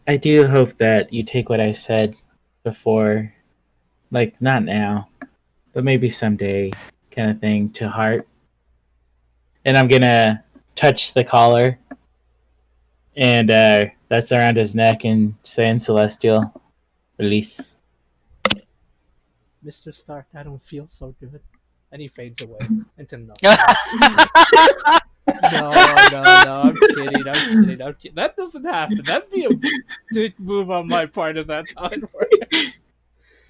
I do hope that you take what I said before, like, not now, but maybe someday, kind of thing, to heart. And I'm gonna touch the collar, and that's around his neck, and say in Celestial, release. Mr. Stark, I don't feel so good. And he fades away into nothingness. No, I'm kidding. That doesn't happen. That'd be a dick move on my part if that's how it works.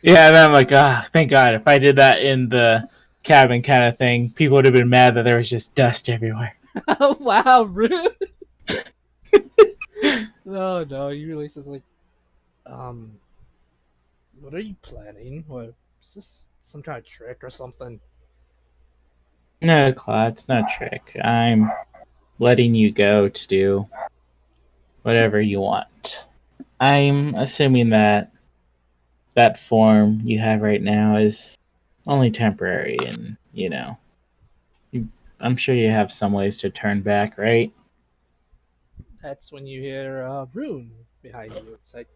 Yeah, and I'm like, thank God. If I did that in the cabin kind of thing, people would have been mad that there was just dust everywhere. Wow, rude. No, he really says like, um, what are you planning? What is this some kind of trick or something? No, Claude, it's not a trick. I'm letting you go to do whatever you want. I'm assuming that that form you have right now is only temporary, and I'm sure you have some ways to turn back, right? That's when you hear Rune behind you. It's like,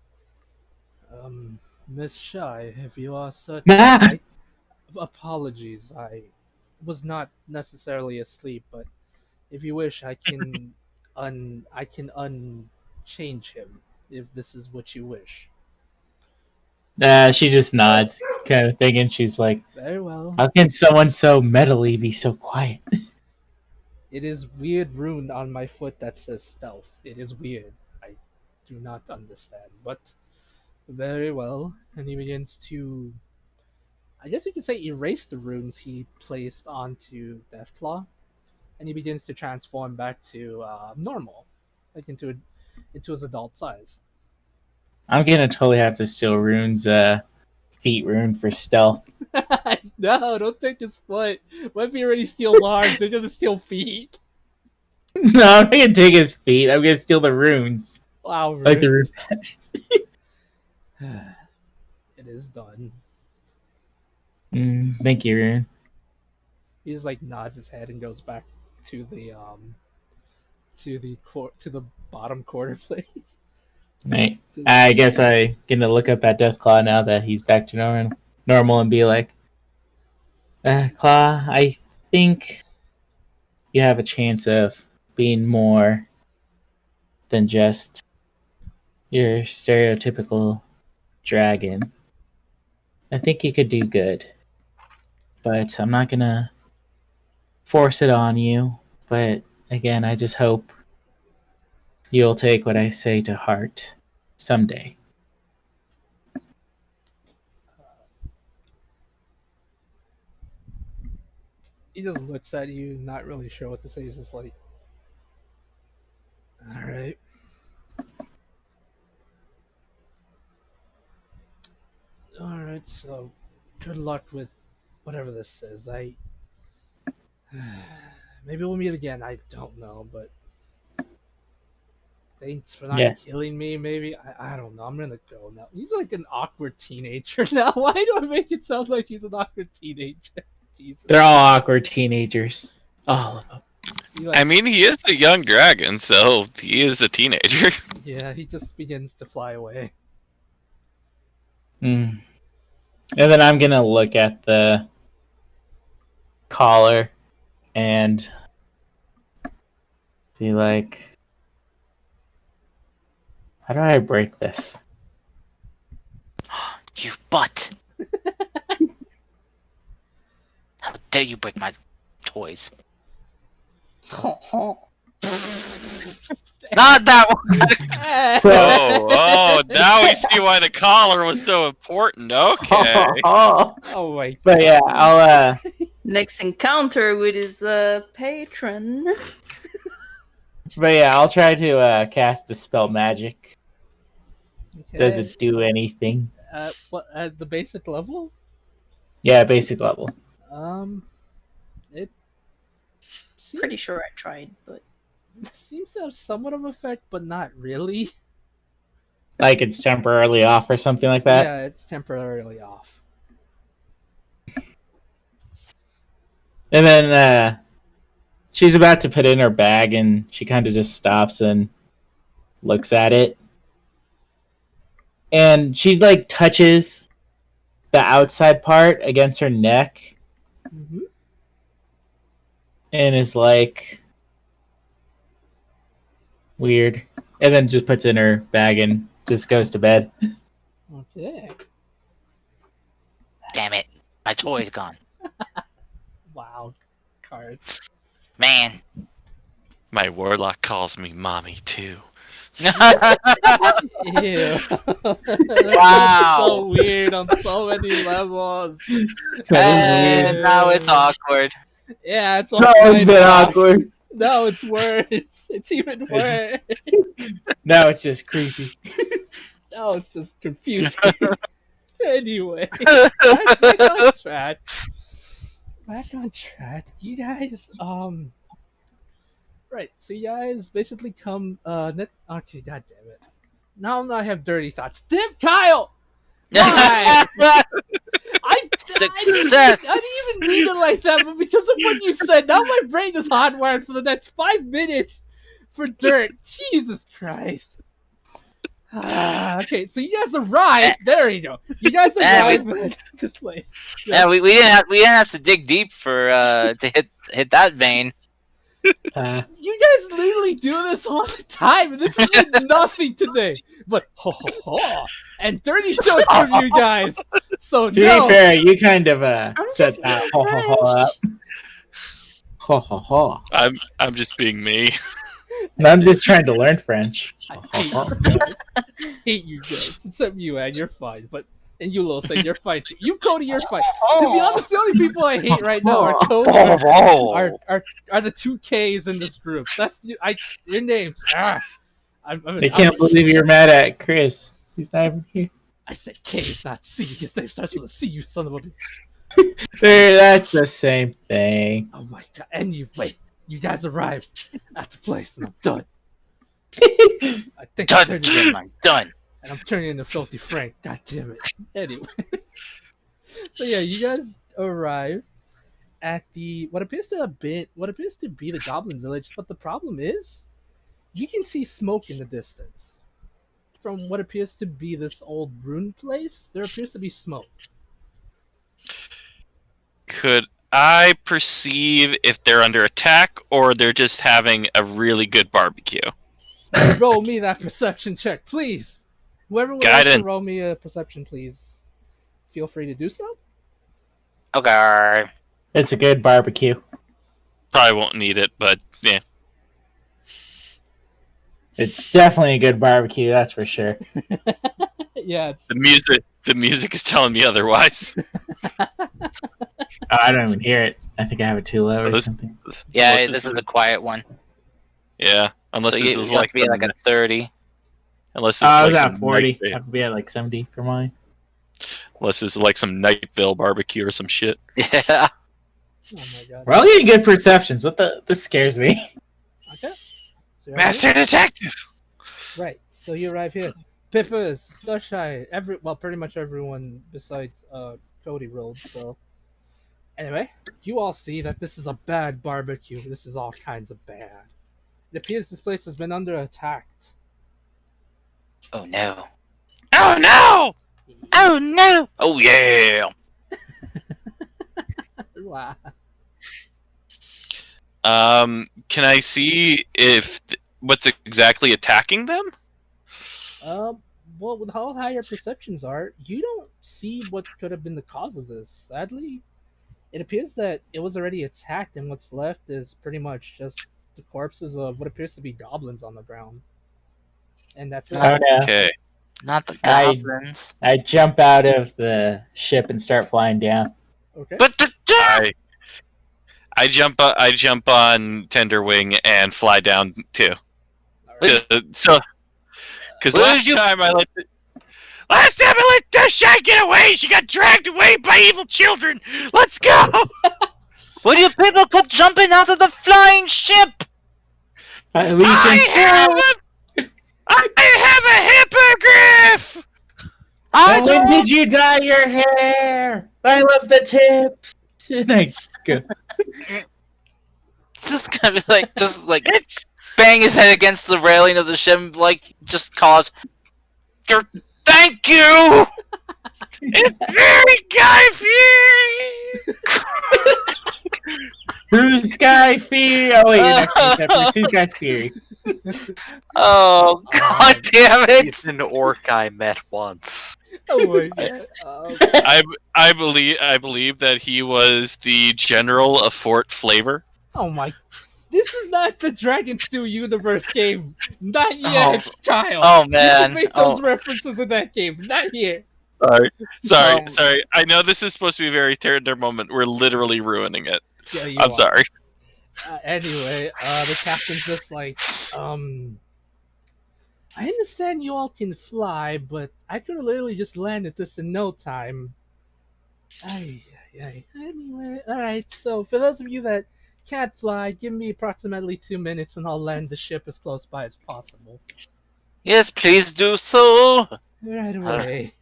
Miss Shy, if you are certain, Ah! I apologies. I was not necessarily asleep, but if you wish, I can unchange him if this is what you wish. She just nods, kind of thing, and she's like, Very well. "How can someone so metally be so quiet?" It is weird rune on my foot that says stealth. It is weird. I do not understand, but very well. And he begins to, I guess you could say, erase the runes he placed onto Deathclaw, and he begins to transform back to normal, like into his adult size. I'm gonna totally have to steal Rune's feet rune for stealth. No, don't take his foot. What if he already steals arms? They're gonna steal feet. No, I'm not gonna take his feet. I'm gonna steal the runes, Wow, like the rude. rune. It is done. Thank you, Rune. He just like nods his head and goes back to the to the bottom quarter plate. Right. I guess I gonna look up at Deathclaw now that he's back to normal and be like, Claw, I think you have a chance of being more than just your stereotypical dragon. I think you could do good, but I'm not gonna force it on you. But again, I just hope you'll take what I say to heart someday. He just looks at you, not really sure what to say. He's just like, all right. All right, so good luck with whatever this is. Maybe we'll meet again. I don't know, but thanks for not Yeah, killing me. Maybe I don't know. I'm gonna go now. He's like an awkward teenager now. Why do I make it sound like he's an awkward teenager? Jesus. they're all awkward teenagers, all of them. He, I mean, he is a young dragon, so he is a teenager. yeah, he just begins to fly away. Mm. And then I'm gonna look at the collar and be like, how do I break this? You butt! How dare you break my toys? Not that one! So, Oh, now we see why the collar was so important. Okay. Oh my! but yeah, I'll Next encounter with his patron. I'll try to cast Dispel Magic. Okay. Does it do anything? What at the basic level? Yeah, basic level. It seems, Pretty sure I tried, but it seems to have somewhat of effect, but not really. Like it's temporarily off or something like that. Yeah, it's temporarily off. And then she's about to put it in her bag, and she kind of just stops and looks at it. And she like touches the outside part against her neck, Mm-hmm. and is like weird. And then just puts it in her bag and just goes to bed. Okay. Damn it. My toy's gone. Wow. Cards. Man. My warlock calls me mommy too. Ew. That's Wow. so weird on so many levels. And now it's awkward. Yeah, it's It's all always kind been of awkward. No, it's worse. It's even worse. Now it's just creepy. No, it's just confusing. Anyway, back on track. Back on track. You guys, right. So you guys basically come, okay, god damn it. Now I have dirty thoughts. Damn, Kyle! Why? Success! I didn't even read it like that, but because of what you said, now my brain is hardwired for the next 5 minutes for dirt. Jesus Christ. Okay, so you guys arrived. There you go. You guys arrived at this place. Yeah, we didn't have to dig deep for to hit that vein. You guys literally do this all the time, and this is like nothing today. But ho ho ho, and dirty jokes from you guys. So To no. be fair, you kind of set just that being ho ho ho up. Ho ho ho. I'm just being me. And I'm just trying to learn French. I hate you guys. Hate you guys. Except you, Anne, you're fine. But and you, Lilson, you're fine too. You, Cody, you're fine. To be honest, the only people I hate right now are Cody, are the two Ks in this group. That's your names. I can't believe you're mad at Chris. He's not even here. I said K's, not C. His name starts with a C. You son of a bitch. That's the same thing. Oh my god! Anyway, you guys arrived at the place, and I'm done. I think I'm done. and I'm turning into Filthy Frank. God damn it. Anyway. So yeah, you guys arrive at the what appears to be the Goblin Village, but the problem is you can see smoke in the distance. From what appears to be this old ruin place, there appears to be smoke. Could I perceive if they're under attack or they're just having a really good barbecue? Roll me that perception check, please. Whoever would like to Guidance. roll me a perception, please, feel free to do so. Okay. It's a good barbecue. Probably won't need it, but yeah. It's definitely a good barbecue, that's for sure. Yeah, it's The music is telling me otherwise. Oh, I don't even hear it. I think I have it too low or This- something. Yeah, unless this is a quiet one. Yeah, unless So this you is have like to be like a 30. unless Oh, this is I was like at some 40. Night- I could be at like 70 for mine. unless this is like some Nightville barbecue or some shit. Yeah. oh my god. We're all getting good perceptions. This scares me. Okay. So you're Master Detective. right. So you arrive here. Pippers, Dushai, pretty much everyone besides Cody rolled. So anyway, you all see that this is a bad barbecue. This is all kinds of bad. It appears this place has been under attack. Oh no. Oh no! Oh no. Oh yeah. Wow. Can I see if what's exactly attacking them? Well, with how high your perceptions are, you don't see what could have been the cause of this. Sadly, it appears that it was already attacked, and what's left is pretty much just the corpses of what appears to be goblins on the ground. And that's it. Oh no. Okay. Not the I- goblins. I jump out of the ship and start flying down. Okay. But I jump on Tenderwing and fly down too. All right. So, because Where last did you- time I let Dushai get away. She got dragged away by evil children. Let's go. will you people quit jumping out of the flying ship? We I have a hippogriff. I And when don't. did you dye your hair? I love the tips. And I go, Just gonna be like, just like It's bang his head against the railing of the ship, and, like just call it. Thank you. very Guy Fieri. Who's Guy Fieri? Oh wait, you're next to Peppers. Who's Guy Fieri? Oh god damn He's it! an orc I met once. Oh my god. I believe that he was the general of Fort Flavor. Oh my. This is not the Dragon Stew universe game. Not yet, Kyle. Oh You man! can make those references in that game. Not yet. Sorry. I know this is supposed to be a very tender moment. We're literally ruining it. Yeah, you I'm are. sorry. Anyway, the captain's just like, I understand you all can fly, but I could have literally just landed this in no time. Anyway, alright, so for those of you that can't fly, give me approximately 2 minutes and I'll land the ship as close by as possible. Yes, please do so. Right away.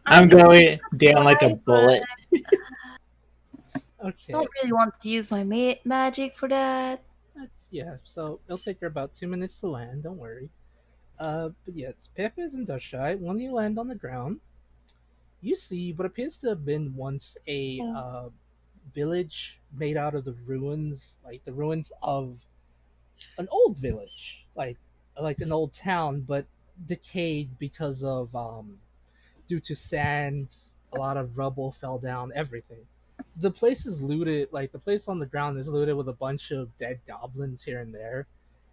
I'm going down like a bullet. Okay. Don't really want to use my magic for that. Yeah, so it'll take her about 2 minutes to land, don't worry. But yeah, it's Peppers and Dushai. When you land on the ground, you see what appears to have been once a village made out of the ruins, like the ruins of an old village, like an old town, but decayed because of due to sand. A lot of rubble fell down. Everything. The place is looted. Like the place on the ground is looted with a bunch of dead goblins here and there,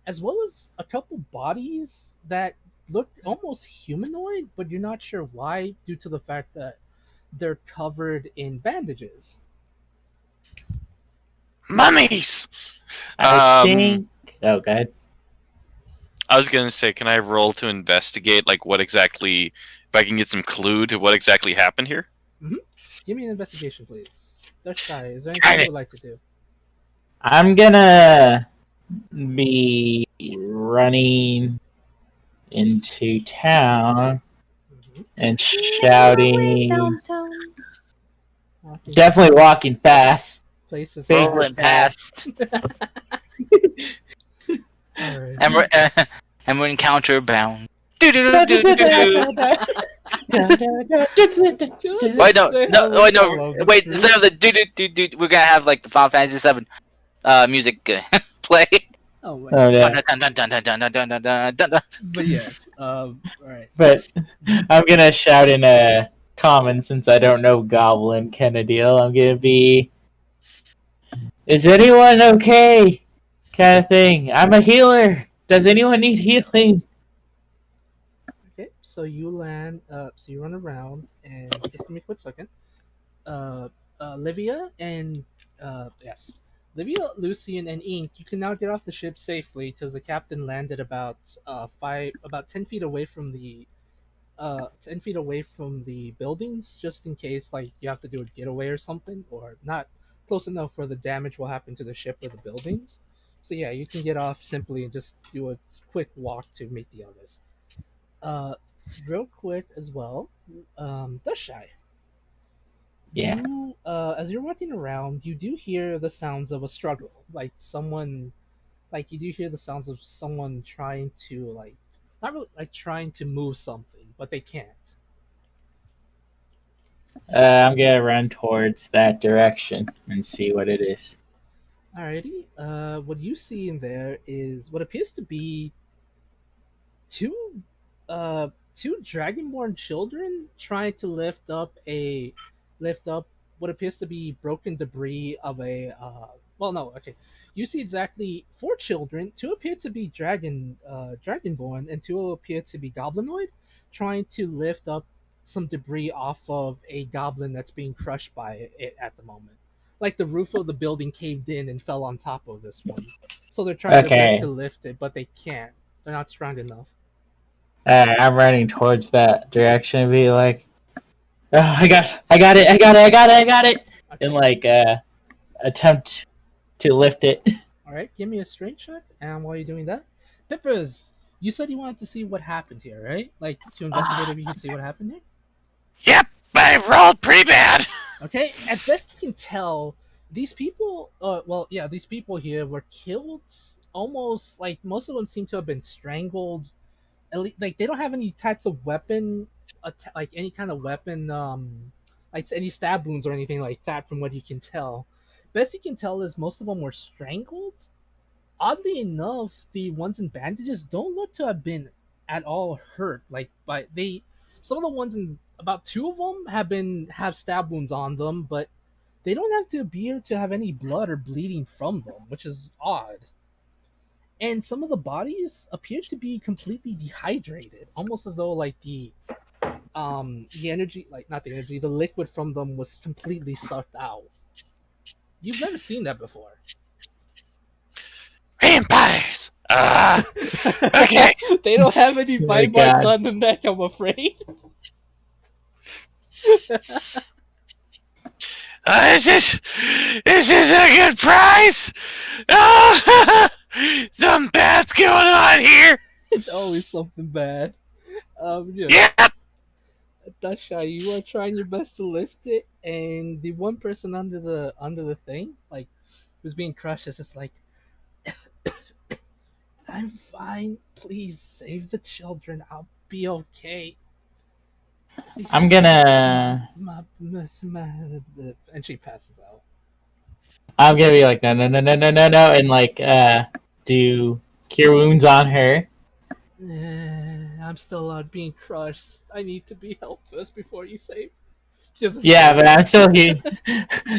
as well as a couple bodies that look almost humanoid, but you're not sure why, due to the fact that they're covered in bandages. Mummies. I Um, think. Oh god. I was gonna say, can I roll to investigate, like what exactly, if I can get some clue to what exactly happened here? Give me an investigation, please. Dutch guy, is there anything you would like to do? I'm gonna be running into town Mhm. and Way shouting. downtown. walking Definitely walking fast. places. Things Rolling fast. past, All right. and we're and we're encounter bound. Do-do-do-do-do-do. Wait, Just no, say no, how much wait, I no, love this wait. group. Instead of the do, we're gonna have like the Final Fantasy VII music play. Oh my Oh god. yeah. Dun, dun, dun, dun, dun, dun, dun, dun, dun, dun, dun. But yes. All right. But I'm gonna shout in a common since I don't know Goblin kind of deal. I'm gonna be, is anyone okay? Kind of thing. I'm a healer. Does anyone need healing? Okay. So you land. So you run around, and just give me a quick second. Uh, Livia and yes, Livia, Lucian, and Ink. You can now get off the ship safely because the captain landed about 10 feet away from the 10 feet away from the buildings, just in case like you have to do a getaway or something, or not close enough where the damage will happen to the ship or the buildings. So yeah, you can get off simply and just do a quick walk to meet the others. Uh, Real quick as well, Dushai, Yeah. you as you're walking around, you do hear the sounds of a struggle, like someone, like you do hear the sounds of someone trying to like, not really like trying to move something, but they can't. I'm gonna run towards that direction and see what it is. Alrighty. What you see in there is what appears to be two, two dragonborn children trying to lift up what appears to be broken debris of a. Well, no. Okay, you see exactly four children. Two appear to be dragonborn, and two appear to be goblinoid, trying to lift up some debris off of a goblin that's being crushed by it at the moment. Like the roof of the building caved in and fell on top of this one. So they're trying their best Okay. to lift it, but they can't. They're not strong enough. I'm running towards that direction and be like, oh, I got it, I got it, and Okay. like attempt to lift it. All right. Give me a strength check. And while you're doing that, Pippers, you said you wanted to see what happened here, right? Like to investigate if you could see what happened here. Yep, I rolled pretty bad. Okay. At best you can tell, these people. Well, yeah, these people here were killed. Almost like most of them seem to have been strangled. At least, like they don't have any types of weapon, like any kind of weapon, like any stab wounds or anything like that. From what you can tell, best you can tell is most of them were strangled. Oddly enough, the ones in bandages don't look to have been at all hurt. Like, by they, some of the ones in about two of them have stab wounds on them, but they don't have to appear to have any blood or bleeding from them, which is odd. And some of the bodies appear to be completely dehydrated, almost as though like the energy, like not the energy, the liquid from them was completely sucked out. You've never seen that before. Vampires. Okay. They don't have any Oh my bite marks God. on the neck, I'm afraid. This is a good price. Oh, some bad's going on here. It's always something bad. Yeah. Yep. Dasha, you are trying your best to lift it, and the one person under the thing, like who's being crushed, is just like, "I'm fine. Please save the children. I'll be okay." Please. I'm gonna And she passes out. be like, no, no, no, no, no, no, no, and like do cure wounds on her. I'm still being crushed. I need to be helped first before you save. She doesn't Yeah, say but that. I'm still here.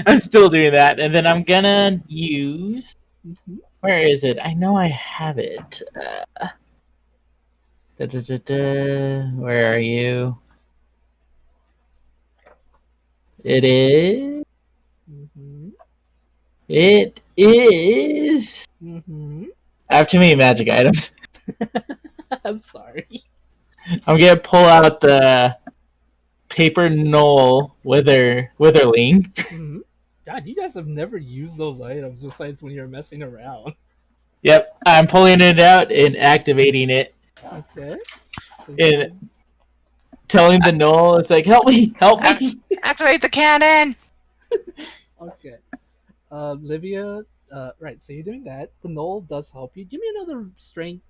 I'm still doing that, and then I'm gonna use. Mhm. Where is it? I know I have it. Where are you? It is. Mhm. It is. Mhm. I have too many magic items. I'm sorry. I'm gonna pull out the paper knoll witherling. Mhm. God, you guys have never used those items besides when you're messing around. Yep, I'm pulling it out and activating it, Okay. So and telling the knoll, it's like, help me, help me. Activate the cannon. Okay. Livia, right, so you're doing that. The knoll does help you. Give me another strength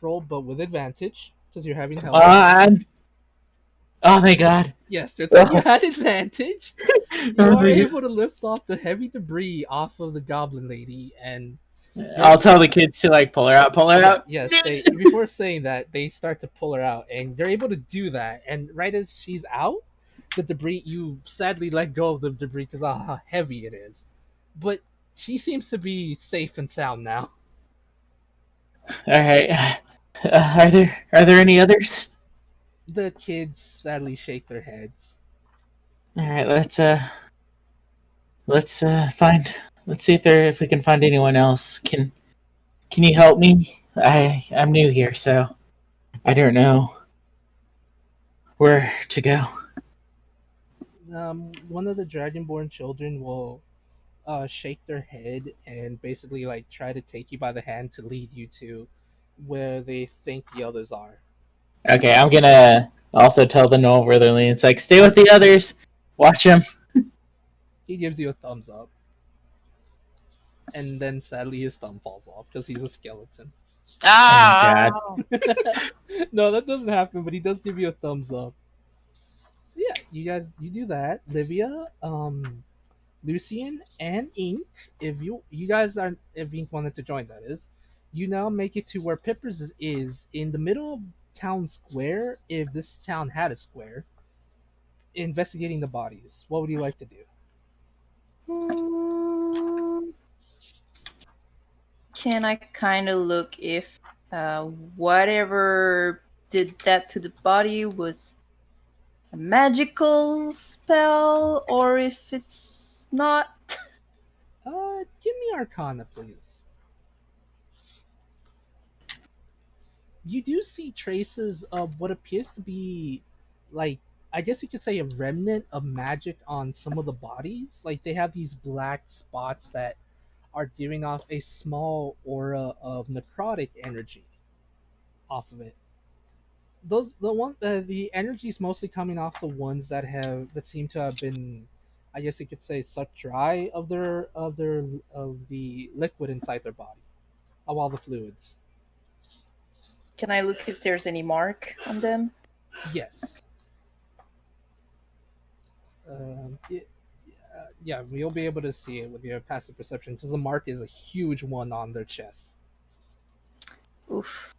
roll, but with advantage, because you're having help. I'm, oh my god. Yes, turns out you Oh, had advantage. You oh are my god. able to lift off the heavy debris off of the goblin lady, and you're I'll able to. tell the kids to like pull her out, pull her Yeah, out. yes. They before saying that they start to pull her out, and they're able to do that. And right as she's out, the debris you sadly let go of the debris because of how heavy it is, but she seems to be safe and sound now. All right. Are there any others? The kids sadly shake their heads. All right. Find. Let's see if we can find anyone else. Can you help me? I'm new here, so I don't know where to go. One of the dragonborn children will shake their head and basically like try to take you by the hand to lead you to where they think the others are. Okay, I'm gonna also tell the Noel Brotherly. It's like stay with the others. Watch them. He gives you a thumbs up, and then sadly his thumb falls off because he's a skeleton. Oh Ah! god. No, that doesn't happen, but he does give you a thumbs up. So yeah, you do that. Livia, Lucian, and Ink. If you guys are if Ink wanted to join, that is, you now make it to where Pippers is in the middle of town square. If this town had a square, investigating the bodies. What would you like to do? Hmm, can I kind of look if whatever did that to the body was a magical spell or if it's not? Give me Arcana, please. You do see traces of what appears to be, like, I guess you could say a remnant of magic on some of the bodies. Like, they have these black spots that are giving off a small aura of necrotic energy off of it. The energy is mostly coming off the ones that seem to have been, I guess you could say, sucked dry of the liquid inside their body, of all the fluids. Can I look if there's any mark on them? Yes. Yeah, yeah, you'll be able to see it with your passive perception because the mark is a huge one on their chest. Oof.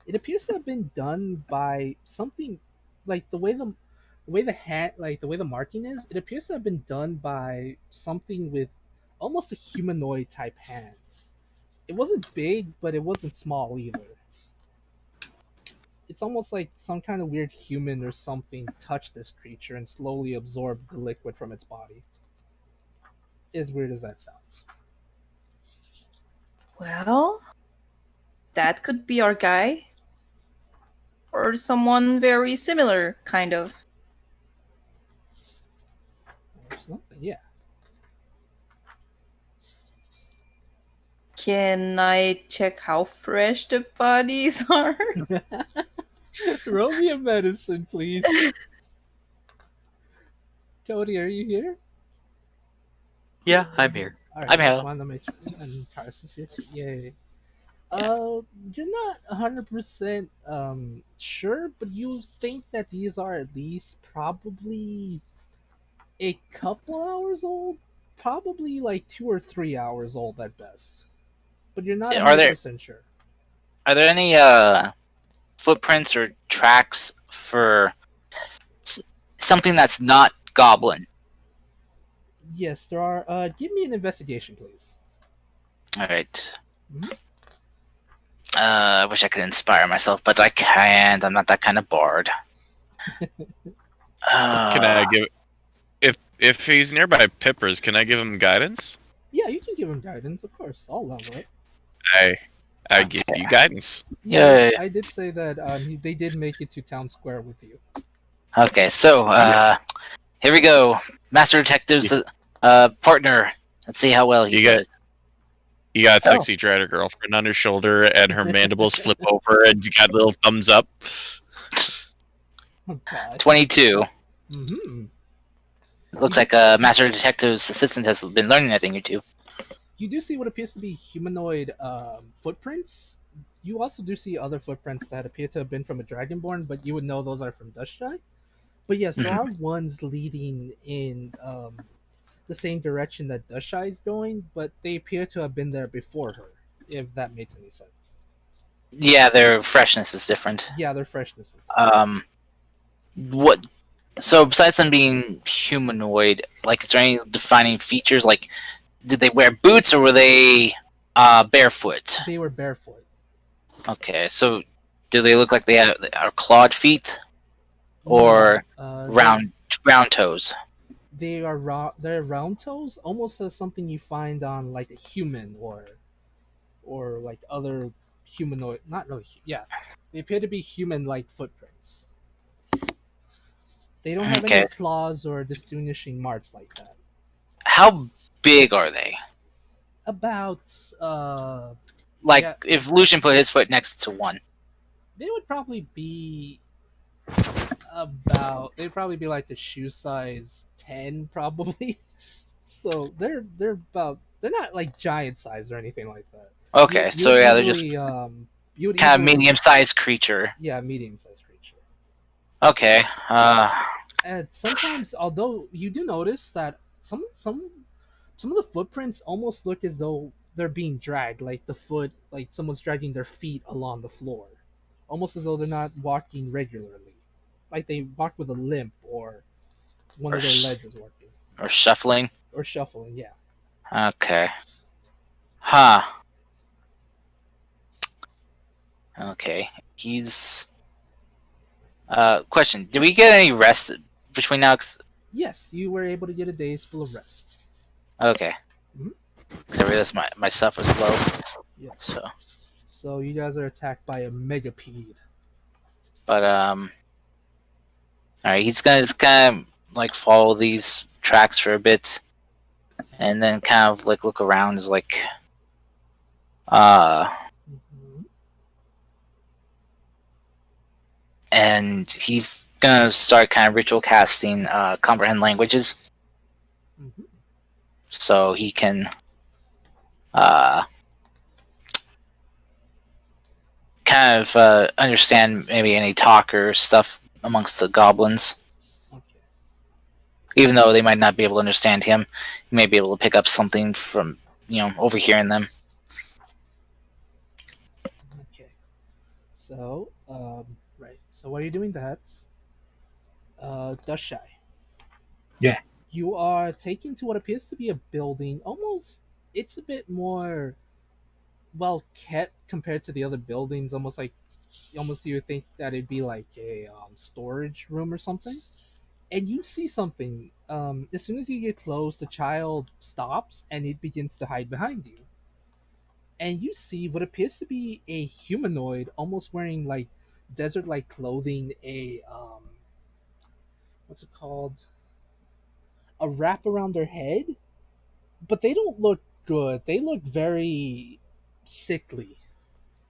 It appears to have been done by something like the way the marking is. It appears to have been done by something with almost a humanoid type hand. It wasn't big, but it wasn't small either. It's almost like some kind of weird human or something touched this creature and slowly absorbed the liquid from its body. As weird as that sounds. Well, that could be our guy. Or someone very similar, kind of. Or something, yeah. Can I check how fresh the bodies are? Roll me a medicine, please. Cody, are you here? Yeah, I'm here. All right, I'm just here. wanted to make sure. And Taurus is here too. Yay. Yeah. You're not 100% sure, but you think that these are at least probably a couple hours old, probably like 2 or 3 hours old at best. But you're not Are there 100% sure. any footprints or tracks for something that's not goblin? Yes, there are. Give me an investigation, please. All right. Mhm. I wish I could inspire myself, but I can't. I'm not that kind of bard. Can I give if he's nearby Pippers? Can I give him guidance? Yeah, you can give him guidance, of course. I'll level it. I give you guidance. Yay. I did say that they did make it to town square with you. Okay, so here we go. Master Detective's partner. Let's see how well he You got- does. You got Oh. sexy Drider girlfriend on her shoulder, and her mandibles flip over, and you got a little thumbs up. Oh, God. 22. Mm-hmm. Looks like a master detective's assistant has been learning a thing or two. You do see what appears to be humanoid footprints. You also do see other footprints that appear to have been from a dragonborn, but you would know those are from Dushtshy. But yes, there Mhm. are ones leading in the same direction that Dushtshy is going, but they appear to have been there before her, if that makes any sense. Yeah, their freshness is different. Yeah, their freshness is different. What? So besides them being humanoid, like, is there any defining features? Like, did they wear boots or were they barefoot? They were barefoot. Okay, so do they look like they are clawed feet No, or round toes? they're round toes, almost as something you find on like a human or like other humanoid. Not really. Yeah, they appear to be human-like footprints. They don't have any Okay, claws or distinguishing marks like that. how big are they? About Like, yeah, if Lucian put his foot next to one. they would probably be about they'd probably be like a shoe size 10 probably. So they're about they're not like giant size or anything like that. Okay, You so would yeah, they're just easily you would kind of easily medium-sized creature. yeah, medium sized creature. Okay, And sometimes, although you do notice that some of the footprints almost look as though they're being dragged, like the foot, like someone's dragging their feet along the floor, almost as though they're not walking regularly, like they walk with a limp or one or of their legs is working or shuffling. or shuffling. Yeah. Okay, huh? Okay, he's. Question: did we get any rest between now? Yes, you were able to get a day's full of rest. Okay, Mhm. because I realized my stuff was low. Yes. So, So you guys are attacked by a megapede. but all right, he's gonna just kind of like follow these tracks for a bit, and then kind of like look around. Is like, uh, Mhm. and he's gonna start kind of ritual casting comprehend languages, Mhm. so he can uh kind of understand maybe any talk or stuff amongst the goblins. Okay. Even though they might not be able to understand him, he may be able to pick up something from overhearing them. Okay. So, right. So while you're doing that, Dushy, Yeah. you are taken to what appears to be a building. Almost, it's a bit more well kept compared to the other buildings. Almost you would think that it'd be like a storage room or something. And you see something. As soon as you get close, the child stops and it begins to hide behind you. And you see what appears to be a humanoid, almost wearing like desert-like clothing. A what's it called? A wrap around their head, but they don't look good. They look very sickly,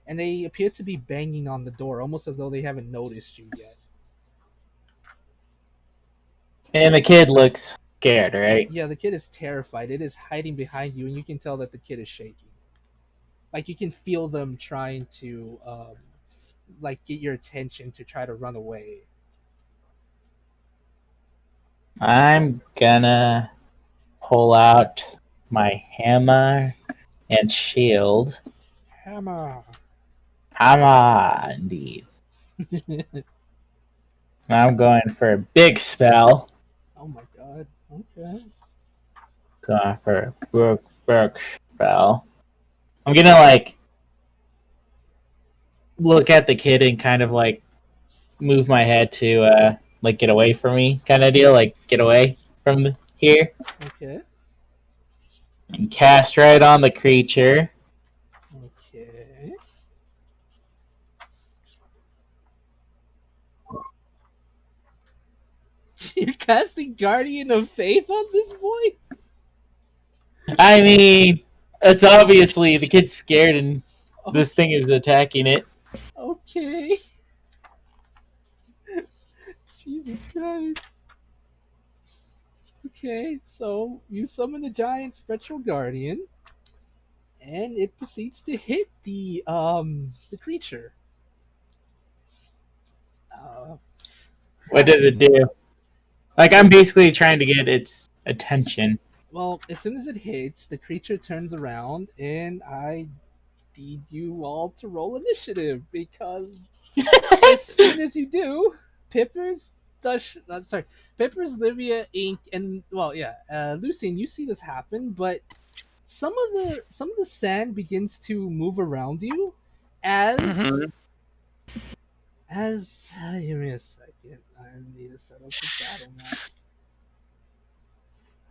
and they appear to be banging on the door, almost as though they haven't noticed you yet. And the kid looks scared, right? Yeah, the kid is terrified. It is hiding behind you, and you can tell that the kid is shaking. Like you can feel them trying to like get your attention to try to run away. I'm gonna pull out my hammer and shield. Hammer. Hammer, indeed. I'm going for a big spell. Oh my god. Okay. Going for a brook spell. I'm gonna like look at the kid and kind of like move my head to like get away from me kind of deal, like get away from here Okay. and cast right on the creature. Okay. You're casting Guardian of Faith on this boy? I mean, it's obviously the kid's scared and this thing Okay. is attacking it. Okay. Jesus Christ. Okay, so you summon the giant spectral guardian, and it proceeds to hit the creature. Uh, What does it do? Like, I'm basically trying to get its attention. well, as soon as it hits, the creature turns around, and I need you all to roll initiative because as soon as you do, Pippers, sorry, Pippers, Livia, Ink, and well, yeah, Lucien, you see this happen, but some of the sand begins to move around you as Mhm. give me a second. I need to set up the battle map.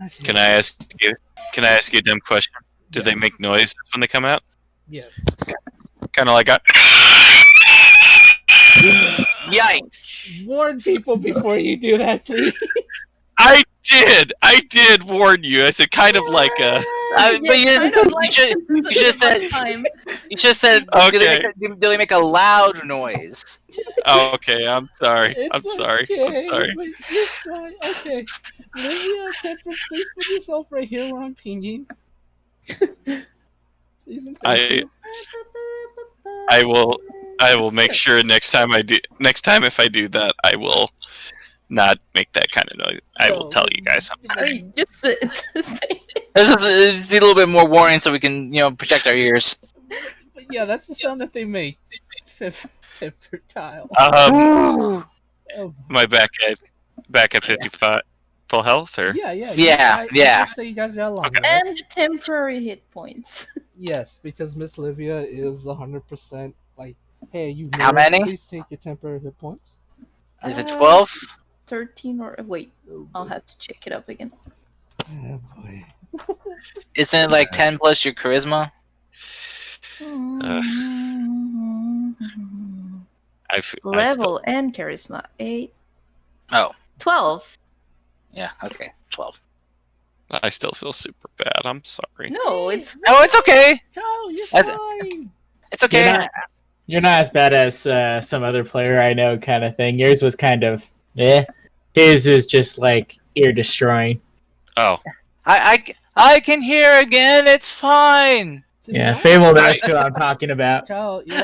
Okay. Can I ask you? Can I ask you a dumb question? Do they Yes. make noises when they come out? Yes. Kind of like a. Yikes! Warn people before you do that, please. I did warn you. I said kind of like a. But Yeah, kind of like you should have said time. you should have said Okay. do they make a loud noise? Oh, okay. I'm sorry. I'm It's sorry. I'm okay, sorry. but you're fine. Okay. Livia, Tempest, please put yourself right here where I'm pinging. Please and thank I you. I will I will make sure next time I do next time if I do that I will not make that kind of noise. I will No, tell you guys. I'm sorry. Hey, just say it. This is a little bit more warning so we can protect our ears. but yeah, that's the sound that they make. Pepper Kyle. Oh, My back at 55 full health or yeah. Yeah. I'd say you guys got along. Okay. Yes. And temporary hit points. Yes, because Miss Livia is 100% like, hey, you How nerd, many? please take your temporary hit points. Is it 12? 13 or wait, Oh, I'll boy. have to check it up again. Oh, boy. Isn't it like 10 plus your charisma? I still Level and charisma 8. Oh. 12. Yeah. Okay. 12. I still feel super bad. I'm sorry. No, it's Oh, it's okay. Kyle, you're That's- fine. It's okay. You're not as bad as some other player I know, kind of thing. Yours was kind of eh. His is just like ear destroying. Oh, I can hear again. It's fine. To be Yeah, honest, Fable knows who I'm talking about. Kyle, you,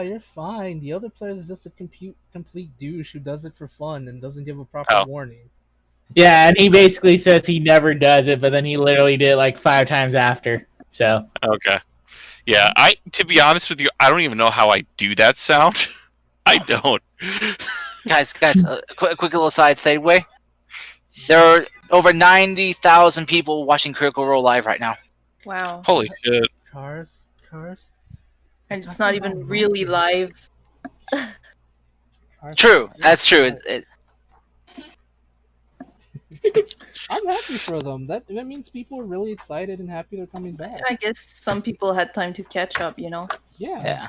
you're fine. The other player is just a complete douche who does it for fun and doesn't give a proper Oh. warning. Yeah, and he basically says he never does it, but then he literally did it like 5 times after. So okay. Yeah, to be honest with you, I don't even know how I do that sound. I don't. Guys, quick little side segue. There are over 90,000 people watching Critical Role live right now. wow. Holy shit. Cars. And it's Talking not even about really monkeys. live. Cars. True, that's true. I'm happy for them. That means people are really excited and happy they're coming back. I guess some people had time to catch up, you know. Yeah.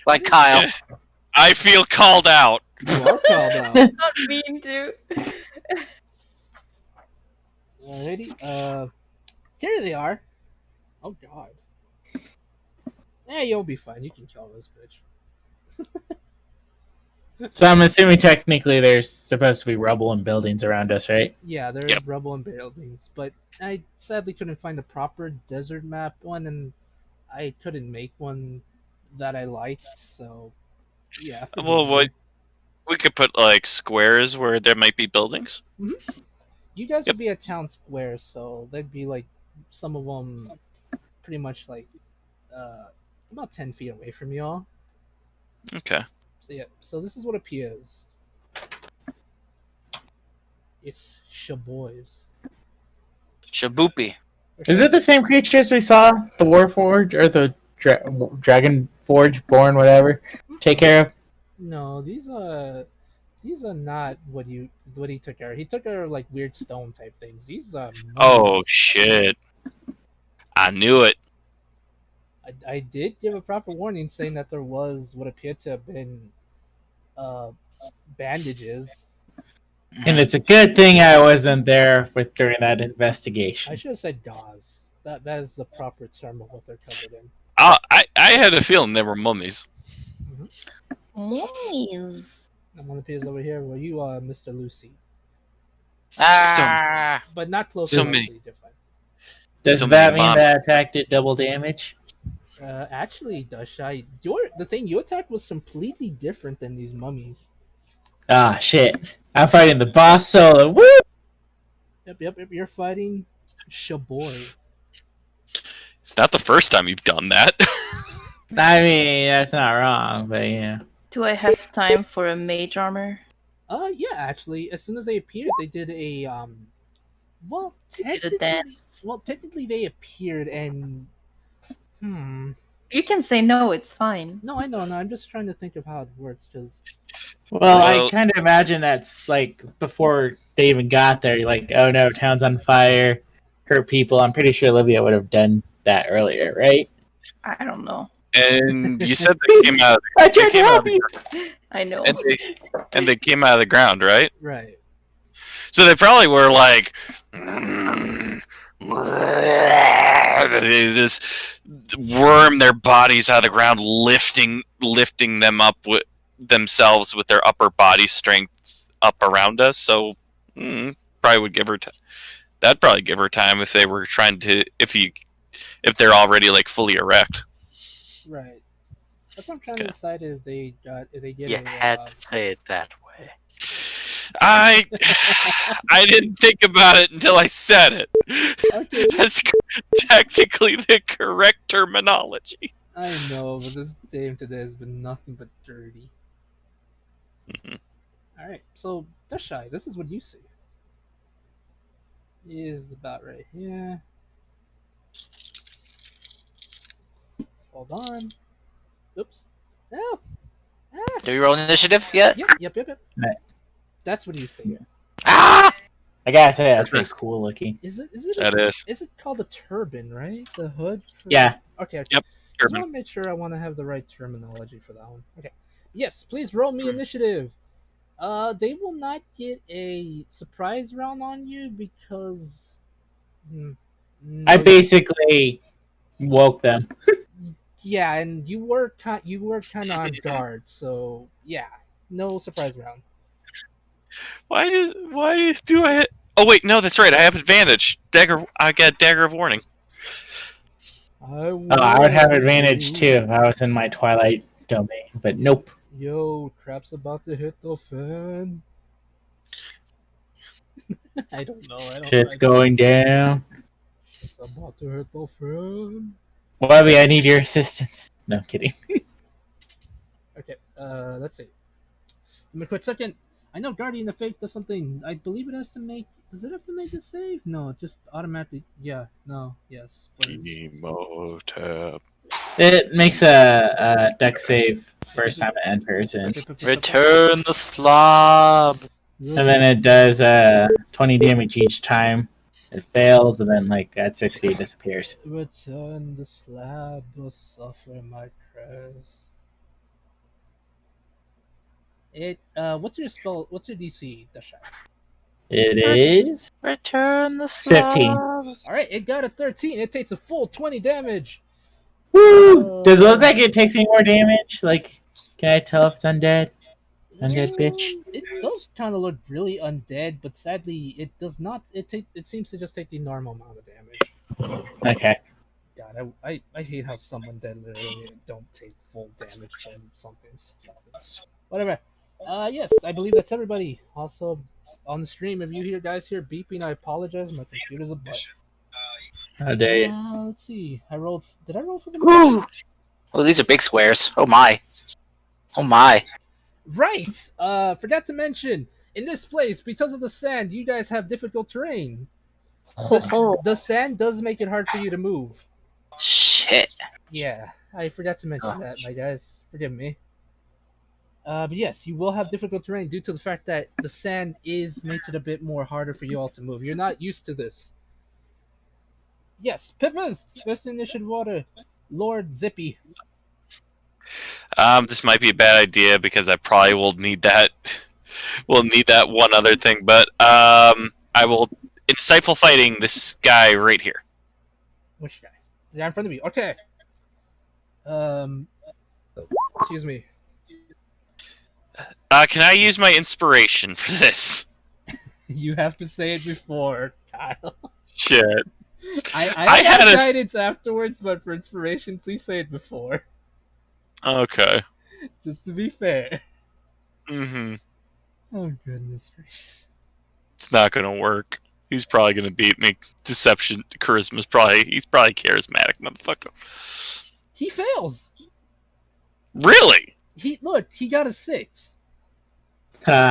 Like Kyle. Yeah. I feel called out. You are called out. Not mean to. Alrighty. Here they are. Oh god. Yeah, you'll be fine. You can kill this bitch. So I'm assuming technically there's supposed to be rubble and buildings around us, right? Yeah, there's Yep. rubble and buildings, but I sadly couldn't find a proper desert map one, and I couldn't make one that I liked. So, yeah. forgive Well, me. what we could put like squares where there might be buildings. You guys Yep. would be at town square, so there'd be like some of them pretty much like about 10 feet away from y'all. Okay. So yeah, so this is what appears. It's Shaboys. Shaboopy. Is it the same creatures we saw the Warforge or the Dragon Forge born whatever take care of? No, these are not what he took care of. He took care of like weird stone type things. These are Oh mummies. shit. I knew it. I did give a proper warning saying that there was what appeared to have been bandages. And it's a good thing I wasn't there during that I investigation. should have said gauze. That is the proper term of what they're covered in. I had a feeling they were mummies. Mummies. And one appears over here. Well, you are Mr. Lucy. Ah, but not close So enough, many. so you define. Does So that many mean mom. that attack did double damage? Actually, Dashai, the thing you attacked was completely different than these mummies. Ah, shit. I'm fighting the boss solo. Woo! Yep. You're fighting Shaboy. It's not the first time you've done that. I mean, that's not wrong, but yeah. Do I have time for a mage armor? Yeah, actually, as soon as they appeared, they did a Well, Did a dance? technically they appeared and You can say no, it's fine. no, I know. No, I'm just trying to think of how it works. Because Well, I Well, kind of imagine that's like before they even got there. You're like, oh no, town's on fire, hurt people. I'm pretty sure Olivia would have done that earlier, right? I don't know. and you said they came out. I They tried to came out. help Of the, you. I know. and they came out of the ground, right? right, So they probably were like, they just worm their bodies out of the ground, lifting them up with themselves with their upper body strength up around us. So probably would give her. That'd probably give her time if they were trying to. If they're already like fully erect. right. That's what I'm trying to Okay. decide if they get You a. had to say it that way. I didn't think about it until I said it. Okay. That's technically the correct terminology. I know, but this game today has been nothing but dirty. Mhm. All right, so Dashai, this is what you see. Is about right here. Hold on. Oops. No. do we roll initiative yet? Yep. Right. That's what you see here. Ah! I gotta say, that's pretty cool looking. Is it? That is. Is it called a turban, right? The hood? Yeah. Okay. Yep, Just turban. want to make sure I want to have the right terminology for that one. Okay. Yes, please roll me initiative. They will not get a surprise round on you because. I No, basically woke them. yeah, and you were kind of on guard, so yeah, no surprise round. Why do I? Oh wait, no, that's right. I have advantage. Dagger. I got dagger of warning. I Oh, I would have warned advantage too you. if I was in my Twilight domain, but nope. Yo, crap's about to hit the fan. I don't know. I don't. Shit's going down. Shit's about to hit the fan. Webby, I need your assistance. No, I'm kidding. Okay. Let's see. Give me a quick second. I know Guardian of Fate does something. I believe it has to make. Does it have to make a save? No, it just automatically. Yeah. No. Yes. Words. Emotep. It makes a deck save first time it enters in. Return the slob. And then it does 20 damage each time it fails, and then like at 60 it disappears. Return the slab or suffer my curse. It. What's your spell? What's your DC, Dashai? It is Return the 15. slob. All right. It got a 13. It takes a full 20 damage. Woo! Does it look like it takes any more damage? Like, can I tell if it's undead? Undead bitch. It does kind of look really undead, but sadly, it does not. It seems to just take the normal amount of damage. Okay. God, I hate how some undead literally don't take full damage from something stupid. Whatever. Yes, I believe that's everybody. Also, on the stream, if you guys hear beeping, I apologize. My computer's a butt. How dare you? Let's see. I rolled. Did I roll for the? Woo! Oh, these are big squares. Oh my. Oh my. Right. Forgot to mention. In this place, because of the sand, you guys have difficult terrain. The sand does make it hard for you to move. Shit. Yeah, I forgot to mention that, my guys. Forgive me. But yes, you will have difficult terrain due to the fact that the sand makes it a bit more harder for you all to move. You're not used to this. Yes, Pippas! First initiative order. Lord Zippy. This might be a bad idea because I probably will need that. Will need that one other thing, but I will insightful fighting this guy right here. Which guy? The guy in front of me. Okay. Excuse me. Can I use my inspiration for this? You have to say it before, Kyle. Shit. I I have had a. guidance afterwards, but for inspiration, please say it before. Okay. Just to be fair. Mm-hmm. Oh, goodness gracious. It's not gonna work. He's probably gonna beat me. Deception, charisma's probably. He's probably charismatic, motherfucker. He fails. Really? He got a 6.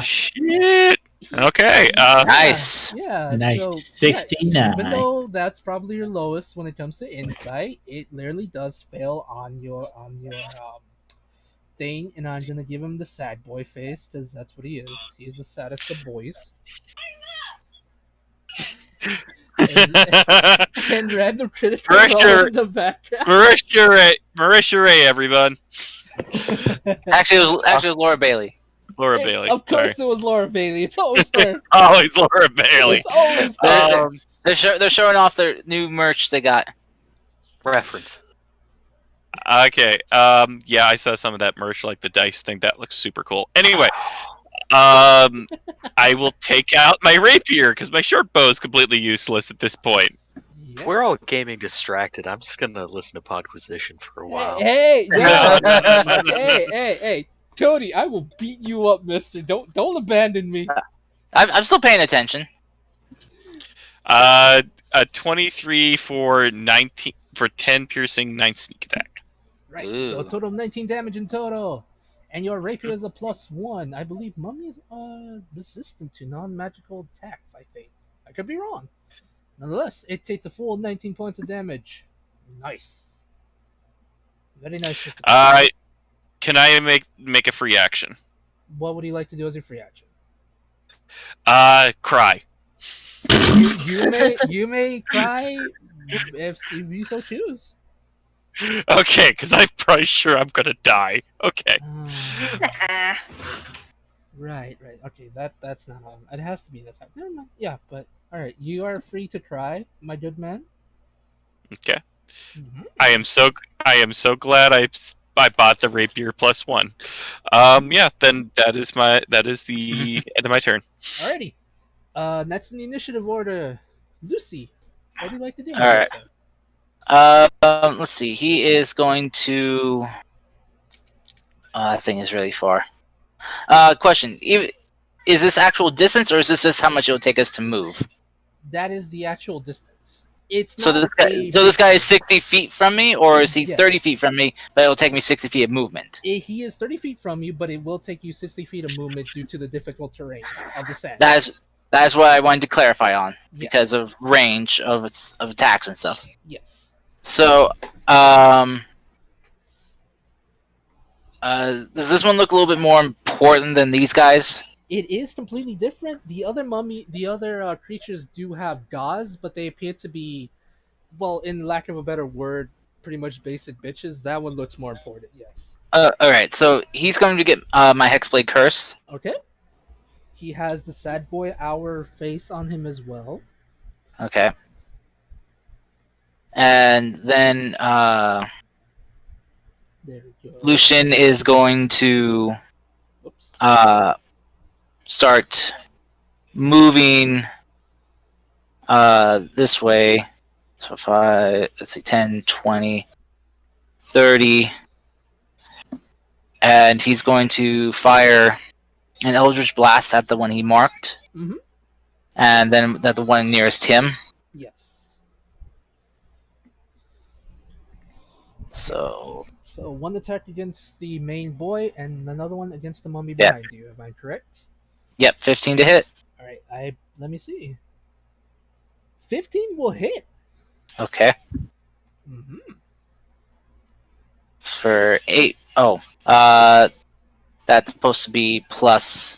Shit. He- Okay. Nice. Yeah. Nice. So 69. even though that's probably your lowest when it comes to insight, it literally does fail on your thing, and I'm gonna give him the sad boy face because that's what he is. He's the saddest of boys. And random critical roll in the background. Marisha Ray, everyone. Actually, it was Laura Bailey. Laura Bailey. Of course, it was Laura Bailey. It's always her. Always Laura Bailey. It's always her. They're showing off their new merch they got. Reference. Okay. Yeah, I saw some of that merch, like the dice thing. That looks super cool. Anyway, I will take out my rapier because my short bow is completely useless at this point. Yes. We're all gaming distracted. I'm just gonna listen to Podquisition for a while. Hey, no. No. hey, Cody, I will beat you up, Mister. Don't abandon me. I'm still paying attention. A 23 for 19 for 10 piercing, 9 sneak attack. Right. Ooh. So a total of 19 damage in total. And your rapier is a +1. I believe Mummy is resistant to non-magical attacks, I think. I could be wrong. Nonetheless, it takes a full 19 points of damage. Nice. Very nice, Mr. Can I make a free action? What would you like to do as your free action? Cry. You may cry if you so choose. Okay, because I'm probably sure I'm gonna die. Okay. Right. Okay, that's not on. It has to be that time. Never mind. Yeah, but all right. You are free to cry, my good man. Okay. Mm-hmm. I am so glad I bought the rapier +1. Yeah. Then that is the end of my turn. Alrighty. Next in the initiative order, Lucy. What would you like to do? All right. Let's see. He is going to. That thing is really far. Question: is this actual distance, or is this just how much it will take us to move? That is the actual distance. It's So not this guy is 60 feet from me, or is he Yes. 30 feet from me? But it will take me 60 feet of movement. He is 30 feet from you, but it will take you 60 feet of movement due to the difficult terrain of the sand. That is what I wanted to clarify on Yes. because of range of attacks and stuff. Yes. So, does this one look a little bit more important than these guys? It is completely different. The other creatures do have gauze, but they appear to be, well, in lack of a better word, pretty much basic bitches. That one looks more important. Yes. All right. So he's going to get my Hexblade Curse. Okay. He has the sad boy hour face on him as well. Okay. And then There we go. Lucian is going to Oops. start moving this way. So if let's see, 10, 20, 30. And he's going to fire an Eldritch Blast at the one he marked. Mhm. And then at the one nearest him. Yes. So So one attack against the main boy and another one against the mummy Yeah. behind you. Am I correct? yep, 15 to hit. All right. Let me see. 15 will hit. Okay. Mm-hmm. For 8. Oh. That's supposed to be plus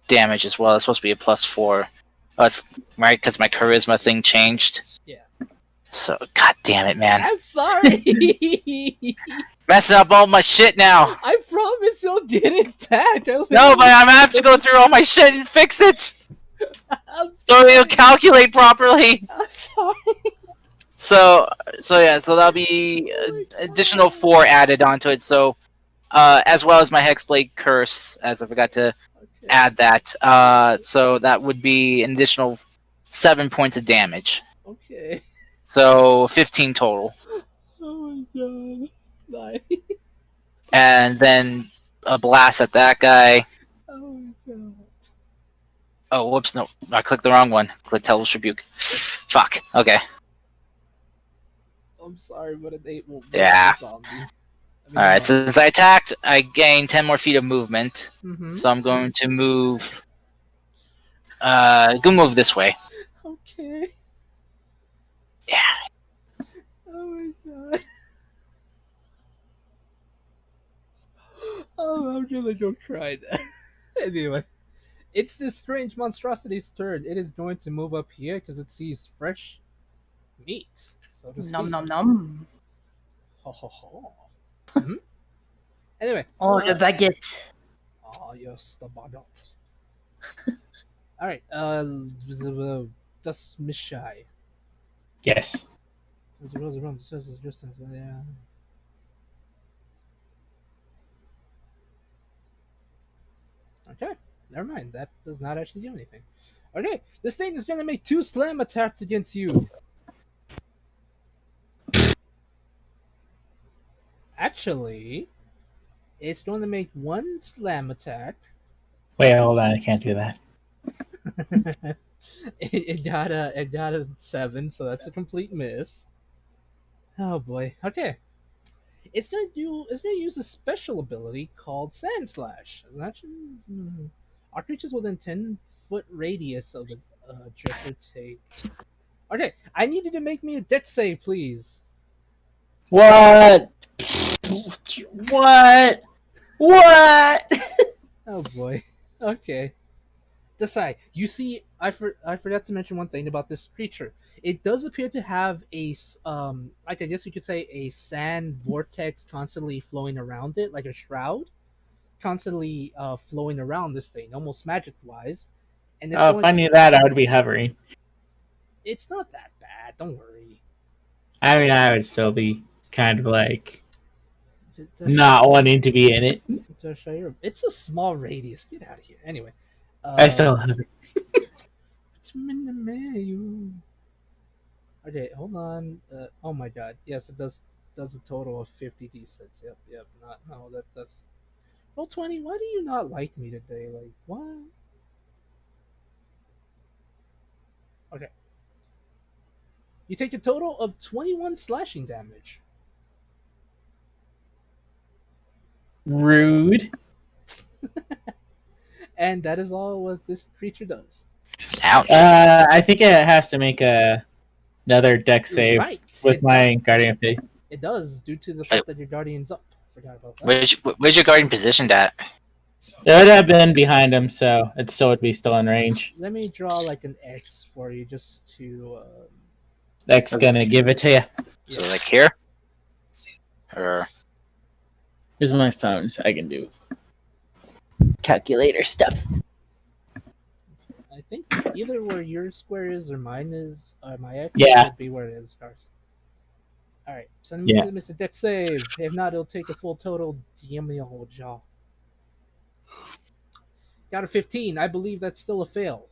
damage as well. It's supposed to be a +4. Oh, it's right because my charisma thing changed. Yeah. So, god damn it, man. I'm sorry. Messing up all my shit now. I promise you'll get it back. No, but I'm gonna have to go through all my shit and fix it I'm so it'll calculate properly. I'm sorry. So that'll be additional 4 added onto it. So, as well as my Hexblade Curse, as I forgot to add that. So that would be an additional 7 points of damage. Okay. So 15 total. Oh my god. Nice. And then a blast at that guy. Oh my god. Oh, whoops, no. I clicked the wrong one. Click Hellish Rebuke. Fuck. Okay. I'm sorry, but it ain't won't break Yeah. the zombie. I mean, Alright, since I attacked, I gained 10 more feet of movement. Mm-hmm. So I'm going to move. Go move this way. Okay. Yeah. Oh my god. Oh, I'm gonna go cry now. Anyway, it's this strange monstrosity's turn. It is going to move up here because it sees fresh meat, so to speak. Nom nom nom. Ho ho ho. Hmm. Anyway. Oh, the baguette. Oh yes, the bagot. All right. Das Mishai. Yes. Yeah. Okay, never mind. That does not actually do anything. Okay, this thing is gonna make 2 slam attacks against you. Actually, it's going to make 1 slam attack. Wait, hold on. I can't do that. it got a 7, so that's a complete miss. Oh boy. Okay. It's gonna use a special ability called Sand Slash. Our creatures within 10-foot radius of the drifter take. Okay, I need you to make me a dex save, please. What? What? What? Oh boy. Okay. Desai, you see, I forgot to mention one thing about this creature. It does appear to have like I guess you could say a sand vortex constantly flowing around it, like a shroud, constantly flowing around this thing, almost magic wise. And it's Oh, if going I to. knew that, I would be hovering. It's not that bad. Don't worry. I mean, I would still be kind of like Just not wanting to be in it. show you. It's a small radius. Get out of here. Anyway. I still hover. Okay, hold on. Oh my god. Yes, it does a total of 50 d6. Yep. Not no. That's. Well, 20. Why do you not like me today? Like what? Okay. You take a total of 21 slashing damage. Rude. And that is all what this creature does. Ouch. I think it has to make another deck save Right. with my Guardian of Faith. It does, due to the fact that your guardian's up. Forgot about that. Where's your guardian positioned at? It would have been behind him, so it still would be still in range. Let me draw like an X for you just to. That's gonna give it to you. So like here? Or Here's my phone, so I can do calculator stuff. I think either where your square is or mine is, or my X Yeah. would be where it is, Cars. Alright, so Yeah. Mr. Deck save. If not, it'll take a full total damage. Got a 15. I believe that's still a fail.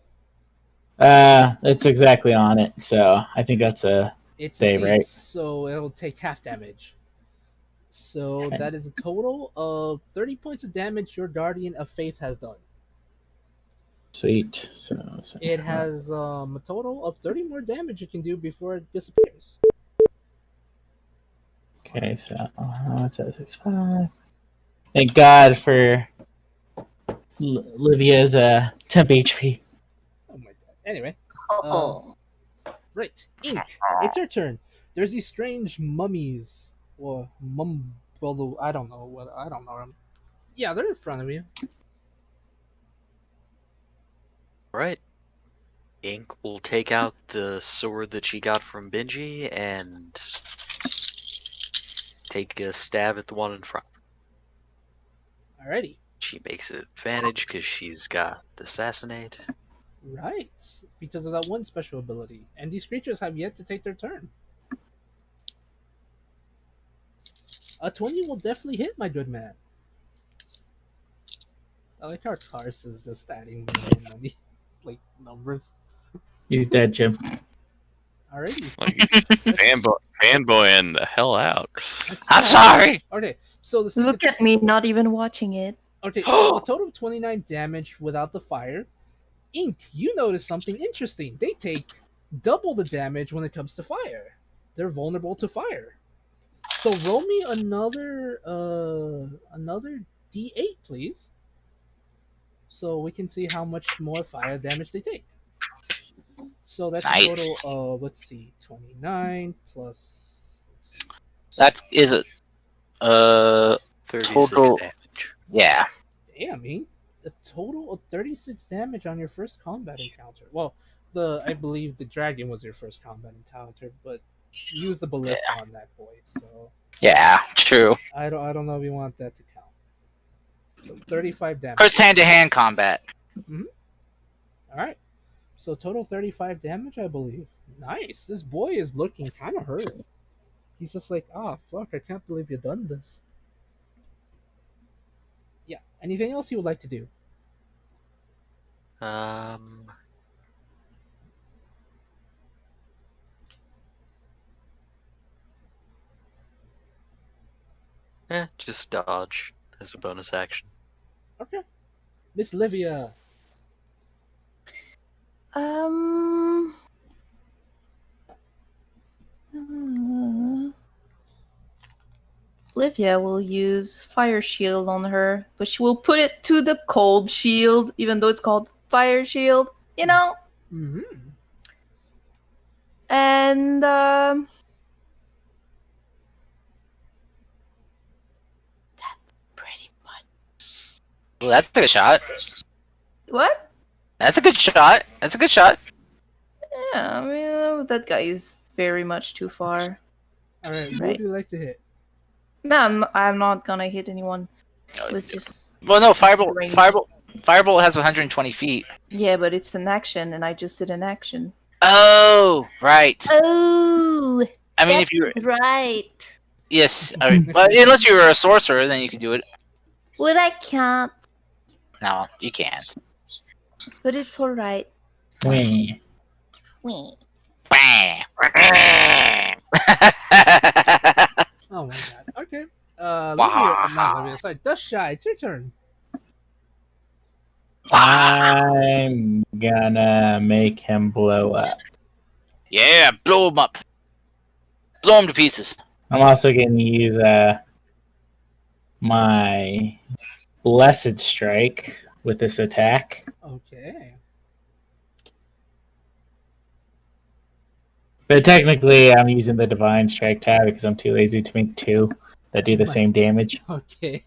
It's exactly on it, so I think that's a It save, succeeds, right? so it'll take half damage. So Okay. that is a total of 30 points of damage your Guardian of Faith has done. Sweet. So It has a total of 30 more damage it can do before it disappears. okay, so it's at 6-5. Thank God for Livia's temp HP. Oh my god. Anyway, Oh. right. Ink. It's your turn. There's these strange mummies. Or well, I don't know them. Yeah, they're in front of you. Right. Ink will take out the sword that she got from Benji and take a stab at the one in front. Alrighty. She makes an advantage because she's got Assassinate. Right. Because of that one special ability. And these creatures have yet to take their turn. A 20 will definitely hit, my good man. I like how Cars is just adding more and money, like numbers. He's dead, Jim. Alrighty. Like he's fanboying the hell out. Let's I'm see. sorry. Okay, so this thing. Look at me not even watching it. Okay, so a total of 29 damage without the fire. Ink, you notice something interesting. They take double the damage when it comes to fire. They're vulnerable to fire. So roll me another D8, please. So we can see how much more fire damage they take. So that's a Nice. total of, let's see, 29 plus, let's see, That is a 36 total. damage. Yeah. damn, Ink. A total of 36 damage on your first combat encounter. Well, I believe the dragon was your first combat encounter, but you used the ballista on that boy, so Yeah. True. I don't know if you want that to count. So 35 damage. First hand-to-hand combat. Alright. So total 35 damage, I believe. Nice. This boy is looking kind of hurt. He's just like, ah, fuck, I can't believe you done this. Yeah. Anything else you would like to do? Just dodge as a bonus action. Okay. Miss Livia. Um. Olivia will use fire shield on her, but she will put it to the cold shield, even though it's called fire shield. You know. Mm-hmm. And that's pretty much. Well, that's a good shot. What? That's a good shot. That's a good shot. Yeah, I mean that guy is very much too far. Alright, who Right. would you like to hit? No, I'm not gonna hit anyone. It was just Well, no, Firebolt. range. Firebolt has 120 feet. Yeah, but it's an action, and I just did an action. Oh, right. Oh, I mean, if you right. yes, but unless you were a sorcerer, then you could do it. Well, I can't, No, you can't. but it's all right. Wee. Wait. Bam. Oh my god. Okay. Wow. Livia, not Livia, sorry, Dust Shy, it's your turn. I'm gonna make him blow up. Yeah, blow him up. Blow him to pieces. I'm also gonna use my Blessed Strike with this attack. Okay. But technically, I'm using the Divine Strike tab because I'm too lazy to make two that do the my- same damage. Okay.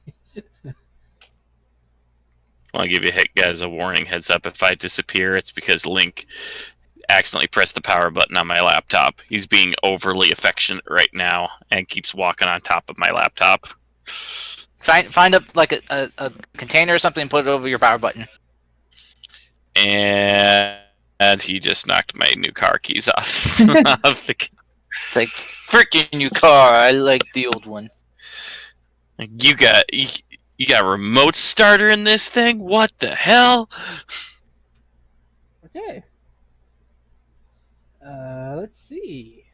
I'll give you guys a warning heads up. If I disappear, it's because Link accidentally pressed the power button on my laptop. He's being overly affectionate right now and keeps walking on top of my laptop. Find up like a container or something and put it over your power button. And he just knocked my new car keys off. Off the- It's like freaking new car. I like the old one. you got a remote starter in this thing? What the hell? Okay. Let's see.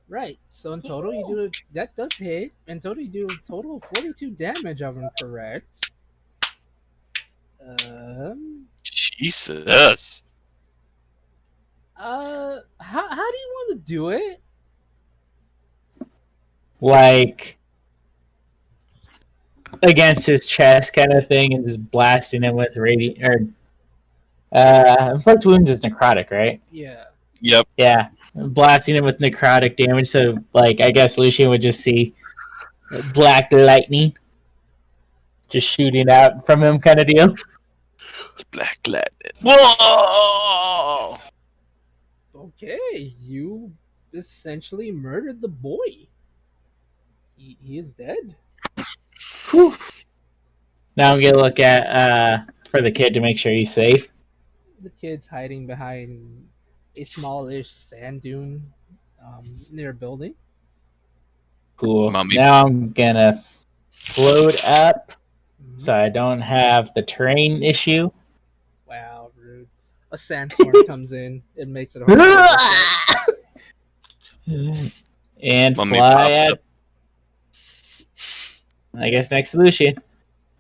Right. So in total, you do that does hit. In total, you do a total of 42 damage of him. Correct. Jesus. How do you want to do it? Like against his chest kind of thing and just blasting him with radiant or inflict wounds is necrotic, right? Yeah. Yep. Yeah. Blasting him with necrotic damage, so like I guess Lucian would just see black lightning just shooting out from him kind of deal. Black lightning. Whoa! Okay, you essentially murdered the boy. He is dead. Whew. Now I'm gonna look at for the kid to make sure he's safe. The kid's hiding behind a smallish sand dune near a building. Cool. Mummy. Now I'm gonna float up so I don't have the terrain issue. Wow, rude. A sandstorm comes in. It makes it hard to get this And Mummy fly pops up. at, I guess, next solution.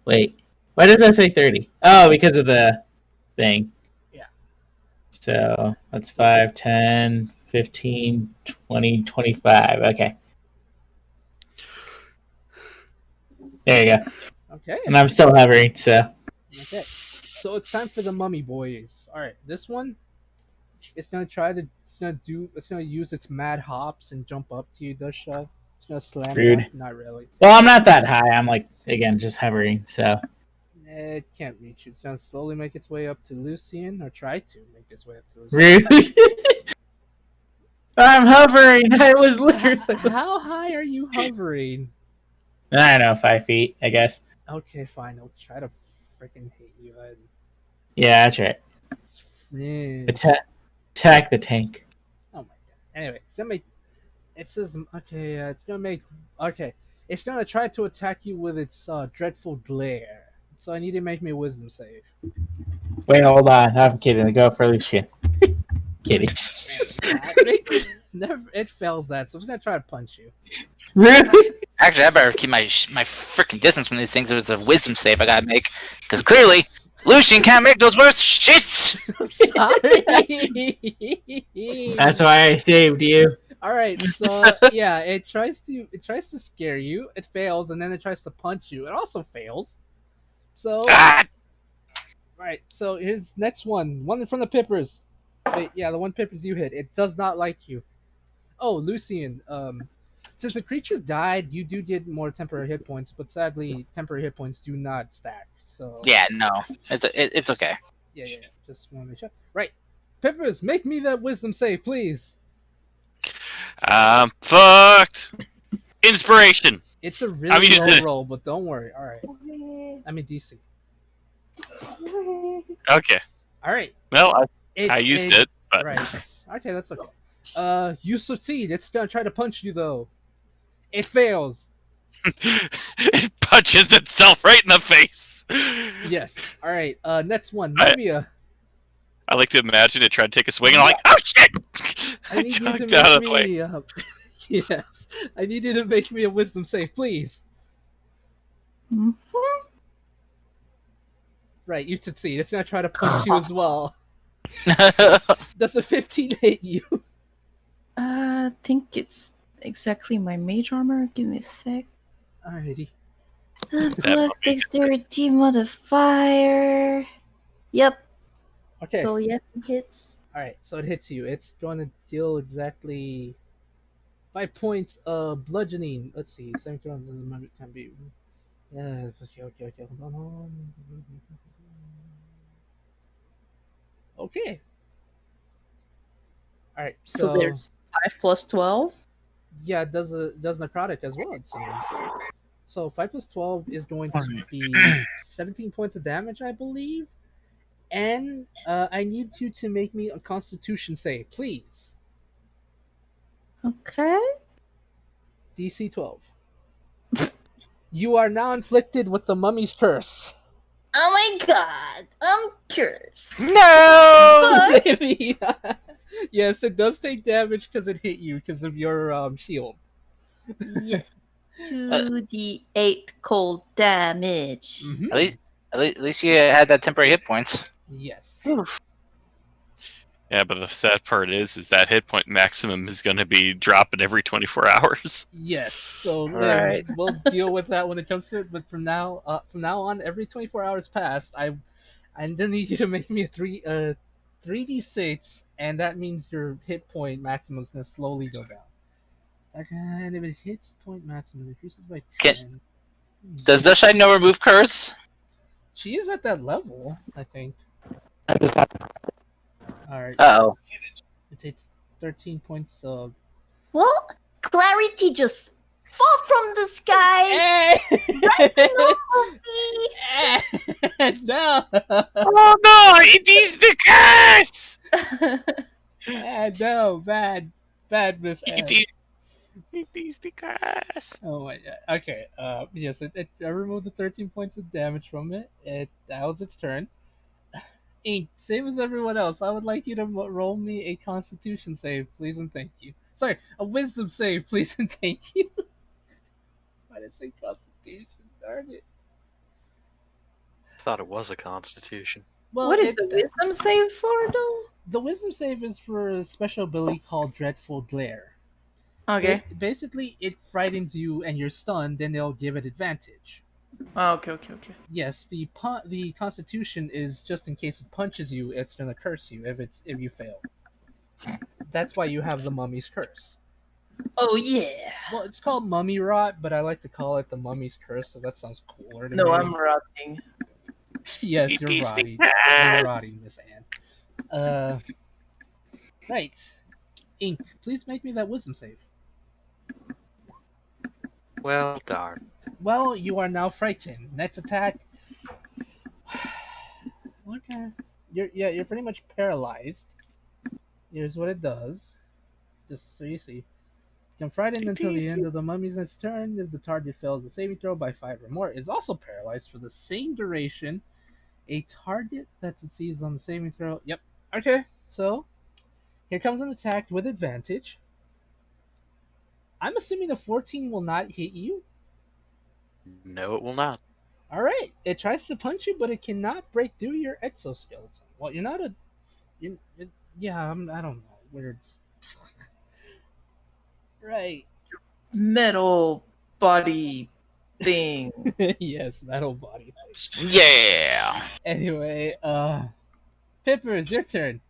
Wait, why does that say 30? Oh, because of the thing. Yeah. So that's 5, 10, 15, 20, 25. Okay. There you go. Okay. And I'm still hovering, so. Okay. So it's time for the mummy boys. Alright, this one it's gonna use its mad hops and jump up to you, Dusha. It's gonna slam Rude. down. Not really. Well, I'm not that high. I'm like, again, just hovering, so. It can't reach you. It's gonna slowly make its way up to Lucian, or try to make its way up to Lucian. Rude. I'm hovering. I was literally. How high are you hovering? I don't know, 5 feet, I guess. Okay, fine. I'll try to freaking hit you. Yeah, that's right. Yeah. Attack the tank. Oh my god. Anyway, it's gonna make. It says okay. It's gonna make. Okay, it's gonna try to attack you with its dreadful glare. So I need to make me a wisdom save. Wait, hold on. I'm kidding. Go for Lucian. Kidding. Never. It fails that, so it's gonna try to punch you. Rude. Actually, I better keep my freaking distance from these things. It was a wisdom save I gotta make because clearly Lucian can't make those worst shits. Sorry. That's why I saved you. All right, so yeah, it tries to scare you. It fails, and then it tries to punch you. It also fails. So, Ah! right. So here's next one. One from the Pippers. Wait, yeah, the one Pippers you hit. It does not like you. Oh, Lucian. Since the creature died, you do get more temporary hit points, but sadly, temporary hit points do not stack. So Yeah, no, it's okay. yeah. Just want to make sure. Right, Pippers, make me that wisdom save, please. I'm fucked. Inspiration. It's a really using low it. roll, but don't worry. All right. I mean DC. Okay. All right. Well, I used it, but Right. Okay, that's okay. You succeed. It's gonna try to punch you though. It fails. it punches itself right in the face. Yes. All right. Next one, I- Novia. I like to imagine it tried to take a swing, and I'm like, oh shit! I need you to ducked out of the make way. me. Yes. I need you to make me a wisdom save, please. Mhm. Right. You succeed. It's gonna try to punch you as well. Does a 15 hit you? I think it's exactly my mage armor. Give me a sec. Alrighty. Plus dexterity modifier. Yep. Okay. So yes, it hits. Alright, so it hits you. It's going to deal exactly 5 points of bludgeoning. Let's see. 7 rounds of the moment can be. Yeah, okay. Hold on. Okay. Alright, So so there's 5 plus 12. yeah, it does necrotic as well, it seems. So 5 plus 12 is going to be 17 points of damage, I believe. And I need you to make me a constitution save, please. Okay. DC 12. You are now inflicted with the mummy's curse. Oh my god, I'm cursed. No! Yes, it does take damage because it hit you because of your shield. Yes. 2d8 cold damage. Mhm. At least you had that temporary hit points. Yes. Yeah, but the sad part is that hit point maximum is going to be dropping every 24 hours. Yes. So Right. we'll deal with that when it comes to it. But from now on, every 24 hours past, I then need you to make me a 3d6, and that means your hit point maximum is going to slowly go down. And if it hits point maximum, it increases by 10. Does Dushai know remove curse? She is at that level, I think. Alright. Uh-oh. It takes 13 points of. Well, clarity just fall from the sky. No! Oh no! It is the curse! No, bad Miss It Ed. is, These the curse. Oh my god. Okay. Yes, I removed the 13 points of damage from it. That was its turn. Ink, same as everyone else. I would like you to roll me a Constitution save, please and thank you. Sorry, a Wisdom save, please and thank you. Why did I say Constitution? Darn it. Thought it was a constitution. Well, What is the wisdom save for, though? the Wisdom save is for a special ability called Dreadful Glare. Okay. Basically, it frightens you and you're stunned, then they'll give it advantage. Oh, okay. Yes, the Constitution is just in case it punches you, it's gonna curse you if you fail. That's why you have the Mummy's Curse. Oh yeah. Well, it's called Mummy Rot, but I like to call it the Mummy's Curse, so that sounds cooler to me. No, I'm rotting. Yes, you're rotting. You're rotting, Miss Anne. Right. Ink, please make me that Wisdom save. Well, darn. Well, you are now frightened. Next attack. Okay. You're pretty much paralyzed. Here's what it does. Just so you see. Become frightened until the end of the mummy's next turn. If the target fails the saving throw by 5 or more, is also paralyzed for the same duration. A target that succeeds on the saving throw. Yep. Okay, so here comes an attack with advantage. I'm assuming the 14 will not hit you. No, it will not. Alright, it tries to punch you, but it cannot break through your exoskeleton. Well, you're not a. You're, yeah, I don't know. Words. Right. Metal body thing. Yes, metal body. Yeah. Anyway, Pipper, it's your turn.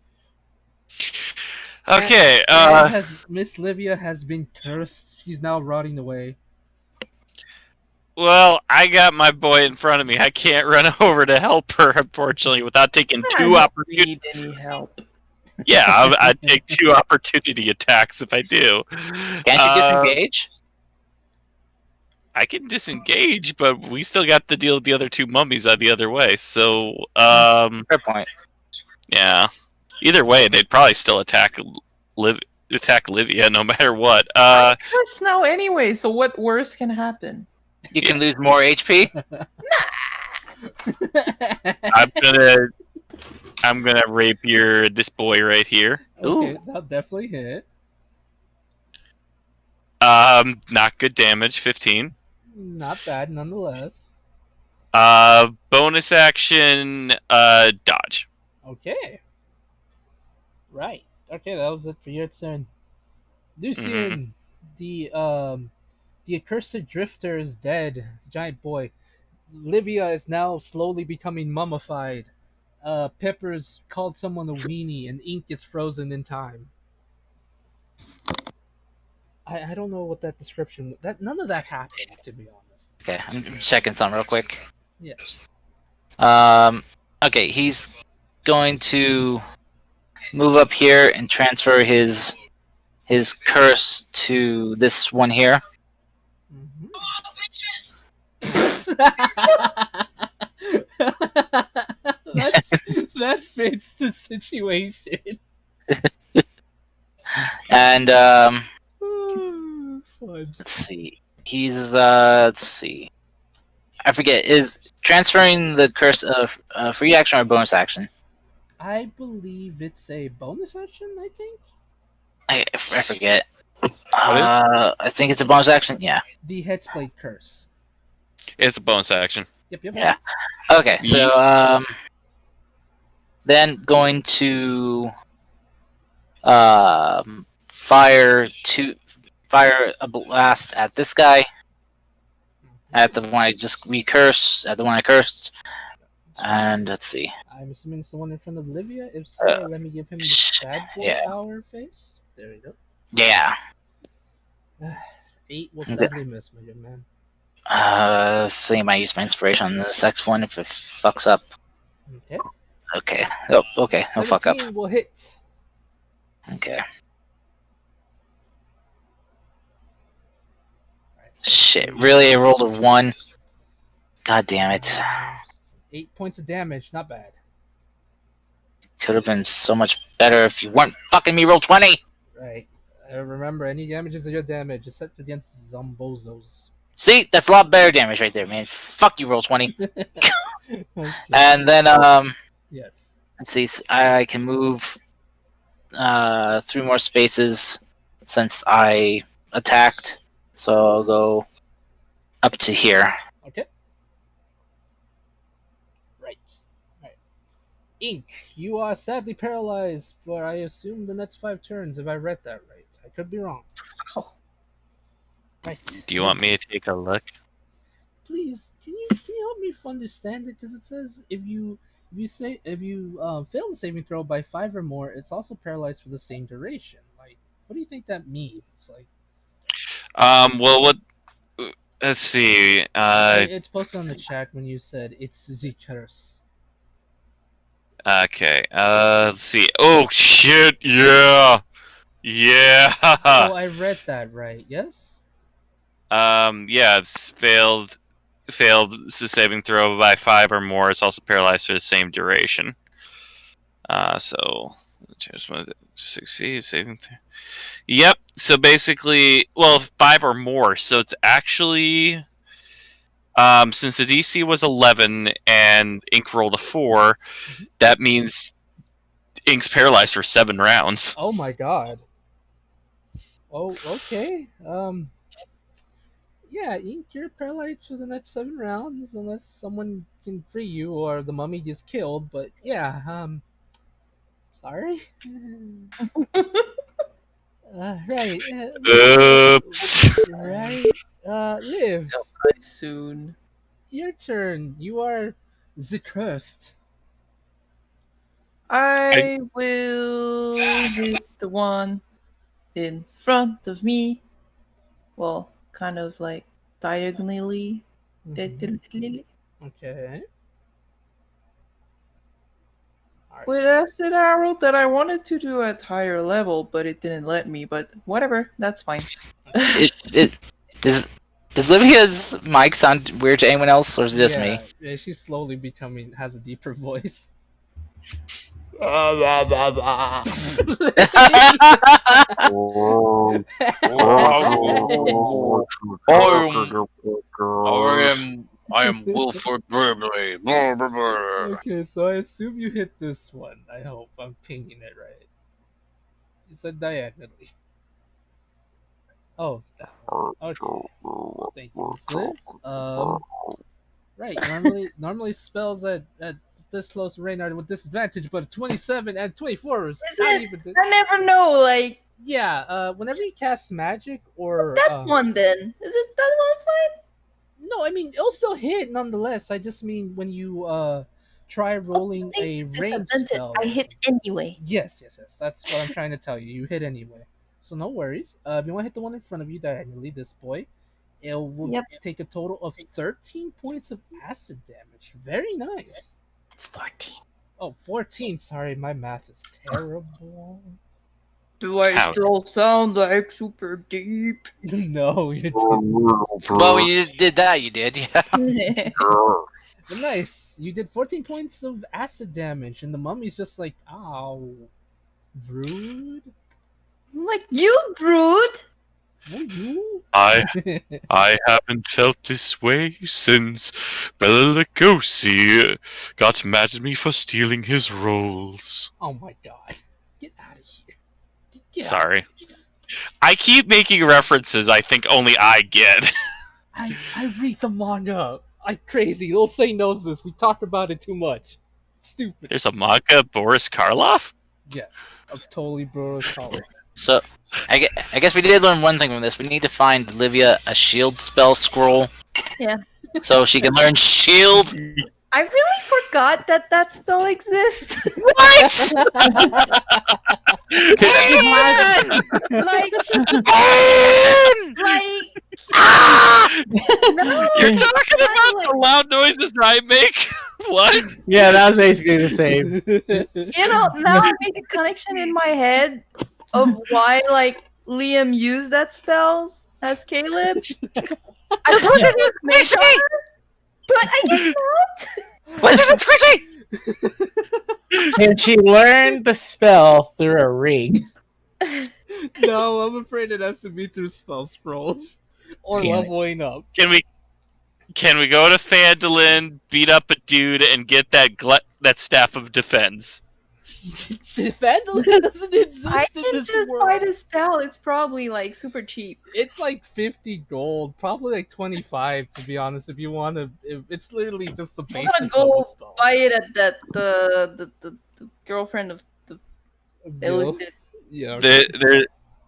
Okay. Miss Livia has been cursed. She's now rotting away. Well, I got my boy in front of me. I can't run over to help her, unfortunately, without taking I two don't opportunities. need any help. Yeah, I'd take 2 opportunity attacks if I do. Can't you disengage? I can disengage, but we still got to deal with the other 2 mummies the other way. So, Fair point. yeah. Either way, they'd probably still attack Livia no matter what. I'm cursed now anyway, so what worse can happen? You can lose more HP. I'm gonna rapier this boy right here. Okay, that'll definitely hit. Not good damage, 15. Not bad, nonetheless. Bonus action, dodge. Okay. Right. Okay, that was it for your turn. Lucian, the accursed drifter is dead. The giant boy. Livia is now slowly becoming mummified. Pepper's called someone a weenie, and Ink is frozen in time. I don't know what that description. That none of that happened, to be honest. Okay, I'm checking something real quick. Yeah. Okay, he's going to move up here and transfer his curse to this one here. Mm-hmm. that fits the situation. And Fun. let's see. He's let's see. I forget. Is transferring the curse of free action or bonus action? I believe it's a bonus action. I think I forget. I think it's a bonus action. Yeah. the Headsblade curse. It's a bonus action. Yep. Yeah. Okay. So then going to fire a blast at this guy, at the one I just recurse, at the one I cursed, and let's see. I'm assuming it's the one in front of Livia. If so, let me give him the bad boy hour face. There you go. Yeah. 8 will sadly miss, my good man. I think I might use my inspiration on this next one if it fucks up. Okay. Okay. Oh, okay. No fuck up. 17 will hit. Okay. Shit. Really? I rolled a 1. God damn it. 8 points of damage. Not bad. Could have been so much better if you weren't fucking me roll 20. Right. Remember, any damage is your damage, except against zombozos. See, that's a lot better damage right there, man. Fuck you, roll 20. Okay. And then Yes. let's see. I can move 3 more spaces since I attacked. So I'll go up to here. Okay. Right. Right. Ink, you are sadly paralyzed for, I assume, the next 5 turns, if I read that right. I could be wrong. Right. Do you want me to take a look? Please, can you help me understand it? Because it says if you fail the saving throw by 5 or more, it's also paralyzed for the same duration. Like, what do you think that means? Like, Well, what? Let's see. it's posted on the chat when you said it's the curse. Okay. Let's see. Oh shit! Yeah. Yeah. So I read that right? Yes. Yeah. It's failed. Failed the saving throw by 5 or more. It's also paralyzed for the same duration. So just 6 feet saving throw. Yep. So basically, well, 5 or more. So it's actually, since the DC was 11 and Ink rolled a 4, that means Ink's paralyzed for 7 rounds. Oh my god. Oh, okay. Yeah, Ink, you're paralyzed for the next 7 rounds unless someone can free you or the mummy gets killed. But yeah, sorry. Right. Oops. Right. Liv, Pretty soon. your turn. You are the cursed. I will hit the one in front of me. Well, kind of like diagonally. Mhm. Okay. Alright. With acid arrow that I wanted to do at higher level, but it didn't let me. But whatever, that's fine. Does Livia's mic sound weird to anyone else, or is it just me? Yeah, she's slowly has a deeper voice. I am Wilford Brimley. Okay, so I assume you hit this one. I hope I'm pinging it right. You said diagonally. Oh, that one. Okay. Thank you, Miss Liv. Right. Normally spells at this close range are with disadvantage, but 27 and 24 is Is not it? even. I never know. Like Yeah. Whenever you cast magic or that one, then is it that one fine? no, I mean it'll still hit nonetheless. I just mean when you try rolling I a think range disadvantage. spell. I hit anyway. Yes. That's what I'm trying to tell you. You hit anyway. So no worries. If you want to hit the one in front of you diagonally, this boy, it will Yep. take a total of 13 points of acid damage. Very nice. It's 14. Oh, 14. Sorry, my math is terrible. Do I Ouch. still sound like super deep? No, you didn't. Well, when you did that, you did. Yeah. But nice. You did 14 points of acid damage, and the mummy's just like, ow. Rude? Like you, brood. Oh, you? I haven't felt this way since Bela Lugosi got mad at me for stealing his rolls. Oh my god. Get out of here. Get out. Sorry. I keep making references I think only I get. I read the manga. I'm crazy. Little Say knows this. We talk about it too much. Stupid. There's a manga Boris Karloff? Yes. I'm totally Boris Karloff. So, I guess we did learn one thing from this. We need to find Livia a shield spell scroll. Yeah. So she can learn shield. I really forgot that spell exists. What? like, no. You're talking about the loud noises I make? What? Yeah, that was basically the same. You know, now I make a connection in my head of why like Liam used that spells as Caleb. I thought it was Squishy, but I guess not. What's this squishy? And she learned the spell through a ring. No, I'm afraid it has to be through spell scrolls or Damn it. leveling up. Can we go to Phandalin, beat up a dude, and get that staff of defense? Phandalin doesn't I exist in can this just world. buy the spell. It's probably like super cheap. It's like 50 gold, probably like 25 to be honest. If you want to, it's literally just the I'm gonna basic level go spell. buy it at the girlfriend of the Bill. illicit. Yeah. Okay.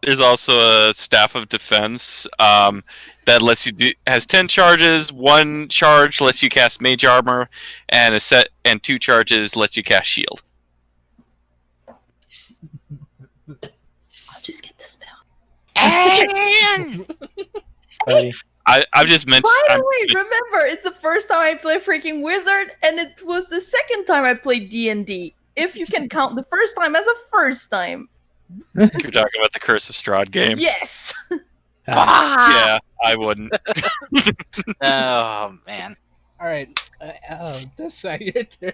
There's also a staff of defense that lets you has 10 charges. 1 charge lets you cast mage armor, and 2 charges lets you cast shield. I'll just get the spell. Buddy. I've just mentioned. By the way, remember, it's the first time I played freaking wizard, and it was the second time I played D&D. If you can count the first time as a first time. You're talking about the Curse of Strahd game. Yes. Yeah, I wouldn't. Oh man. All right. That's your turn.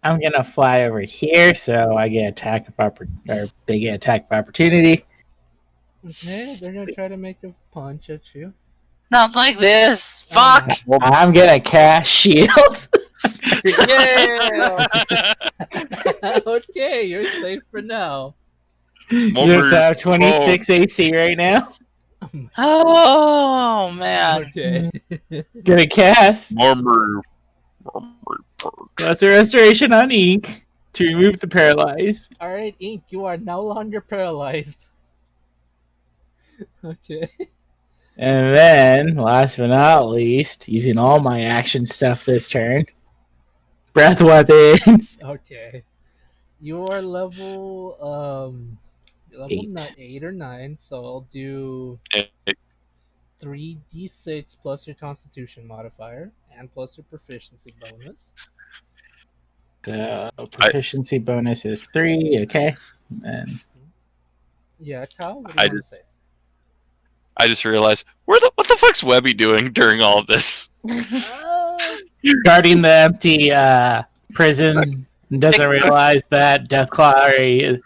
I'm gonna fly over here, so I get they get attack of opportunity. Okay, they're gonna try to make a punch at you. Not like this. Oh Fuck. I'm gonna cast shield. Yeah. Okay, you're safe for now. You just have 26 Oh. AC right now. Oh man. Okay. Gonna cast. Murmur. That's a restoration on ink to remove the paralyzed. All right, Ink, you are no longer paralyzed. Okay. And then, last but not least, using all my action stuff this turn, breath weapon. Okay. You are level level 8. 8 or 9, so I'll do 3d6 plus your constitution modifier and plus your proficiency bonus. The proficiency bonus is 3. Okay. And Yeah, Kyle, what do you want to say? I just realized what the fuck's Webby doing during all of this? guarding the empty prison, doesn't realize that Deathclaw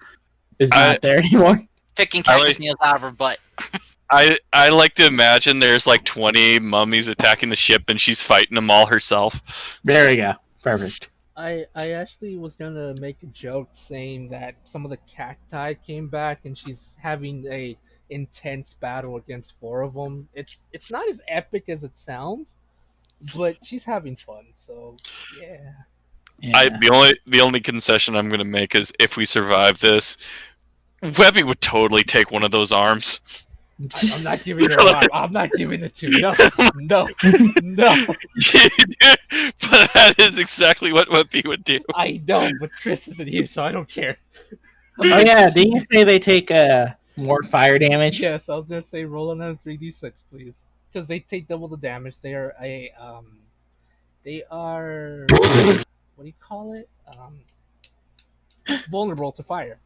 is not there anymore. Picking cactus nails out of her butt. I like to imagine there's like 20 mummies attacking the ship and she's fighting them all herself. There we go. Perfect. I actually was gonna make a joke saying that some of the cacti came back and she's having a intense battle against 4 of them. It's not as epic as it sounds, but she's having fun. So yeah. Yeah. The only concession I'm gonna make is if we survive this, Webby would totally take one of those arms. I'm not giving her an arm. I'm not giving it to you. No. But that is exactly what Webby would do. I know, but Chris isn't here, so I don't care. Oh yeah, didn't you say they take more fire damage? Yes, I was gonna say roll another 3d6, please, because they take double the damage. They are what do you call it? Vulnerable to fire.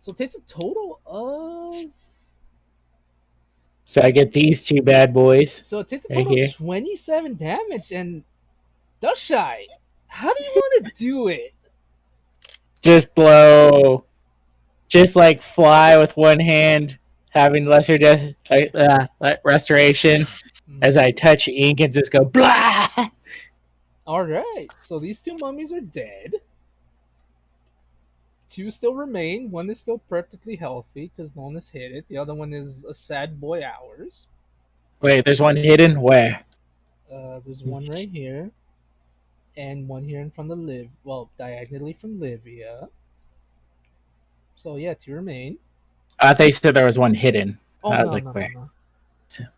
So it takes a total of. So I get these 2 bad boys. So it takes a Right total here. of 27 damage, and Dushai, how do you want to do it? Just blow. Just like fly with one hand, having lesser restoration as I touch ink and just go blah. All right, so these 2 mummies are dead. 2 still remain. One is still perfectly healthy because no one has hit it. The other one is a sad boy ours. Wait, there's one hidden? Where? There's one right here, and one here in front of diagonally from Livia. So yeah, 2 remain. I thought you said there was one hidden. Oh I was no, like, no, where? no. Where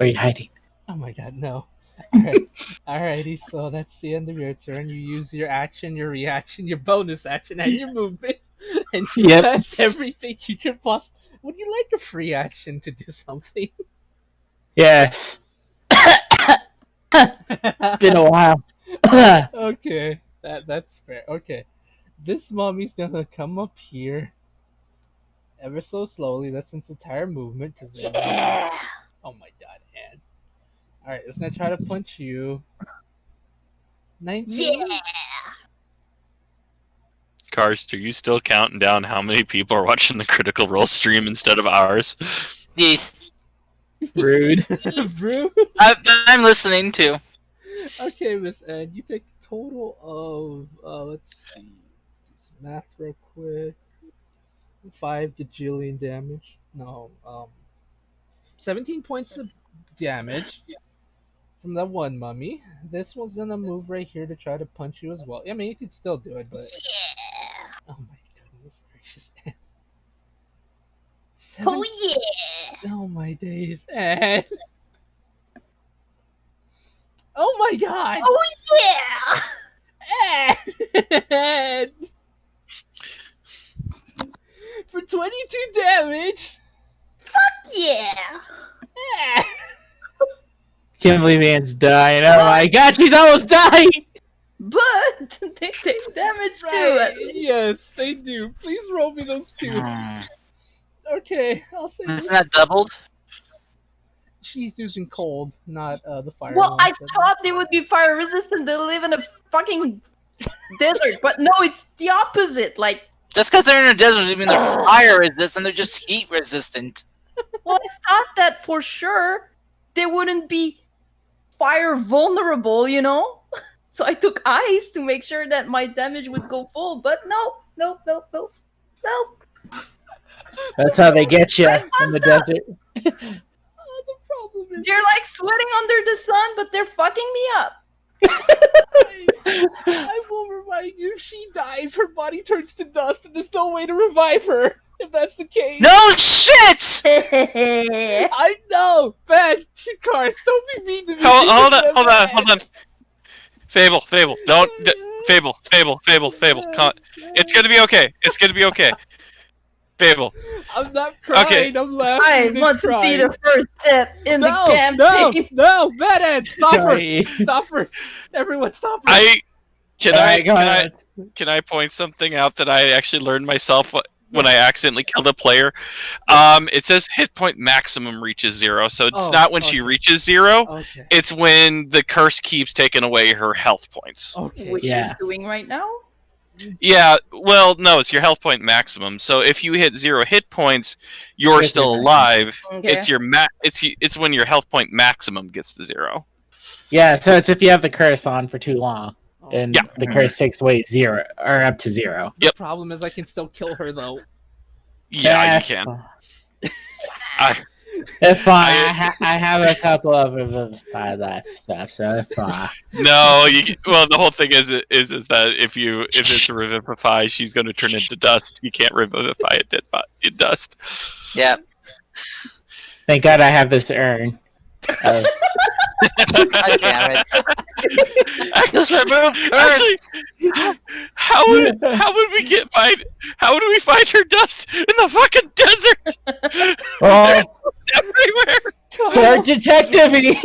are you hiding? Oh my god, no. Alright. Alrighty, so that's the end of your turn. You use your action, your reaction, your bonus action, and your movement. And that's everything you can possibly. Would you like a free action to do something? Yes. It's been a while. Okay, that's fair. Okay. This mummy's gonna come up here ever so slowly. That's its entire movement. Oh my god, Anne. Alright, it's gonna try to punch you. 19? Karst, are you still counting down how many people are watching the Critical Role stream instead of ours? Yes, Rude. Brew. I'm listening too. Okay, Miss Ed, you take a total of let's see, do some math real quick. 5 gajillion damage. No, 17 points of damage from that one mummy. This one's gonna move right here to try to punch you as well. I mean, you could still do it, but oh my goodness gracious, Ed. Oh yeah! Oh my days, Ed. Oh my god! Oh yeah! Ed! For 22 damage! Yeah! Ed! Can't believe Anne's dying. Oh my god, she's almost dying! But they take damage too. Right, At least. yes, they do. Please roll me those two. Okay, I'll say Isn't that doubled? she's using cold, not the fire Well, ones. I thought they would be fire resistant. They live in a fucking desert, but no, it's the opposite. Like, Just because they're in a desert doesn't mean they're fire resistant. They're just heat resistant. well, I thought that for sure they wouldn't be fire vulnerable, you know? So I took ice to make sure that my damage would go full, but no. That's how they get you in the desert. The problem is They're like sweating under the sun, but they're fucking me up. I will remind you, if she dies, her body turns to dust, and there's no way to revive her. If that's the case. No shit! I know, bad cars. Don't be mean to me. Hold on. Fable, don't. Fable. It's gonna be okay. Fable. I'm not crying. Okay. I'm laughing. I and want to be crying. the first step in the No, campaign. Bad Ed, stop her, Sorry. stop her, everyone, stop her. Can I point something out that I actually learned myself when I accidentally killed a player? It says hit point maximum reaches 0, so it's not when she reaches 0. Okay. It's when the curse keeps taking away her health points. Okay. Which Yeah. is doing right now. Yeah, well, no, it's your health point maximum. So if you hit 0 hit points, you're Yes, still you're alive. Okay. It's your it's when your health point maximum gets to 0. Yeah, so it's if you have the curse on for too long, and Yeah. the curse takes away 0 or up to 0. The problem is I can still kill her though. Yeah, you can. It's fine. I have a couple of Revivify that stuff, so it's fine. No, well, the whole thing is that if it's a revivify, she's going to turn into dust. You can't revivify it in dust. Yep. Thank God I have this urn. God damn it. Just remove curse. Actually, how would we find her dust in the fucking desert? Oh, Everywhere. start detective-y.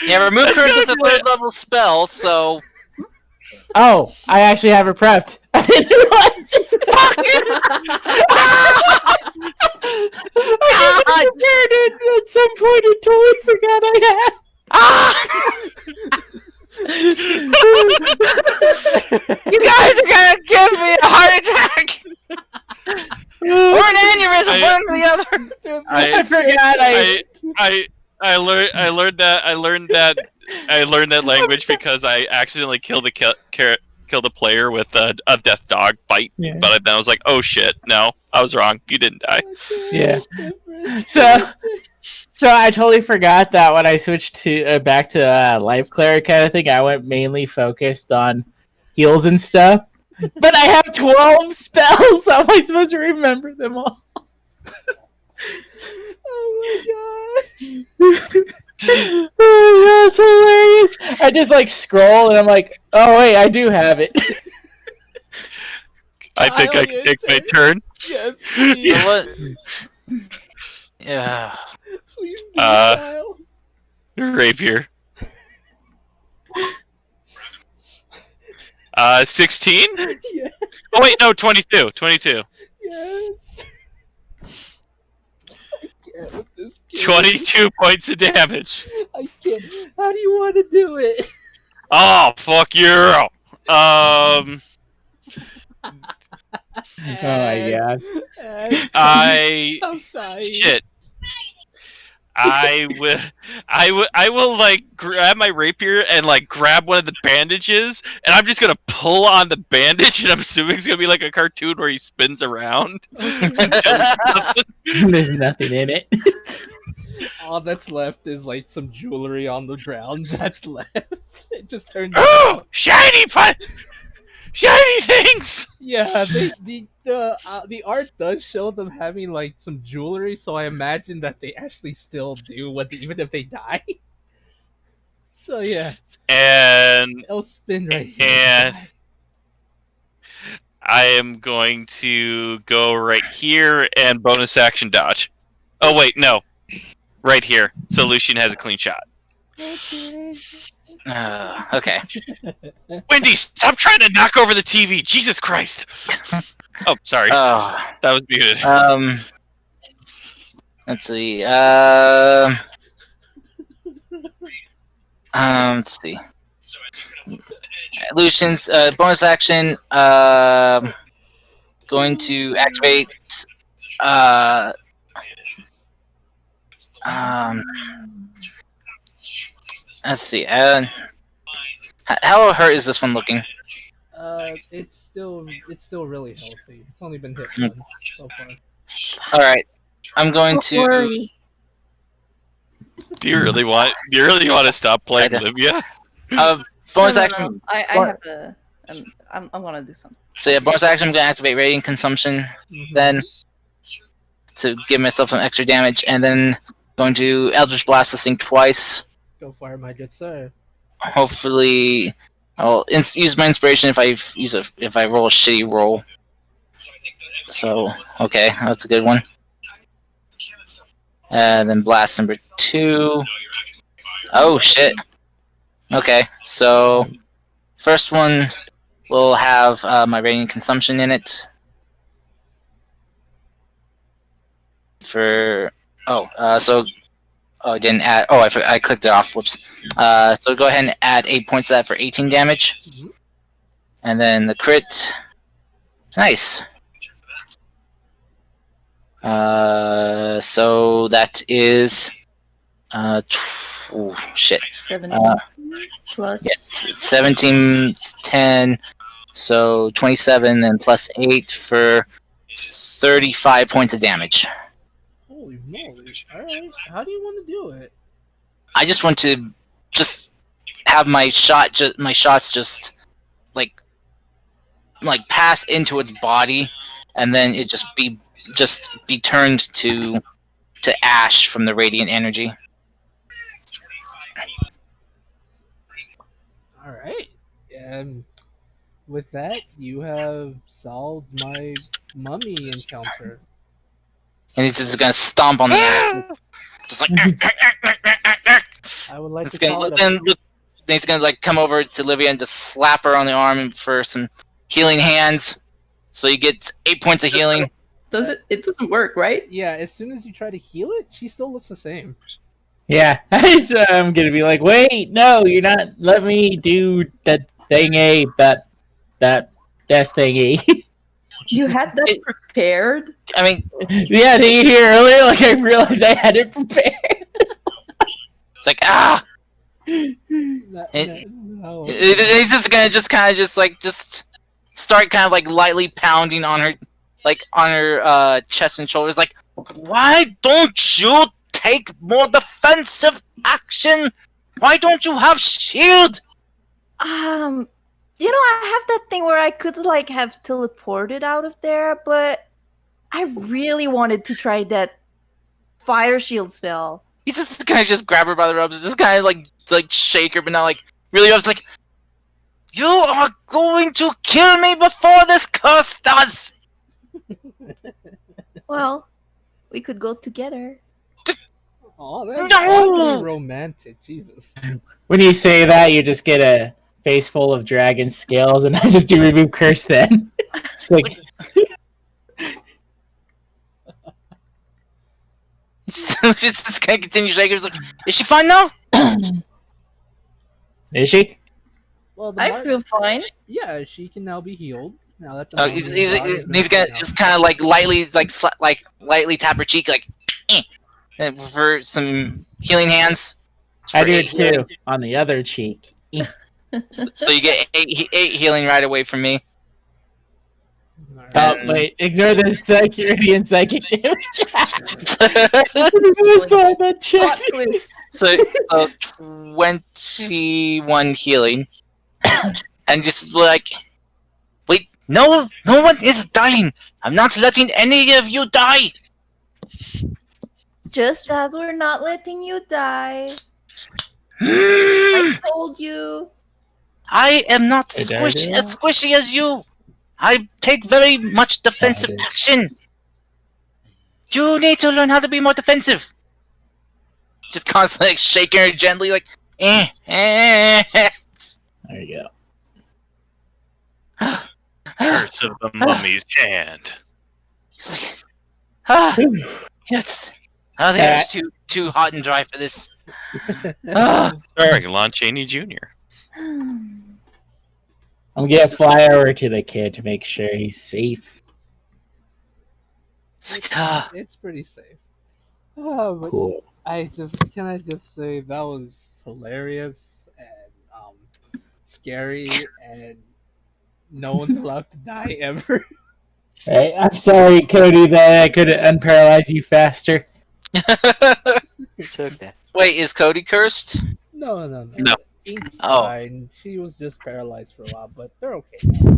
Yeah, remove curse is a 3rd level spell, so Oh, I actually have her prepped. I didn't realize. I prepared it at some point and totally forgot I had. you guys are gonna give me a heart attack or an aneurysm, one or the other. I forgot I learned that language because I accidentally killed a player with a death dog bite. Yeah. But then I was like, oh shit, no, I was wrong. You didn't die. Yeah. So I totally forgot that when I switched to back to life cleric kind of thing, I went mainly focused on heals and stuff. But I have 12 spells. How am I supposed to remember them all? Oh Oh, that's hilarious. I just like scroll and I'm like, oh wait, I do have it. I think I can take my turn. Yes, You please. know what? Yeah. Please do, Kyle. Rapier. 16? Yeah. Oh wait, no, 22. 22. Yes. I can't with this game. 22 points of damage. I can't. How do you want to do it? Oh, fuck you! Um, Oh my god. And I sometimes shit. I will like grab my rapier and like grab one of the bandages, and I'm just gonna pull on the bandage, and I'm assuming it's gonna be like a cartoon where he spins around okay. until it's nothing. There's nothing in it. All that's left is like some jewelry on the ground. That's left. It just turned Ooh, out. shiny things. Yeah, the art does show them having like some jewelry, so I imagine that they actually still do what even if they die. So yeah, And it'll spin right here. and I am going to go right here and bonus action dodge. Oh wait, no, right here. So Lucian has a clean shot. Okay. Okay. Wendy, stop trying to knock over the TV. Jesus Christ. Oh, sorry. Oh. That was muted. Let's see. Let's see. Lucian's bonus action. Going to activate. Um. Let's see. How hurt is this one looking? It's still really healthy. It's only been hit once so far. All right. I'm going Don't to. worry. Do you really want to stop playing I do. Livia? Bonus No. action. I have a. I'm gonna do something. So yeah, bonus action. I'm gonna activate radiant consumption. Mhm. Then to give myself some extra damage, and then going to Eldritch Blast this thing twice. Go for it, my good sir. Hopefully, I'll use my inspiration if I roll a shitty roll. So okay, that's a good one. And then blast number 2. Oh shit. Okay, so first one will have my radiant consumption in it. For I didn't add. Oh, I clicked it off. Whoops. So go ahead and add 8 points to that for 18 damage. Mhm. And then the crit. Nice. So that is. Shit. 17 plus. Yes, 17, 10. So 27 and plus 8 for 35 points of damage. Holy moly! All right, how do you want to do it? I just want to just have my shots just like pass into its body, and then it just be turned to ash from the radiant energy. All right, and with that, you have solved my mummy encounter. And it's just gonna stomp on the ash, just like. I would like It's to gonna call look, it a and look. Then he's gonna like come over to Livia and just slap her on the arm for some healing hands. So you get 8 points of healing. Does it? It doesn't work, right? yeah. As soon as you try to heal it, she still looks the same. Yeah, I'm gonna be like, wait, no, you're not. Let me do that thingy, that thingy. You had that prepared. I mean, Yeah, did you hear earlier? Like I realized I had it prepared. it's like ah. No. He's just gonna just start kind of like lightly pounding on her chest and shoulders, like, why don't you take more defensive action? Why don't you have shield? I have that thing where I could like have teleported out of there, but I really wanted to try that fire shield spell. He's just gonna just grab her by the ropes and just kind of like shake her, but not like really up. It's like, you are going to kill me before this curse does. Well, we could go together. Oh, that's No! oddly romantic. Jesus. When you say that, you just get a face full of dragon scales, and I just do remove curse then. It's like, He's just gonna continue shaking. He's like, is she fine now? is she? Well, the I feel fine. yeah, she can now be healed. Now that the Oh, mummy's body has been he's gonna taken out. just kind of like lightly, like lightly tap her cheek, like and for some healing hands. I For do 8 it healing. too on the other cheek. So you get eight healing right away from me. Alright. Oh And- wait, ignore the security and psychic damage. so I saw that check. Plot twist. so 21 healing, and just like, wait, no one is dying. I'm not letting any of you die. Just as we're not letting you die. I I told you. am not Hey, there squishy you as go. squishy as you. I take very much defensive Got it. action. You need to learn how to be more defensive. Just constantly like, shaking her gently, like, eh. There you Curse of the mummy's hand. It's like, ah, go. yes. Oh, the air's too hot and dry for this. Starring Lon Chaney Jr. I'm gonna fly over to the kid to make sure he's safe. It's like, ah. It's pretty safe. But Cool. I just say that was hilarious and scary, and no one's allowed to die ever. Hey, I'm sorry, Cody, that I couldn't unparalyze you faster. It's okay. Wait, is Cody cursed? No. No. Ink's Oh. fine. She was just paralyzed for a while, but they're okay now.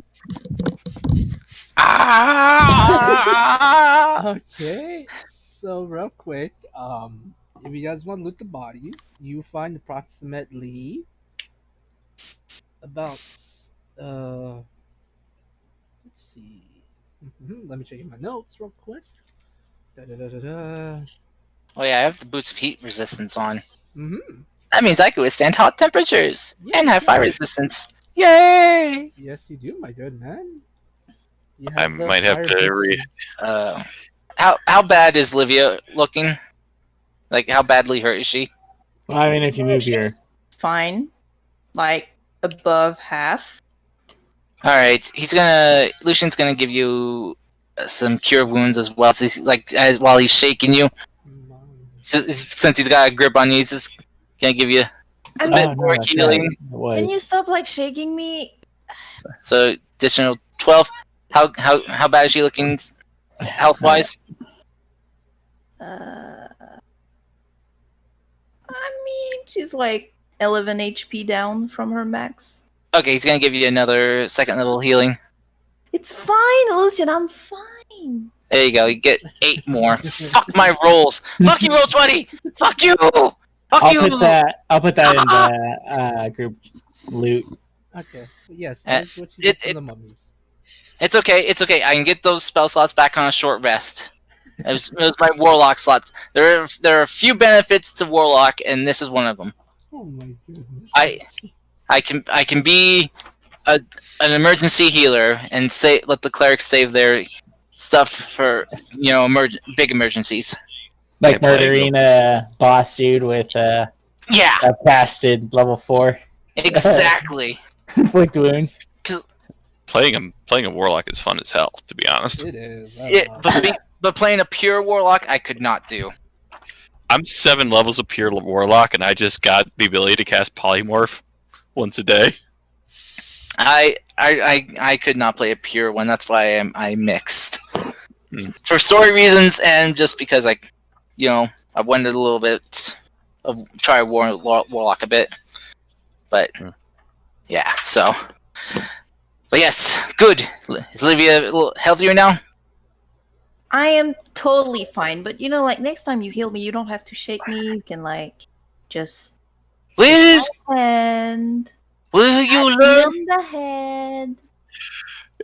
Ah! Okay, so real quick, if you guys want to loot the bodies, you find approximately about let's see. Let me check my notes real quick. Da-da-da-da-da. Oh yeah, I have the boots of heat resistance on. Mm-hmm. That means I can withstand hot temperatures Yeah, and have sure. fire resistance. Yay! Yes, you do, my good man. You I the might have fire to boots re- suit. How bad is Livia looking? Like how badly hurt is she? Well, I mean, if you move your Fine. Like above half. All right, Lucian's gonna give you some cure wounds as well. So while he's shaking you, since he's got a grip on you, he's just gonna give you a I'm- bit Oh, no, more that's healing. right. It was. Can you stop like shaking me? So additional 12. How bad is she looking health wise? I mean, she's like 11 HP down from her max. Okay, he's gonna give you another second level healing. It's fine, Lucian. I'm fine. There you go. You get 8 more. Fuck my rolls. Fuck you, roll 20. Fuck you. Fuck I'll you. put that. I'll put that in the group loot. Okay, but yes, that's what you get from the mummies. It's okay. It's okay. I can get those spell slots back on a short rest. It was my warlock slots. There are a few benefits to warlock, and this is one of them. Oh my goodness. I can be an emergency healer and let the clerics save their stuff for big emergencies. Like Yeah, murdering a boss dude with Yeah, a casted level 4 exactly. inflict wounds. Playing a warlock is fun as hell, to be honest. It is. But playing a pure warlock, I could not do. I'm 7 levels of pure warlock, and I just got the ability to cast polymorph once a day. I could not play a pure one. That's why I mixed for story reasons and just because I wanted a little bit of try warlock a bit, but yeah. So, but yes, good. Is Olivia a little healthier now? I am totally fine, but like next time you heal me, you don't have to shake me. You can like just Will and you learn? on the head.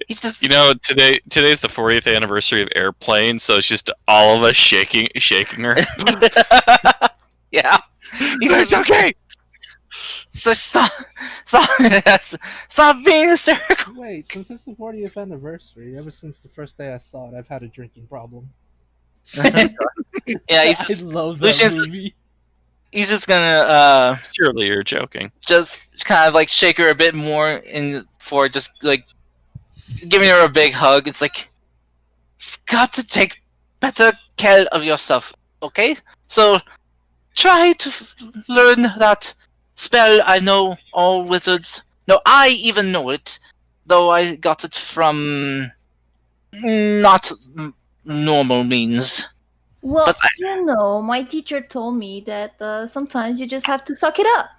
He's just Today's the 40th anniversary of Airplane, so it's just all of us shaking her. yeah. It's okay. So stop being hysterical. Wait, since it's the 40th anniversary, ever since the first day I saw it, I've had a drinking problem. Yeah, I love that Lucian's movie. he's just gonna Surely you're joking. just kind of like shake her a bit more in for just like giving her a big hug. It's like you've got to take better care of yourself, okay? So try to learn that spell. I know all wizards. No, I even know it, though I got it from not normal means. Well, But my teacher told me that sometimes you just have to suck it up.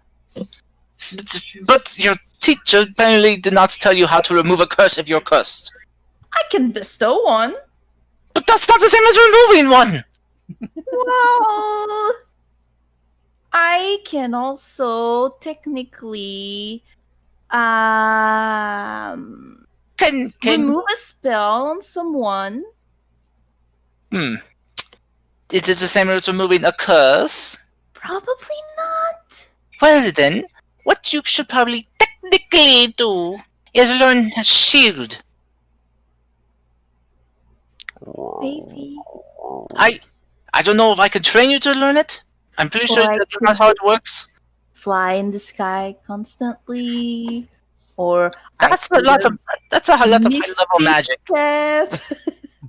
but your teacher apparently did not tell you how to remove a curse if you're cursed. I can bestow one. But that's not the same as removing one. Well, I can also technically Can remove a spell on someone. Is it the same as removing a curse? Probably not. Well then, what you should probably technically do is learn a shield. Maybe. I don't know if I can train you to learn it. I'm pretty sure Or I that's not how it works. fly in the sky constantly. Or That's I a lot of high level misty magic. step.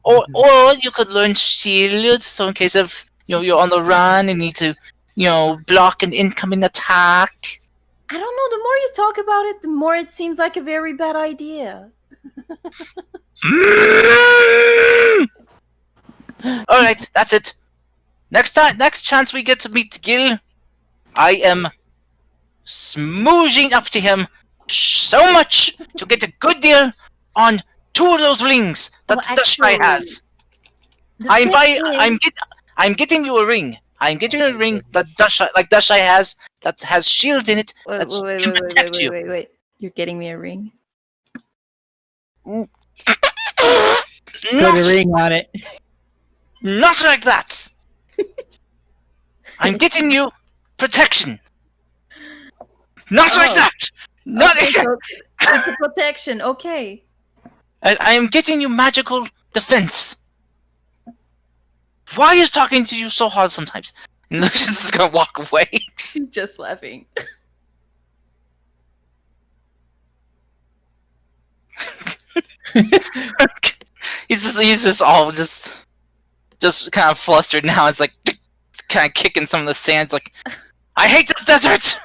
Or you could learn shield, so in case of you're on the run and need to block an incoming attack. I don't know. The more you talk about it, the more it seems like a very bad idea. All right, that's it. Next chance we get to meet Gil, I am smooching up to him so much to get a good deal on 2 of those rings that Well, Dashai has. The thing is- I'm getting you a ring. I'm getting you a ring that Dashai has that has shield in it that can protect you. Wait. You're getting me a ring? Put a ring on it. Not like that. I'm getting you protection. Not like that. Not Okay, like so it's a protection. Okay. I am getting you magical defense. Why is talking to you so hard sometimes? And Lucian's just gonna walk away. Just laughing. he's just all just kind of flustered now. It's like kind of kicking some of the sand. It's like, I hate this desert.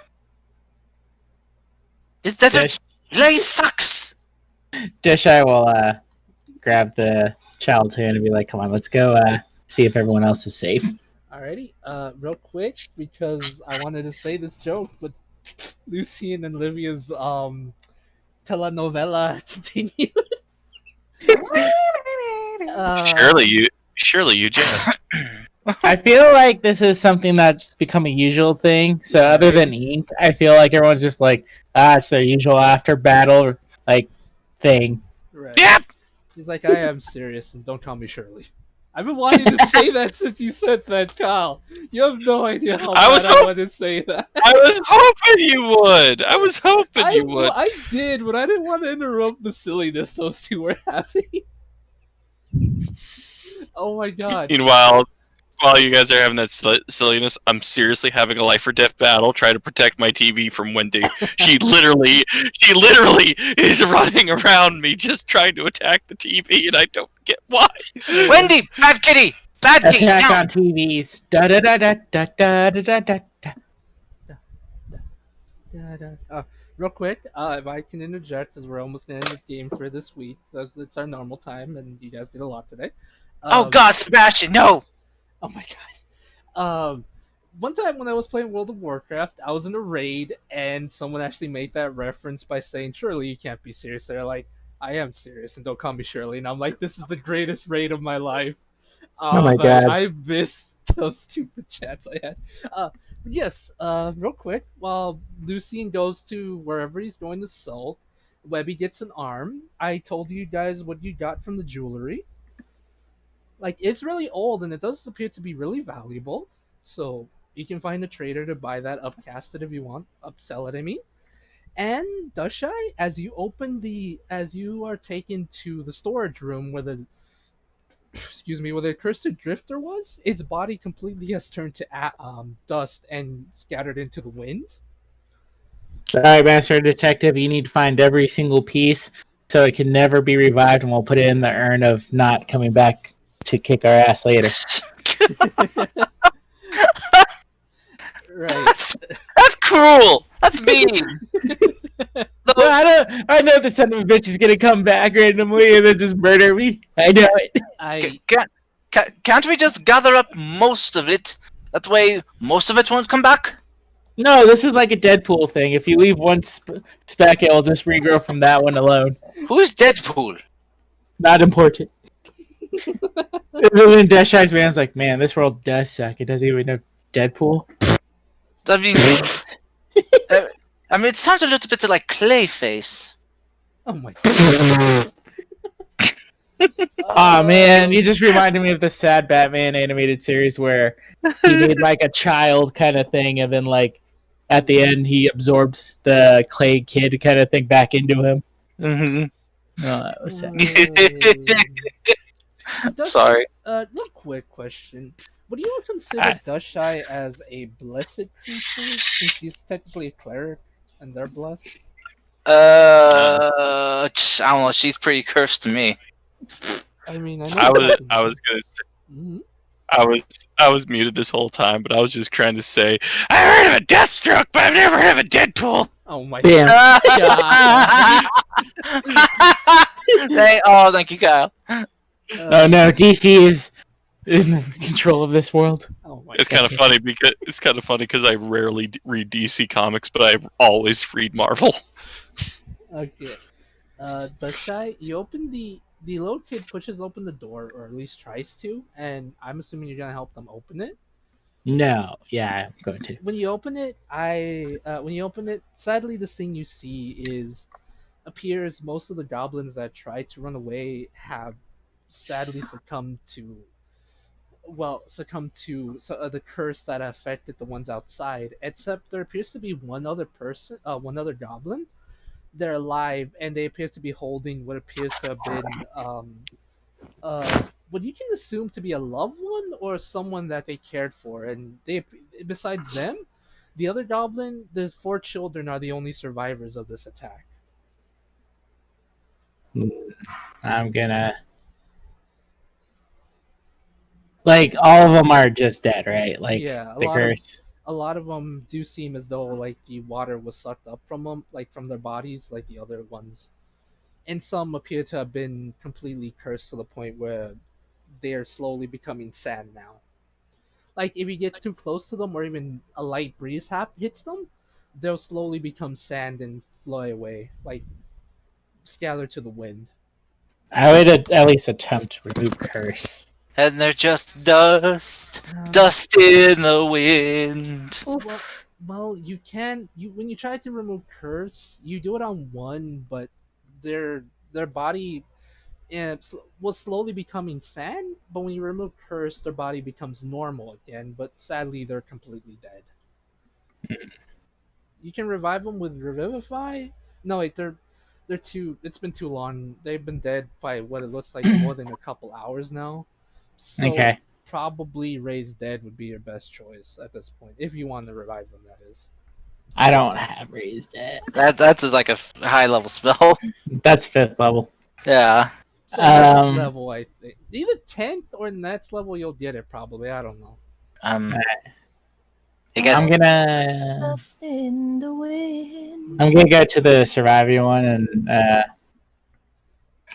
This desert really sucks. Dishai will grab the child's hand and be like, "Come on, let's go see if everyone else is safe." Alrighty, real quick, because I wanted to say this joke, but Lucian and Livia's telenovela continued. Surely you just. I feel like this is something that's become a usual thing. So other than Ink, I feel like everyone's just like, it's their usual after battle thing. Right. Yep. He's like, I am serious, and don't call me Shirley. I've been wanting to say that since you said that, Kyle. You have no idea how I was bad I wanted to say that. I was hoping you would. I was hoping you would. I did, but I didn't want to interrupt the silliness those two were having. Oh my god. Meanwhile, while you guys are having that silliness, I'm seriously having a life or death battle trying to protect my TV from Wendy. She literally is running around me just trying to attack the TV, and I don't get why. Wendy, bad kitty, bad kitty. Attack Now. on TVs. Da da da da da da da da da. Real quick, if I can interject, because we're almost going to end the game for this week. It's our normal time, and you guys did a lot today. Oh God, Sebastian, no! Oh my god. One time when I was playing World of Warcraft, I was in a raid, and someone actually made that reference by saying, "Surely you can't be serious." They're like, "I am serious, and don't call me Shirley." And I'm like, "This is the greatest raid of my life." Oh my god. I missed those stupid chats I had. Yes, real quick, while Lucian goes to wherever he's going to sell, Webby gets an arm. I told you guys what you got from the jewelry. Like, it's really old, and it does appear to be really valuable. So, you can find a trader to buy that, upcast it if you want. Upsell it, I mean. And, Dashai, as you are taken to the storage room where the excuse me, what the accursed drifter was, its body completely has turned to dust and scattered into the wind. Alright, Master Detective, you need to find every single piece so it can never be revived, and we'll put it in the urn of not coming back to kick our ass later. Right. That's cruel. That's mean. No, I know the son of a bitch is gonna come back randomly and then just murder me. I know it. Can't we just gather up most of it? That way, most of it won't come back. No, this is like a Deadpool thing. If you leave one speck, it will just regrow from that one alone. Who's Deadpool? Not important. And then Deshai's man's like, man, this world does suck. It doesn't even know Deadpool. I mean, it sounds a little bit like Clayface. Oh my god. Aw, man, you just reminded me of the sad Batman animated series where he made like a child kind of thing, and then like at the end he absorbed the clay kid kind of thing back into him. Mm-hmm. Oh, that was sad. Sorry. Real quick question. Would you consider Dushai as a blessed creature since she's technically a cleric and they're blessed? I don't know. She's pretty cursed to me. I mean, I was gonna say, Mm-hmm. I was muted this whole time, but I was just trying to say I heard of a Deathstroke, but I've never heard of a Deadpool. Oh my Damn. god. Thank you, Kyle. Oh no, DC is in control of this world. Oh my It's god. kind of funny because I rarely read DC comics, but I always read Marvel. Okay. Dushai, you open the little kid pushes open the door, or at least tries to, and I'm assuming you're gonna help them open it. No, yeah, I'm going to. When you open it, sadly, the thing you see appears most of the goblins that tried to run away have sadly succumbed to the curse that affected the ones outside. Except there appears to be one other goblin. They're alive, and they appear to be holding what appears to have been what you can assume to be a loved one or someone that they cared for. And besides them, the other goblin, the 4 children are the only survivors of this attack. I'm gonna. Like, all of them are just dead, right? Like, Yeah, the curse. a lot of them do seem as though like the water was sucked up from them, like from their bodies, like the other ones. And some appear to have been completely cursed to the point where they are slowly becoming sand now. Like if you get too close to them, or even a light breeze hits them, they'll slowly become sand and fly away, like scatter to the wind. I would at least attempt to remove curse. And they're just dust Um, in the wind. Well, you can when you try to remove curse, you do it on one, but their body was slowly becoming sand. But when you remove curse, their body becomes normal again. But sadly, they're completely dead. You can revive them with revivify. No, wait, they're too. It's been too long. They've been dead by what it looks like more than a couple hours now. So Okay. probably raise dead would be your best choice at this point if you want to revive them. That is. I don't have raised it. That's like a high level spell. That's 5th level. Yeah. So next level, I think either 10th or next level you'll get it probably. I don't know. I guess I'm gonna. Dust in the wind. I'm gonna go to the survivor one and. Did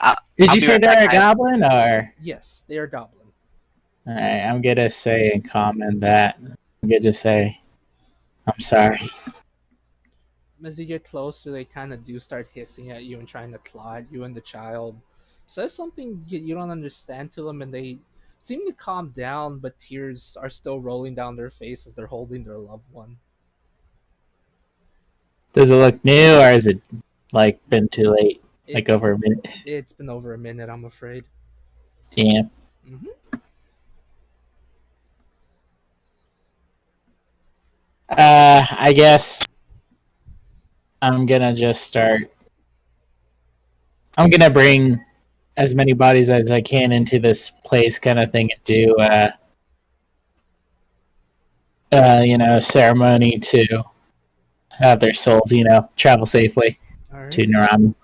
I'll you be say right they're a back. goblin or? Yes, they are goblin. Alright, I'm gonna say in common that. I'm gonna just say, I'm sorry. As you get closer, they kind of do start hissing at you and trying to claw at you and the child. Says something you don't understand to them, and they seem to calm down, but tears are still rolling down their face as they're holding their loved one. Does it look new or is it like been too late? Like It's- over a minute? It's been over a minute, I'm afraid. Yeah. I guess I'm gonna just start. I'm gonna bring as many bodies as I can into this place, kind of thing, and do a ceremony to have their souls, travel safely to Alrighty. Naram.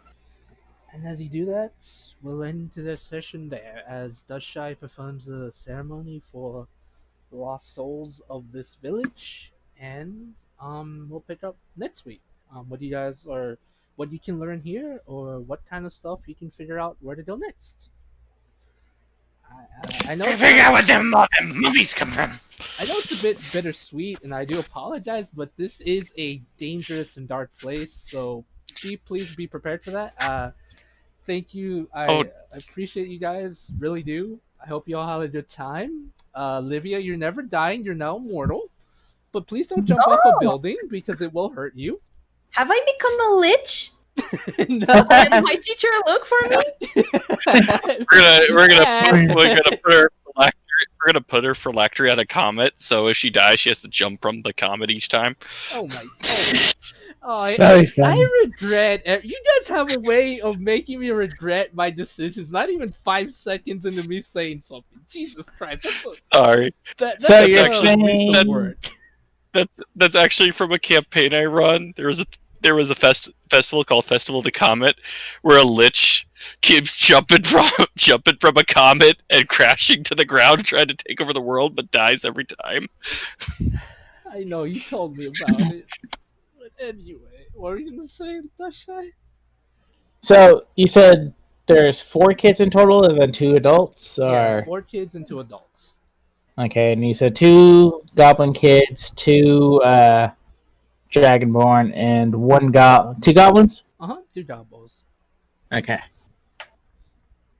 And as you do that, we'll end this session there as Dushy performs a ceremony for the lost souls of this village, and we'll pick up next week. What do you guys or what you can learn here, or what kind of stuff you can figure out where to go next. I know I it's figure out kind of, where them mummies come from. I know it's a bit bittersweet, and I do apologize, but this is a dangerous and dark place, so please be prepared for that. Thank you. Oh. I appreciate you guys, really do. I hope you all had a good time. Livia, you're never dying. You're now immortal. But please don't jump off a Oh, building because it will hurt you. have I become a lich? No. Did my teacher look for me? We're Yeah. gonna put her phylactery on a comet, so if she dies, she has to jump from the comet each time. Oh my. Oh, That'd be fun. I regret. You guys have a way of making me regret my decisions. Not even 5 seconds into me saying something. Jesus Christ, Sorry, that's So a you're waste of saying- work. that's actually from a campaign I run. There was a festival called Festival of the Comet, where a lich keeps jumping from a comet and crashing to the ground, trying to take over the world, but dies every time. I know you told me about it. But anyway, what were you gonna say, Dushy? So you said there's 4 kids in total, and then 2 adults, Yeah, or 4 kids and 2 adults. okay? And you said 2 goblin kids, 2 dragonborn, and 2 goblins. 2 gobos. Okay.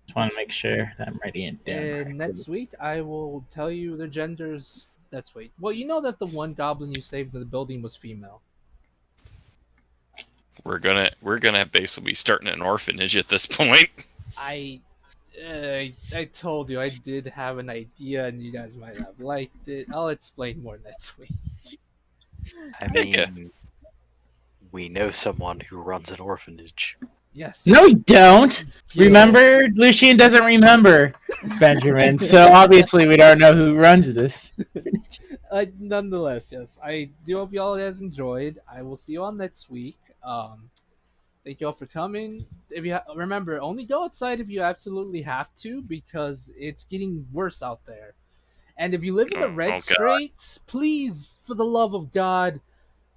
Just want to make sure that I'm writing it down. And correctly. next week, I will tell you their genders. That's wait. Well, you know that the one goblin you saved in the building was female. We're gonna basically be starting an orphanage at this point. I told you I did have an idea, and you guys might have liked it. I'll explain more next week. I mean, we know someone who runs an orphanage. Yes. No, we don't. Gil. Remember, Lucian doesn't remember Benjamin, so obviously we don't know who runs this. Nonetheless, yes. I do hope y'all guys enjoyed. I will see you all next week. Thank you all for coming. If you remember, only go outside if you absolutely have to, because it's getting worse out there. And if you live in the red God. straits, please, for the love of God,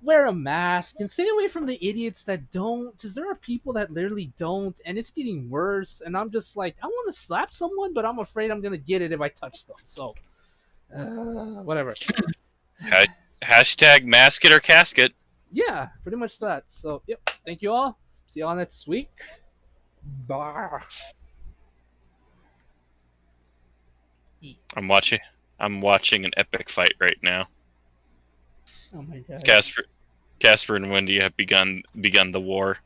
wear a mask and stay away from the idiots that don't, because there are people that literally don't, and it's getting worse. And I'm just like, I want to slap someone, but I'm afraid I'm gonna get it if I touch them. So, whatever. Hashtag mask it or casket. Yeah, pretty much that. So, yep. Thank you all. See you all next week. Bye. I'm watching an epic fight right now. Oh my god. Casper and Wendy have begun the war.